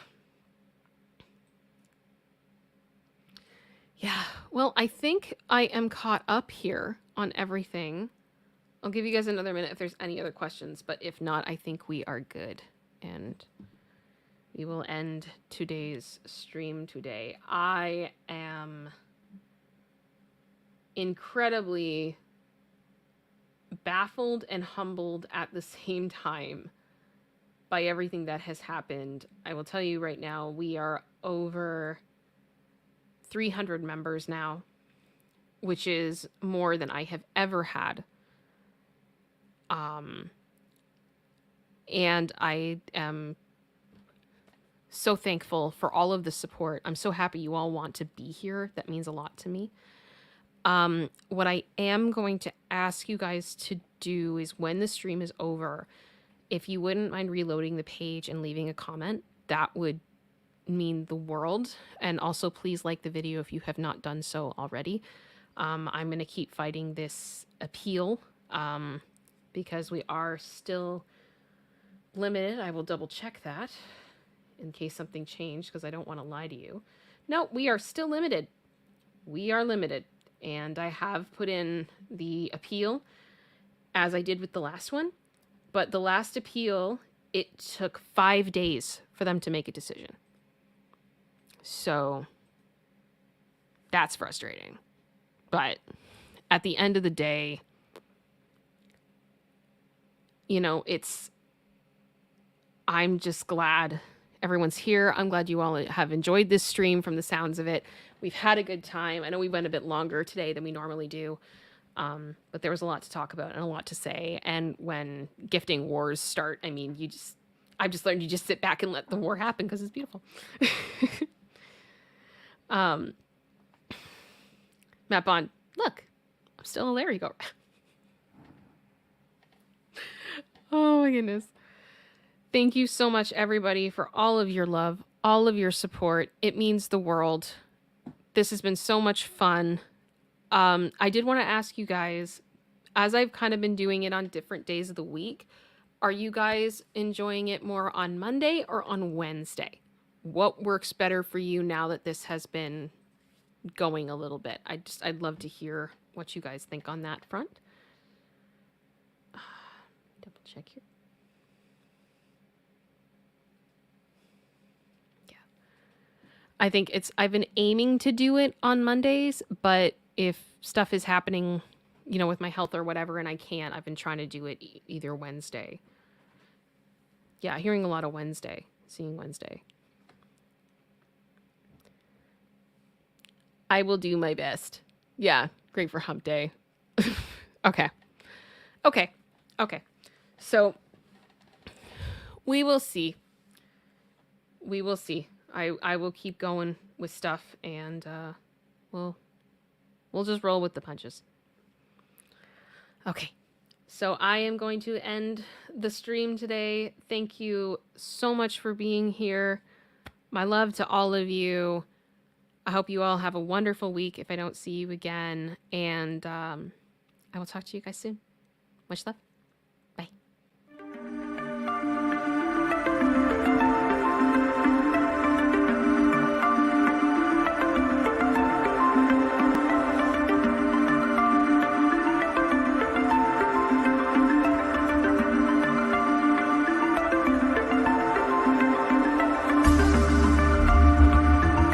Yeah. Well, I think I am caught up here on everything. I'll give you guys another minute if there's any other questions, but if not, I think we are good. And we will end today's stream today. I am incredibly baffled and humbled at the same time by everything that has happened. I will tell you right now, we are over 300 members now, which is more than I have ever had. And I am so thankful for all of the support. I'm so happy you all want to be here. That means a lot to me. What I am going to ask you guys to do is when the stream is over, if you wouldn't mind reloading the page and leaving a comment, that would mean the world. And also please like the video if you have not done so already. I'm going to keep fighting this appeal because we are still limited. I will double check that in case something changed because I don't want to lie to you. No, we are still limited. We are limited. And I have put in the appeal as I did with the last one. But the last appeal, it took 5 days for them to make a decision. So that's frustrating. But at the end of the day, I'm just glad everyone's here. I'm glad you all have enjoyed this stream from the sounds of it. We've had a good time. I know we went a bit longer today than we normally do. But there was a lot to talk about and a lot to say. And when gifting wars start, I mean, I've just learned you just sit back and let the war happen because it's beautiful. Matt Bond, look, I'm still a Larry go. Oh my goodness. Thank you so much, everybody, for all of your love, all of your support. It means the world. This has been so much fun. I did want to ask you guys, as I've kind of been doing it on different days of the week, are you guys enjoying it more on Monday or on Wednesday? What works better for you now that this has been going a little bit? I'd love to hear what you guys think on that front. Double check here. Yeah. I think I've been aiming to do it on Mondays, but if stuff is happening, with my health or whatever, and I can't, I've been trying to do it either Wednesday. Yeah, hearing a lot of Wednesday, seeing Wednesday. I will do my best. Yeah, great for hump day. Okay. So we will see. I will keep going with stuff, and we'll just roll with the punches. Okay. So I am going to end the stream today. Thank you so much for being here. My love to all of you. I hope you all have a wonderful week if I don't see you again. And I will talk to you guys soon. Much love.